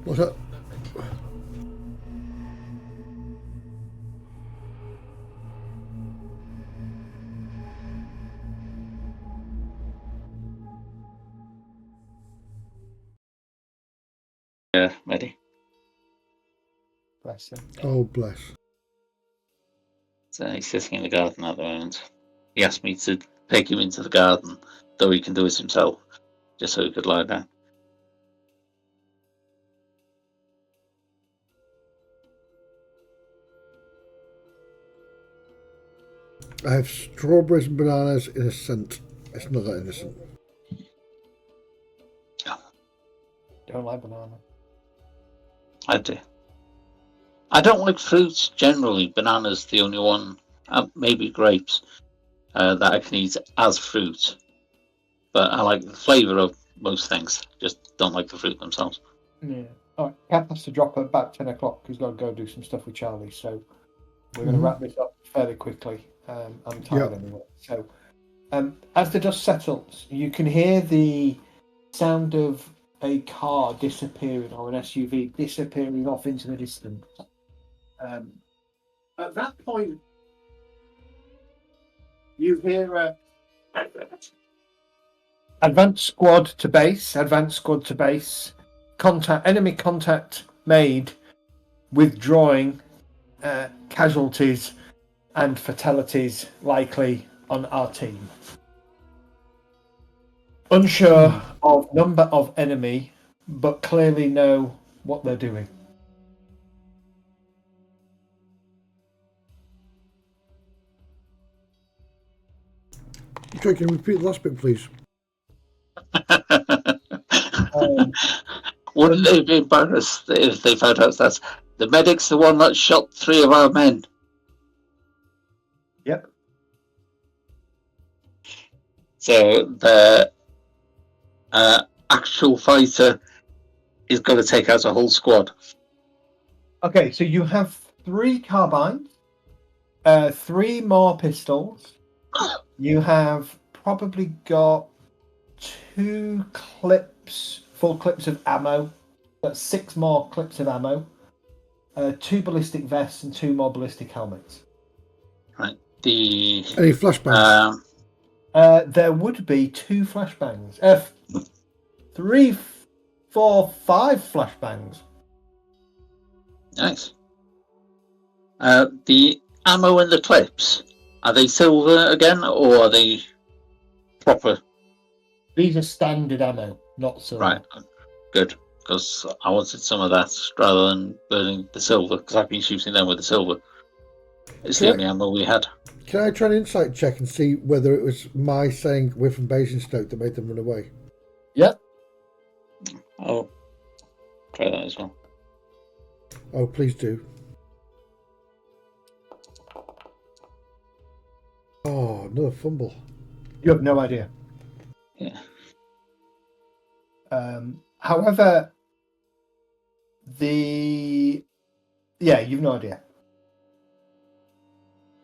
Speaker 3: What's that?
Speaker 1: Yeah, Medi.
Speaker 2: Bless him.
Speaker 3: Oh, bless.
Speaker 1: So he's sitting in the garden at the moment. He asked me to take him into the garden, though he can do it himself, just so he could lie down.
Speaker 3: I have strawberries and bananas in a scent. It's not that innocent.
Speaker 2: Don't like banana.
Speaker 1: I do. I don't like fruits generally. Banana's the only one, maybe grapes, that I can eat as fruit. But I like the flavour of most things. Just don't like the fruit themselves.
Speaker 2: Yeah. All right. Kath has to drop at about 10 o'clock. He's got to go do some stuff with Charlie. So we're going to wrap this up fairly quickly. I'm tired anyway. So as the dust settles, you can hear the sound of a car disappearing or an SUV disappearing off into the distance. At that point, you hear advanced squad to base, enemy contact made, withdrawing, casualties and fatalities likely on our team. Unsure of number of enemy, but clearly know what they're doing.
Speaker 3: Okay, can you repeat the last bit, please?
Speaker 1: Wouldn't they be embarrassed if they found out that the medic's the one that shot 3 of our men?
Speaker 2: Yep.
Speaker 1: So the actual fighter is going to take out a whole squad.
Speaker 2: Okay, so you have 3 carbines, 3 more pistols. You have probably got 2 clips, full clips of ammo. That's 6 more clips of ammo. 2 ballistic vests and 2 more ballistic helmets.
Speaker 1: Right.
Speaker 3: Any flashbangs?
Speaker 2: There would be 2 flashbangs. 3, 4, 5 flashbangs.
Speaker 1: Nice. The ammo and the clips, are they silver again, or are they proper?
Speaker 2: These are standard ammo, not silver.
Speaker 1: Right. Good. Because I wanted some of that rather than burning the silver, because I've been shooting them with the silver. It's the only ammo we had.
Speaker 3: Can I try an insight check and see whether it was my saying we're from Basingstoke that made them run away?
Speaker 2: Yep.
Speaker 1: I'll try that as well.
Speaker 3: Oh, please do. Oh, another fumble.
Speaker 2: You have no idea.
Speaker 1: Yeah.
Speaker 2: However, you've no idea.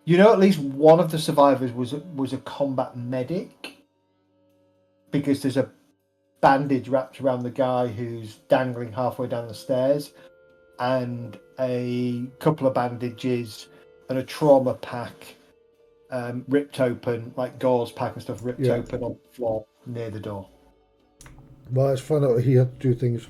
Speaker 2: You know, at least one of the survivors was a combat medic, because there's a bandage wrapped around the guy who's dangling halfway down the stairs, and a couple of bandages and a trauma pack ripped open, like gauze pack and stuff ripped open on the floor near the door.
Speaker 3: Well, let's find out how he had to do things.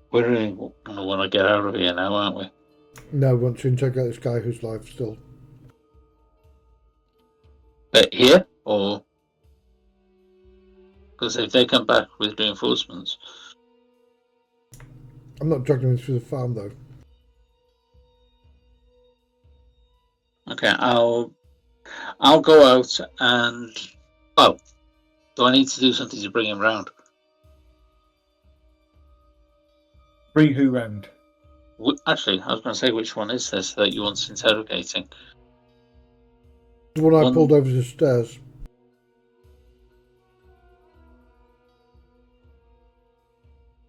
Speaker 1: We're really going to want to get out of here now, aren't we?
Speaker 3: No, we want to check out this guy who's alive still.
Speaker 1: Here? Or... Because if they come back with reinforcements...
Speaker 3: I'm not dragging him through the farm, though.
Speaker 1: Okay, I'll go out and... Well, do I need to do something to bring him round?
Speaker 2: Bring who round?
Speaker 1: Actually, I was going to say, which one is this that you want interrogating?
Speaker 3: The one I pulled over the stairs.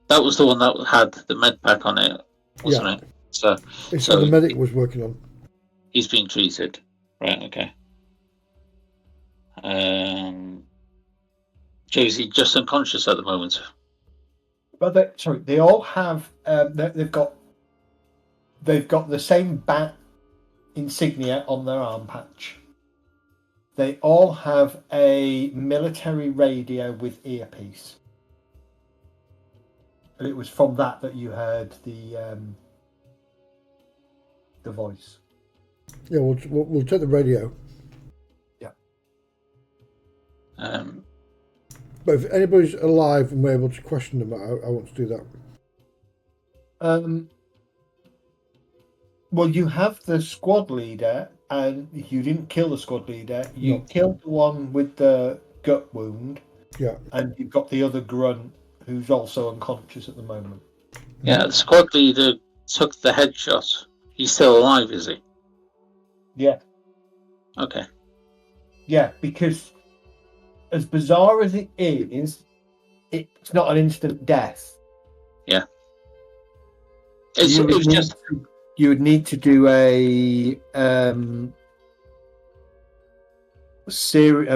Speaker 1: That was the one that had the med pack on it, wasn't it? So
Speaker 3: It's what the medic was working on.
Speaker 1: He's being treated. Right, okay. So is he just unconscious at the moment?
Speaker 2: But they all have. They've got the same bat insignia on their arm patch. They all have a military radio with earpiece. And it was from that you heard the voice.
Speaker 3: Yeah, we'll take the radio.
Speaker 2: Yeah.
Speaker 3: But if anybody's alive and we're able to question them, I want to do that.
Speaker 2: Well, you have the squad leader, and you didn't kill the squad leader. You
Speaker 3: No.
Speaker 2: killed the one with the gut wound.
Speaker 3: Yeah.
Speaker 2: And you've got the other grunt who's also unconscious at the moment.
Speaker 1: Yeah, the squad leader took the headshot. He's still alive, is he?
Speaker 2: Yeah.
Speaker 1: Okay.
Speaker 2: Yeah, because as bizarre as it is, it's not an instant death.
Speaker 1: Yeah. It was just...
Speaker 2: You would need to do a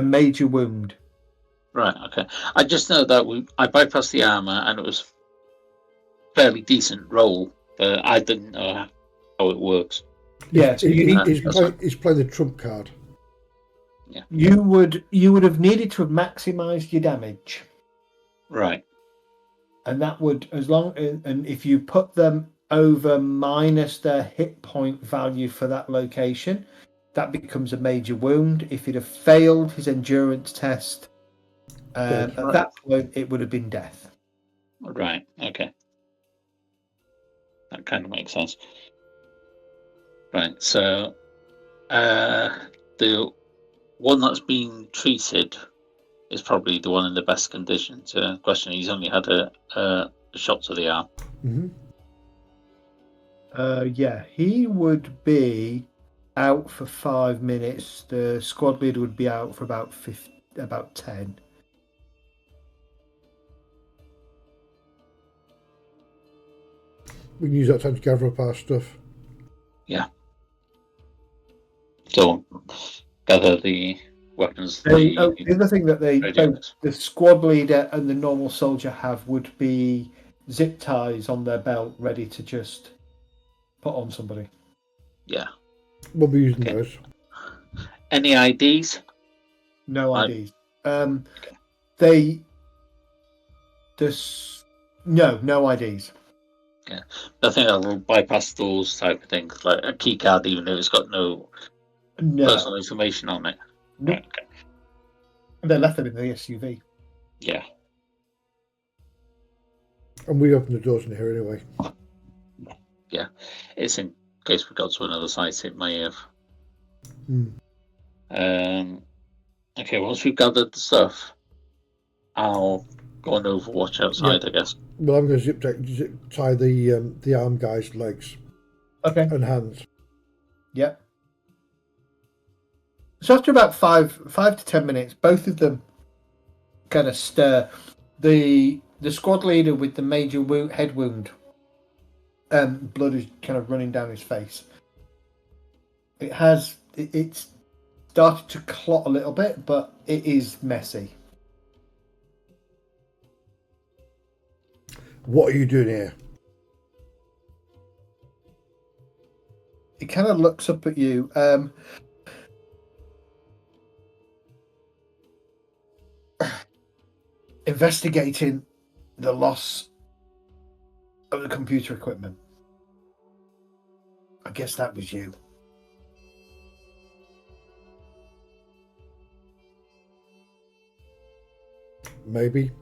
Speaker 2: major wound.
Speaker 1: Right, okay. I just know that I bypassed the armor and it was fairly decent roll, but I didn't know how it works.
Speaker 2: Yeah, so
Speaker 3: he's playing the trump card.
Speaker 1: Yeah.
Speaker 2: You would have needed to have maximised your damage.
Speaker 1: Right.
Speaker 2: And that would, and if you put them over minus their hit point value for that location, that becomes a major wound. If he'd have failed his endurance test, at that point, it would have been death.
Speaker 1: Right, okay. That kind of makes sense. Right, so the one that's being treated is probably the one in the best condition. To question, he's only had a shot to the arm.
Speaker 3: Mm-hmm.
Speaker 2: Yeah, he would be out for 5 minutes. The squad leader would be out for about 10.
Speaker 3: We can use that time to gather up our stuff.
Speaker 1: Yeah. So gather the weapons.
Speaker 2: The other thing that both the squad leader and the normal soldier have would be zip ties on their belt, ready to just put on somebody.
Speaker 1: Yeah.
Speaker 3: We'll be using those.
Speaker 1: Any IDs?
Speaker 2: No IDs. No IDs.
Speaker 1: Yeah, I think that'll bypass those type of things, like a key card, even though it's got no personal information on it.
Speaker 2: Nope.
Speaker 1: Right, okay.
Speaker 2: They left them in the SUV.
Speaker 1: Yeah.
Speaker 3: And we opened the doors in here anyway.
Speaker 1: Yeah, it's in case we got to another site, it may have. Okay, once we've gathered the stuff, I'll go on Overwatch outside, I guess.
Speaker 3: Well, I'm going to zip tie the arm guy's legs.
Speaker 2: Okay.
Speaker 3: And hands.
Speaker 2: Yep. So after about 5 to 10 minutes, both of them kind of stir. The squad leader with the major head wound, blood is kind of running down his face. It's started to clot a little bit, but it is messy.
Speaker 3: What are you doing here?
Speaker 2: He kind of looks up at you. Investigating the loss of the computer equipment. I guess that was you.
Speaker 3: Maybe.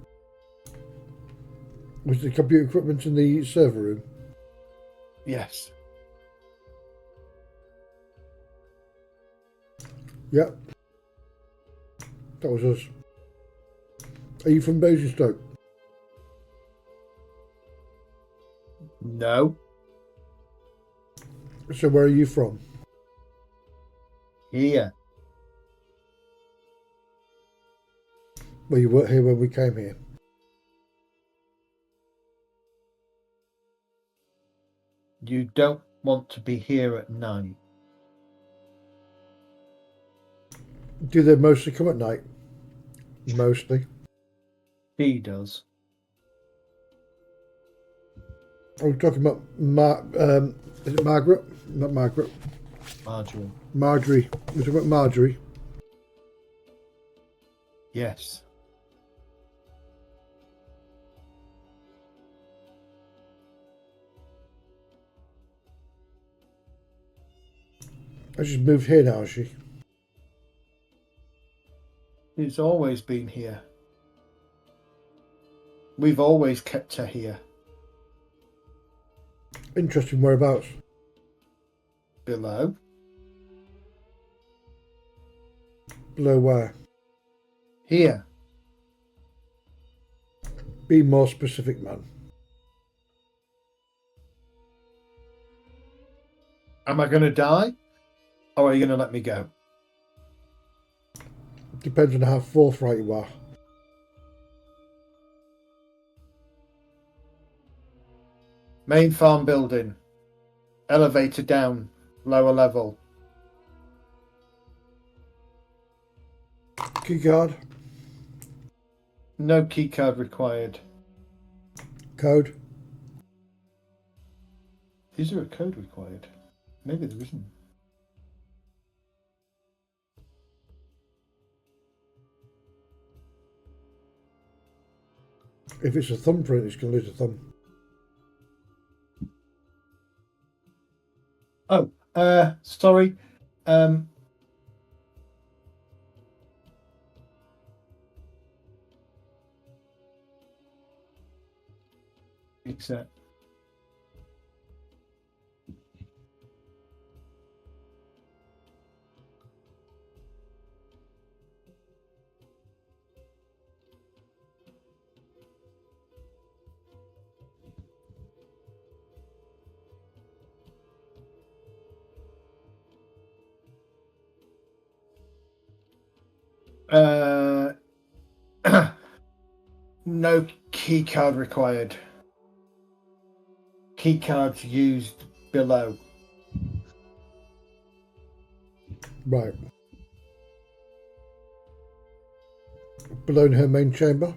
Speaker 3: Was the computer equipment in the server room?
Speaker 2: Yes.
Speaker 3: Yep. That was us. Are you from Basingstoke?
Speaker 2: No.
Speaker 3: So where are you from?
Speaker 2: Here.
Speaker 3: Well, you weren't here when we came here.
Speaker 2: You don't want to be here at night.
Speaker 3: Do they mostly come at night? Mostly.
Speaker 2: He does.
Speaker 3: I'm talking about is it Margaret? Not Margaret.
Speaker 2: Marjorie.
Speaker 3: Marjorie. We're talking about Marjorie.
Speaker 2: Yes.
Speaker 3: She's moved here now, has she?
Speaker 2: It's always been here. We've always kept her here.
Speaker 3: Interesting. Whereabouts?
Speaker 2: Below.
Speaker 3: Below where?
Speaker 2: Here.
Speaker 3: Be more specific, man.
Speaker 2: Am I going to die? Or are you going to let me go?
Speaker 3: Depends on how forthright you are.
Speaker 2: Main farm building. Elevator down. Lower level.
Speaker 3: Keycard?
Speaker 2: No keycard required.
Speaker 3: Code?
Speaker 2: Is there a code required? Maybe there isn't.
Speaker 3: If it's a thumbprint, it's going to lose a thumb.
Speaker 2: Oh, sorry. Except. No key card required. Key cards used below.
Speaker 3: Right. Below in her main chamber?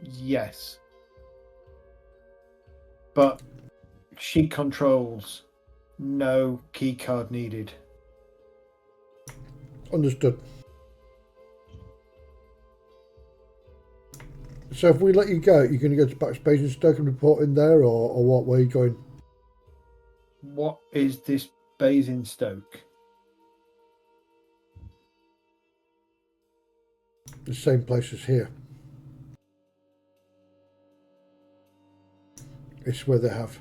Speaker 2: Yes. But she controls. No key card needed.
Speaker 3: Understood. So if we let you go, you're going to go to Backspace and Stoke and report in there, or what? Where are you going?
Speaker 2: What is this Basingstoke?
Speaker 3: The same place as here. It's where they have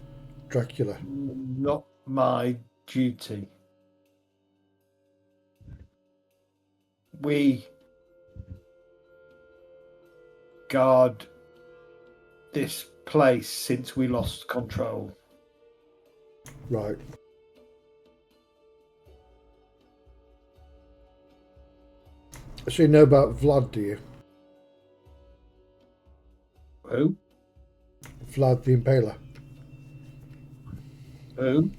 Speaker 3: Dracula.
Speaker 2: Not my duty. We guard this place since we lost control.
Speaker 3: Right. So you know about Vlad, do you?
Speaker 2: Who?
Speaker 3: Vlad the Impaler.
Speaker 2: Who?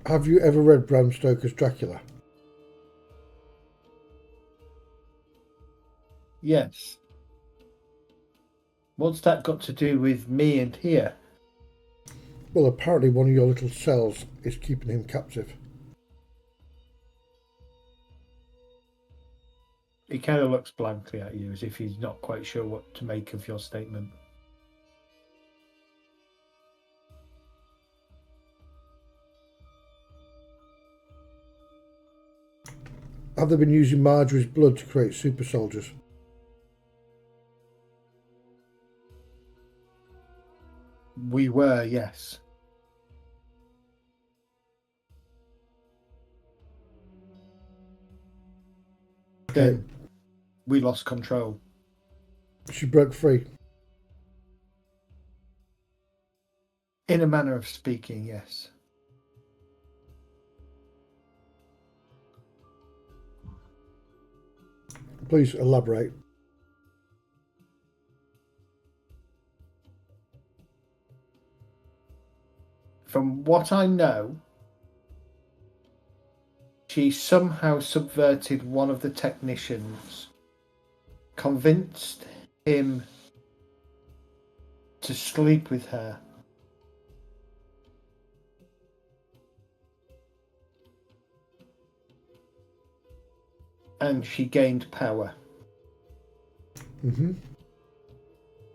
Speaker 3: Have you ever read Bram Stoker's Dracula?
Speaker 2: Yes. What's that got to do with me and here?
Speaker 3: Well, apparently one of your little cells is keeping him captive.
Speaker 2: He kind of looks blankly at you as if he's not quite sure what to make of your statement.
Speaker 3: Have they been using Marjorie's blood to create super soldiers?
Speaker 2: We were, yes.
Speaker 3: Okay.
Speaker 2: Then we lost control.
Speaker 3: She broke free.
Speaker 2: In a manner of speaking, yes.
Speaker 3: Please elaborate.
Speaker 2: From what I know, she somehow subverted one of the technicians, convinced him to sleep with her. And she gained power.
Speaker 3: Mm-hmm.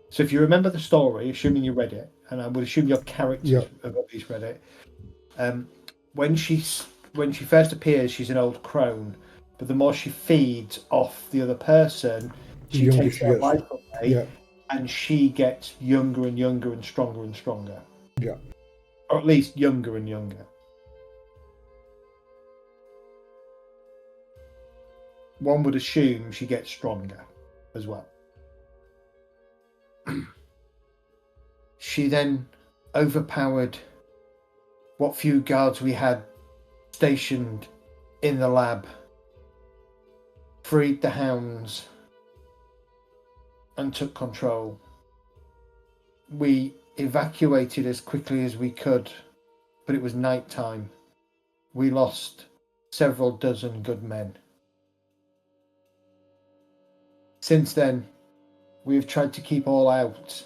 Speaker 2: So if you remember the story, assuming you read it, and I would assume your characters
Speaker 3: Yeah.
Speaker 2: have at least read it, when she first appears, she's an old crone, but the more she feeds off the other person,
Speaker 3: The
Speaker 2: she
Speaker 3: younger
Speaker 2: takes
Speaker 3: she
Speaker 2: their
Speaker 3: gets.
Speaker 2: life away,
Speaker 3: Yeah.
Speaker 2: and she gets younger and younger and stronger and stronger.
Speaker 3: Yeah.
Speaker 2: Or at least younger and younger. One would assume she gets stronger as well. She then overpowered what few guards we had stationed in the lab, freed the hounds, and took control. We evacuated as quickly as we could, but it was night time. We lost several dozen good men. Since then, we have tried to keep all out.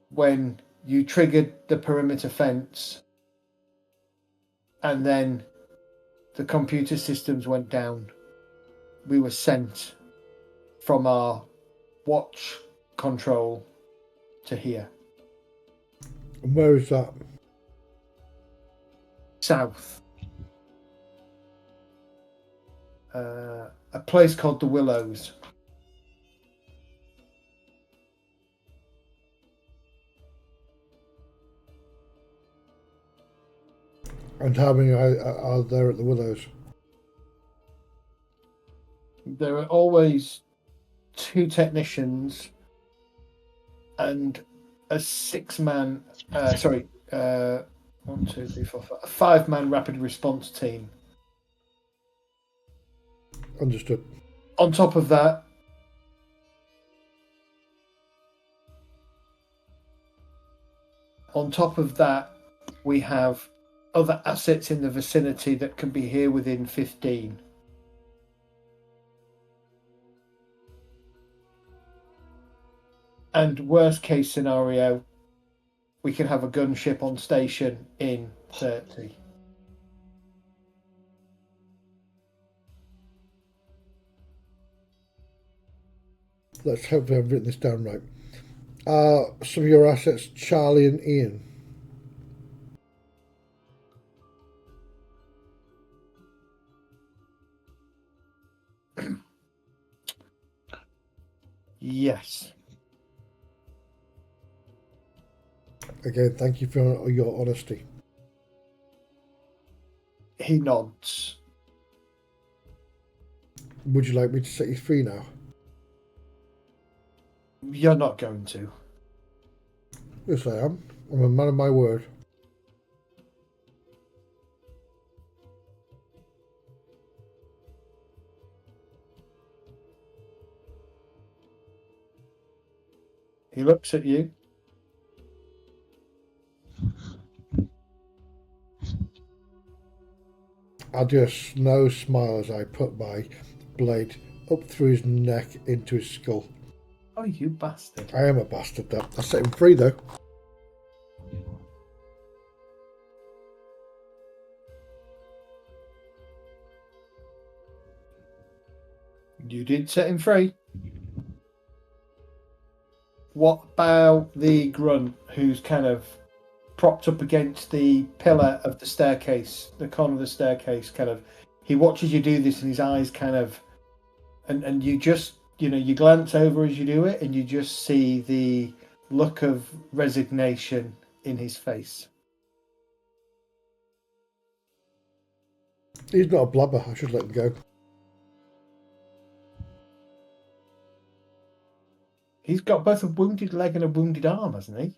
Speaker 2: When you triggered the perimeter fence, and then the computer systems went down, we were sent from our watch control to here.
Speaker 3: And where is that?
Speaker 2: South. A place called the Willows.
Speaker 3: And how many are there at the Willows?
Speaker 2: There are always 2 technicians and a 6-man, 1, 2, 3, 4, 5, a 5-man rapid response team.
Speaker 3: Understood.
Speaker 2: On top of that, we have other assets in the vicinity that can be here within 15. And worst case scenario, we can have a gunship on station in 30.
Speaker 3: Let's hope I've written this down right. Some of your assets, Charlie and Ian.
Speaker 2: Yes.
Speaker 3: Again, thank you for your honesty.
Speaker 2: He nods.
Speaker 3: Would you like me to set you free now?
Speaker 2: You're not going to.
Speaker 3: Yes, I am. I'm a man of my word.
Speaker 2: He looks at you.
Speaker 3: I do a slow smile as I put my blade up through his neck into his skull.
Speaker 2: Oh, you bastard.
Speaker 3: I am a bastard, though. I set him free, though.
Speaker 2: You did set him free. What about the grunt who's kind of propped up against the pillar of the staircase, the corner of the staircase, kind of, he watches you do this and his eyes kind of, and you just, you glance over as you do it and you just see the look of resignation in his face.
Speaker 3: He's not a blubber. I should let him go.
Speaker 2: He's got both a wounded leg and a wounded arm, hasn't he?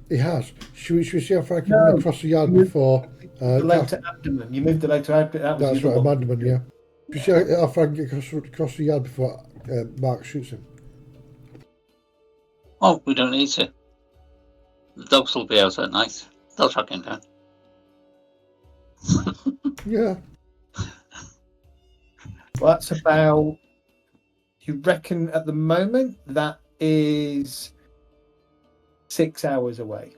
Speaker 3: He has. Should we see how far I can run across the yard before...
Speaker 2: the leg to abdomen. You moved the leg to abdomen.
Speaker 3: That's right, I'm abdomen, yeah. You see how far I can get across the yard before Mark shoots him?
Speaker 1: Oh, we don't need to. The dogs will be out at night. They'll track him down.
Speaker 3: Yeah.
Speaker 2: Well, that's about. You reckon at the moment that is 6 hours away.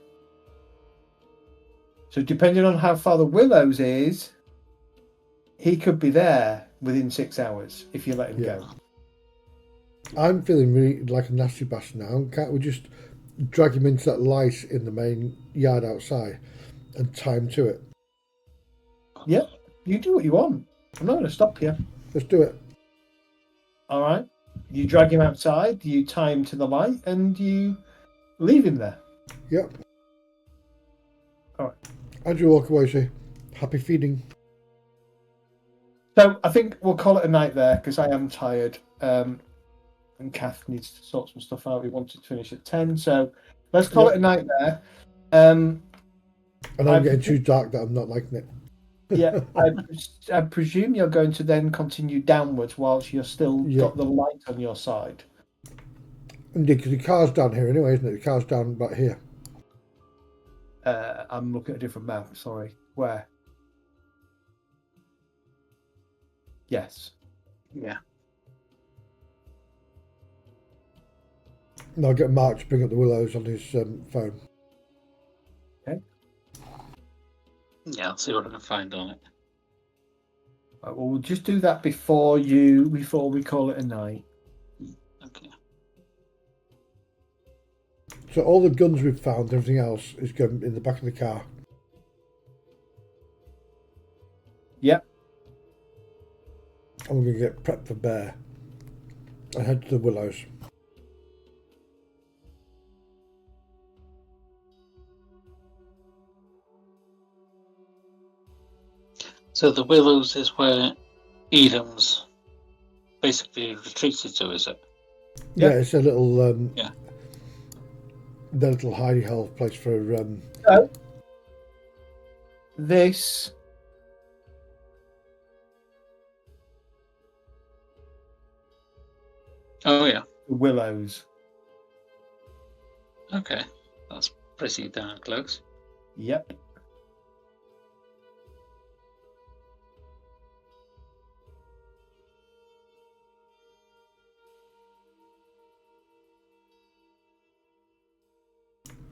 Speaker 2: So depending on how far the Willows is, he could be there within 6 hours if you let him go.
Speaker 3: I'm feeling really like a nasty bastard now. Can't we just drag him into that light in the main yard outside and tie him to it?
Speaker 2: Yeah, you do what you want. I'm not going to stop you.
Speaker 3: Let's do it.
Speaker 2: All right. You drag him outside, you tie him to the light, and you leave him there.
Speaker 3: Yep.
Speaker 2: All right.
Speaker 3: Andrew, walk away, say, happy feeding.
Speaker 2: So I think we'll call it a night there because I am tired. And Kath needs to sort some stuff out. We wanted to finish at 10. So let's call it a night there.
Speaker 3: And I'm getting too dark that I'm not liking it.
Speaker 2: Yeah, I presume you're going to then continue downwards whilst you're still got the light on your side.
Speaker 3: Indeed, because the car's down here anyway, isn't it? The car's down about here.
Speaker 2: I'm looking at a different map, sorry. Where? Yes.
Speaker 1: Yeah.
Speaker 3: And I'll get Mark to bring up the Willows on his phone.
Speaker 2: Okay.
Speaker 1: Yeah, I'll see what I can find on it.
Speaker 2: Right, well, we'll just do that before we call it a night.
Speaker 1: Okay.
Speaker 3: So all the guns we've found, everything else, is going in the back of the car.
Speaker 2: Yep.
Speaker 3: And we're going to get prepped for bear and head to the Willows.
Speaker 1: So the Willows is where Edom's basically retreated to, is it?
Speaker 3: Yeah, it's a little
Speaker 1: Yeah.
Speaker 3: the little hidey hole place for
Speaker 2: So, this
Speaker 1: Oh yeah.
Speaker 2: Willows.
Speaker 1: Okay. That's pretty darn close.
Speaker 2: Yep.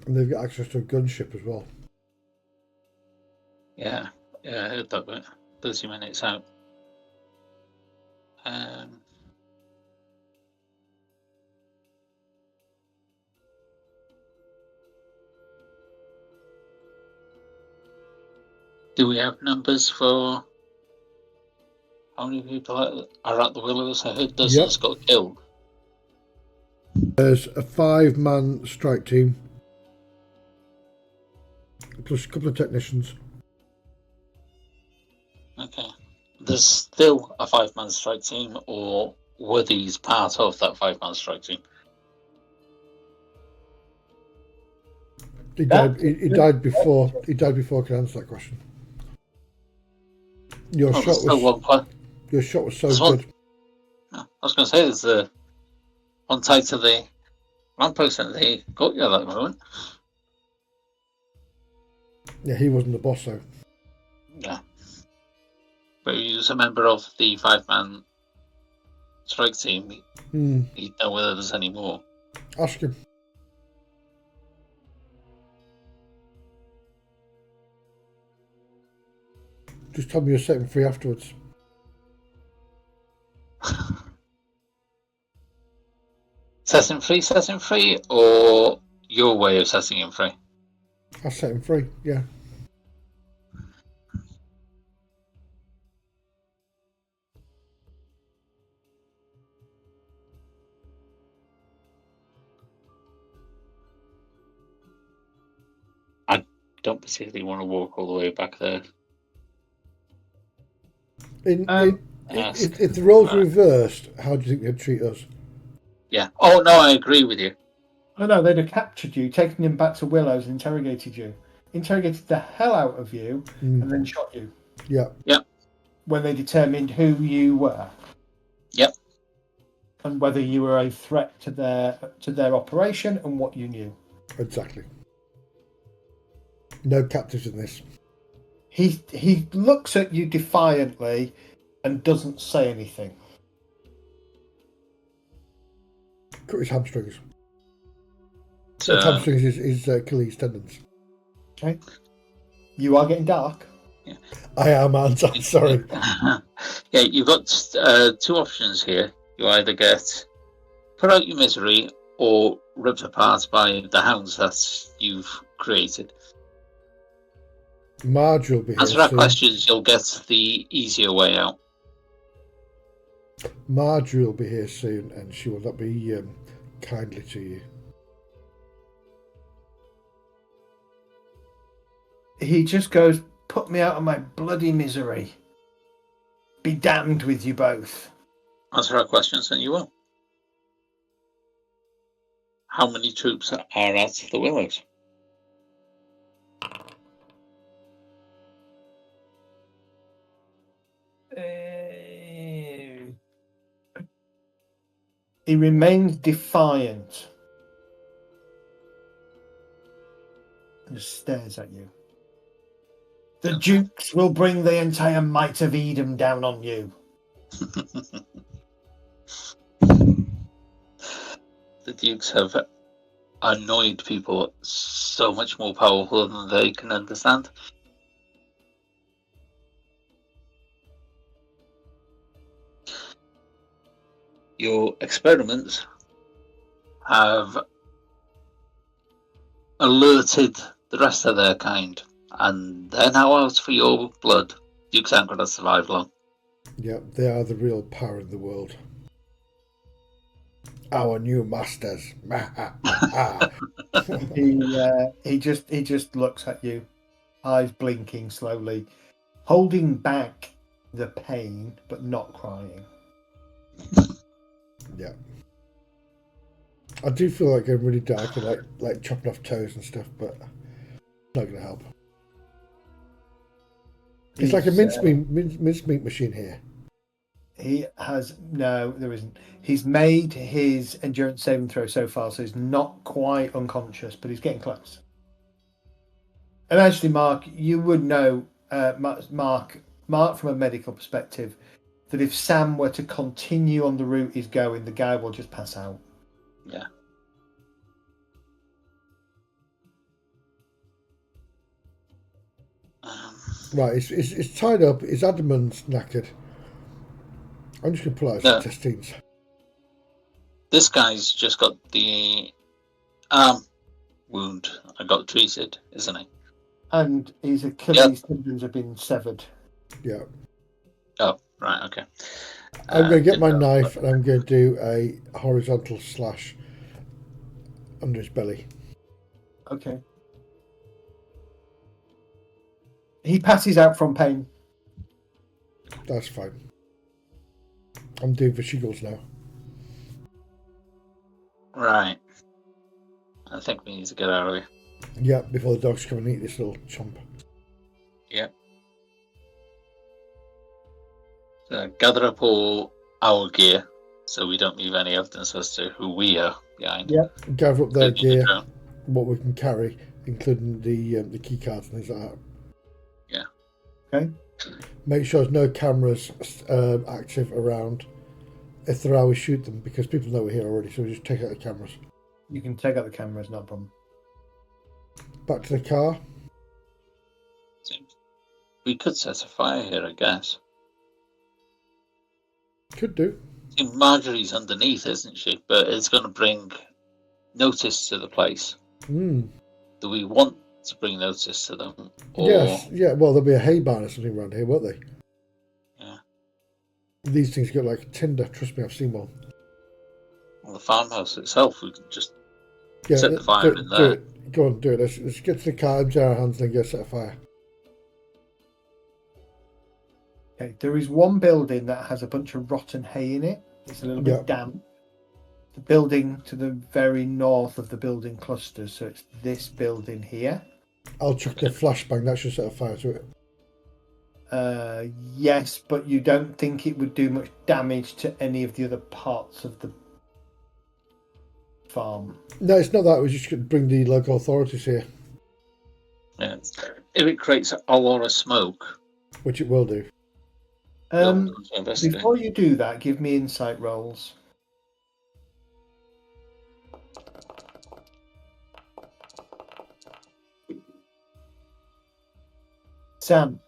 Speaker 3: and they've got access to a gunship as well.
Speaker 1: Yeah. Yeah, I heard that bit. 30 minutes out. Do we have numbers for how many people are at the Willows? I heard dozens got killed.
Speaker 3: There's a 5-man strike team, plus a couple of technicians.
Speaker 1: Okay. There's still a 5-man strike team, or were these part of that 5-man strike team?
Speaker 3: He died. He died before. He died before I could answer that question. Your shot was so good.
Speaker 1: I was going to say there's one tied to the lamppost and they got you at that moment.
Speaker 3: Yeah, he wasn't the boss though.
Speaker 1: Yeah, but he was a member of the 5-man strike team. You know whether there's any more.
Speaker 3: Ask him. Just tell me you're setting free afterwards.
Speaker 1: Setting free, or your way of setting him free?
Speaker 3: I'll set him free, yeah.
Speaker 1: I don't particularly want to walk all the way back there.
Speaker 3: If the roles were reversed, how do you think they'd treat us?
Speaker 1: Yeah. Oh, no, I agree with you.
Speaker 2: Oh, no, they'd have captured you, taken him back to Willows and interrogated you. Interrogated the hell out of you and then shot you.
Speaker 3: Yeah.
Speaker 1: Yep.
Speaker 2: When they determined who you were.
Speaker 1: Yep.
Speaker 2: And whether you were a threat to their operation and what you knew.
Speaker 3: Exactly. No captives in this.
Speaker 2: He looks at you defiantly, and doesn't say anything.
Speaker 3: Cut his hamstrings.
Speaker 1: So,
Speaker 3: His hamstrings is Achilles tendons.
Speaker 2: Okay. You are getting dark.
Speaker 3: I am, I'm sorry.
Speaker 1: yeah, you've got two options here. You either get put out your misery or ripped apart by the hounds that you've created.
Speaker 3: Marge will be here
Speaker 1: Answer our
Speaker 3: soon.
Speaker 1: questions, you'll get the easier way out.
Speaker 3: Marjorie will be here soon, and she will not be kindly to you.
Speaker 2: He just goes, "Put me out of my bloody misery. Be damned with you both."
Speaker 1: Answer our questions and you will. How many troops are at the Willows?
Speaker 2: He remains defiant. And just stares at you. The Dukes will bring the entire might of Edom down on you.
Speaker 1: The Dukes have annoyed people so much more powerful than they can understand. Your experiments have alerted the rest of their kind, and they're now out for your blood. Dukes aren't going to survive long.
Speaker 3: Yeah, they are the real power in the world. Our new masters.
Speaker 2: He just looks at you, eyes blinking slowly, holding back the pain but not crying.
Speaker 3: Yeah. I do feel like I'm really dark and like chopping off toes and stuff, but not going to help. It's like a mincemeat machine here.
Speaker 2: He has no, there isn't. He's made his endurance saving throw so far, so he's not quite unconscious, but he's getting close. And actually, Mark, you would know, Mark, from a medical perspective, that if Sam were to continue on the route he's going, the guy will just pass out.
Speaker 1: Yeah.
Speaker 3: Right, it's tied up. His abdomen's knackered. I'm just going to pull out his intestines.
Speaker 1: This guy's just got the arm wound I got treated, isn't he?
Speaker 2: And his Achilles tendons have been severed.
Speaker 3: Yeah.
Speaker 1: Oh, right, okay.
Speaker 3: I'm going to get my knife and I'm going to do a horizontal slash under his belly.
Speaker 2: Okay. He passes out from pain.
Speaker 3: That's fine. I'm doing vesicles now.
Speaker 1: Right. I think we need to get out of here.
Speaker 3: Yeah, before the dogs come and eat this little chump.
Speaker 1: Yep. So gather up all our gear so we don't leave any evidence as to who we are behind.
Speaker 3: Yep. Gather up their
Speaker 1: Including
Speaker 3: gear, what we can carry, including the key cards and things like that.
Speaker 1: Yeah.
Speaker 2: Okay.
Speaker 3: Make sure there's no cameras active around. If there are, we shoot them because people know we're here already, so we just take out the cameras.
Speaker 2: You can take out the cameras, no problem.
Speaker 3: Back to the car.
Speaker 1: We could set a fire here, I guess.
Speaker 3: Could do.
Speaker 1: See, Marjorie's underneath, isn't she? But it's going to bring notice to the place.
Speaker 3: Mm.
Speaker 1: Do we want to bring notice to them? Or...
Speaker 3: Yes. Yeah. Well, there'll be a hay barn or something around here, won't they?
Speaker 1: Yeah.
Speaker 3: These things go like tinder. Trust me, I've seen one.
Speaker 1: Well, the farmhouse itself, we could just set the fire in there.
Speaker 3: Do it. Go on, do it. Let's get to the car, empty our hands, and then go set a fire.
Speaker 2: Okay, there is one building that has a bunch of rotten hay in it. It's a little bit damp. The building to the very north of the building clusters, so it's this building here.
Speaker 3: I'll chuck the flashbang. That should set a fire to it.
Speaker 2: Yes, but you don't think it would do much damage to any of the other parts of the farm?
Speaker 3: No, it's not that. We just could bring the local authorities here.
Speaker 1: Yeah. If it creates a lot of smoke,
Speaker 3: which it will do.
Speaker 2: Um,
Speaker 1: to investigate.
Speaker 2: before you do that, give me insight rolls. Sam,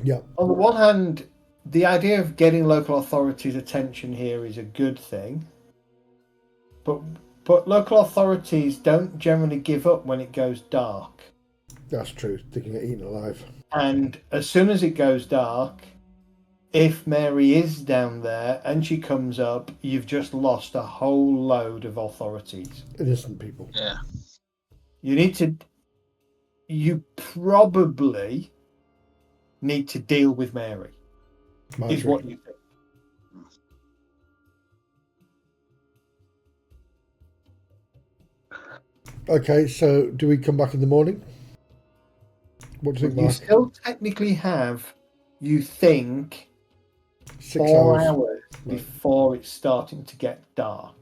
Speaker 3: Yeah.
Speaker 2: on the one hand, the idea of getting local authorities' attention here is a good thing, but local authorities don't generally give up when it goes dark.
Speaker 3: That's true. They can get eaten alive.
Speaker 2: And as soon as it goes dark, if Mary is down there and she comes up, you've just lost a whole load of authorities.
Speaker 3: Innocent people.
Speaker 1: Yeah.
Speaker 2: You probably need to deal with Mary, is
Speaker 3: Marjorie.
Speaker 2: what you think.
Speaker 3: Okay, so do we come back in the morning? What do you think,
Speaker 2: You
Speaker 3: Mark?
Speaker 2: still technically have, you think,
Speaker 3: 6
Speaker 2: 4
Speaker 3: hours.
Speaker 2: hours before it's starting to get dark.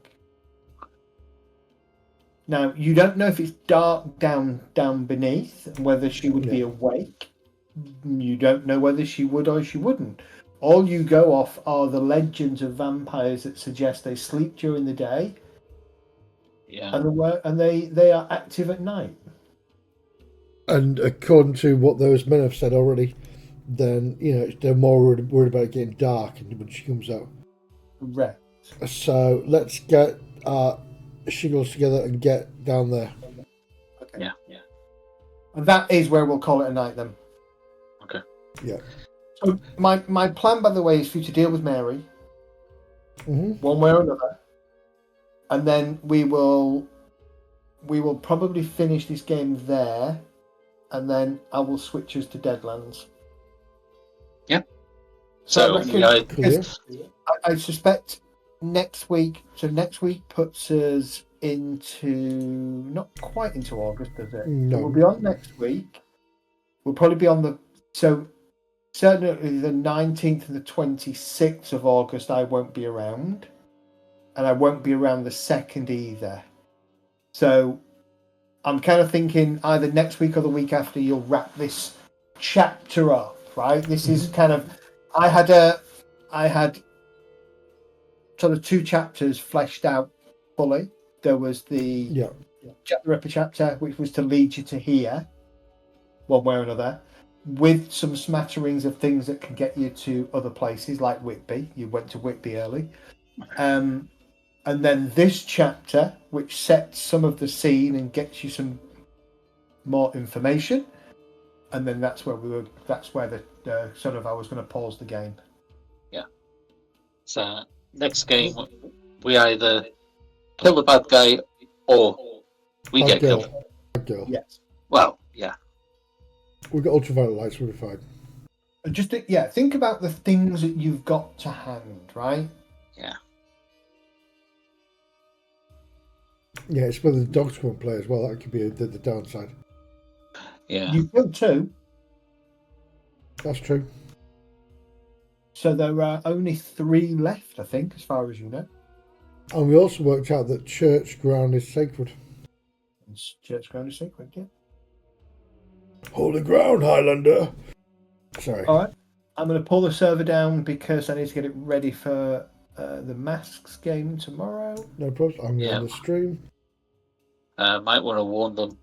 Speaker 2: Now, you don't know if it's dark down beneath, and whether she would be
Speaker 3: Yeah.
Speaker 2: awake. You don't know whether she would or she wouldn't. All you go off are the legends of vampires that suggest they sleep during the day
Speaker 1: Yeah.
Speaker 2: and they are active at night.
Speaker 3: And according to what those men have said already, then, they're more worried about it getting dark when she comes out.
Speaker 2: Correct.
Speaker 3: So let's get our shiggles together and get down there.
Speaker 2: Okay.
Speaker 1: Yeah.
Speaker 2: And that is where we'll call it a night then.
Speaker 1: Okay.
Speaker 3: Yeah.
Speaker 2: So my plan, by the way, is for you to deal with Mary, one way or another, and then we will probably finish this game there, and then I will switch us to Deadlands.
Speaker 1: Yeah.
Speaker 2: So
Speaker 1: So
Speaker 2: I suspect next week. So next week puts us into not quite into August, does it?
Speaker 3: No.
Speaker 2: So we'll be on next week. We'll probably be on certainly the 19th and the 26th of August. I won't be around, and I won't be around the 2nd either. So I'm kind of thinking either next week or the week after you'll wrap this chapter up, right? This is kind of I had sort of 2 chapters fleshed out fully. There was the Jack the Ripper chapter, which was to lead you to here, one way or another, with some smatterings of things that can get you to other places like Whitby. You went to Whitby early. And then this chapter, which sets some of the scene and gets you some more information. And then that's where the sort of I was going to pause the game.
Speaker 1: Yeah. So next game, we either kill the bad guy or we
Speaker 3: Bad
Speaker 1: get
Speaker 3: girl.
Speaker 1: killed.
Speaker 3: Bad girl.
Speaker 2: Yes.
Speaker 1: Well, yeah.
Speaker 3: We've got ultraviolet lights, we'll be fine.
Speaker 2: And just think about the things that you've got to hand, right?
Speaker 1: Yeah.
Speaker 3: Yeah, it's whether the dogs come and play as well. That could be the downside.
Speaker 1: Yeah.
Speaker 2: You killed 2.
Speaker 3: That's true.
Speaker 2: So there are only 3 left, I think, as far as you know.
Speaker 3: And we also worked out that church ground is sacred.
Speaker 2: And church ground is sacred, yeah.
Speaker 3: Holy ground, Highlander. Sorry.
Speaker 2: All right. I'm going to pull the server down because I need to get it ready for the Masks game tomorrow.
Speaker 3: No problem. I'm going
Speaker 1: Yeah.
Speaker 3: on the stream.
Speaker 1: Might want to warn them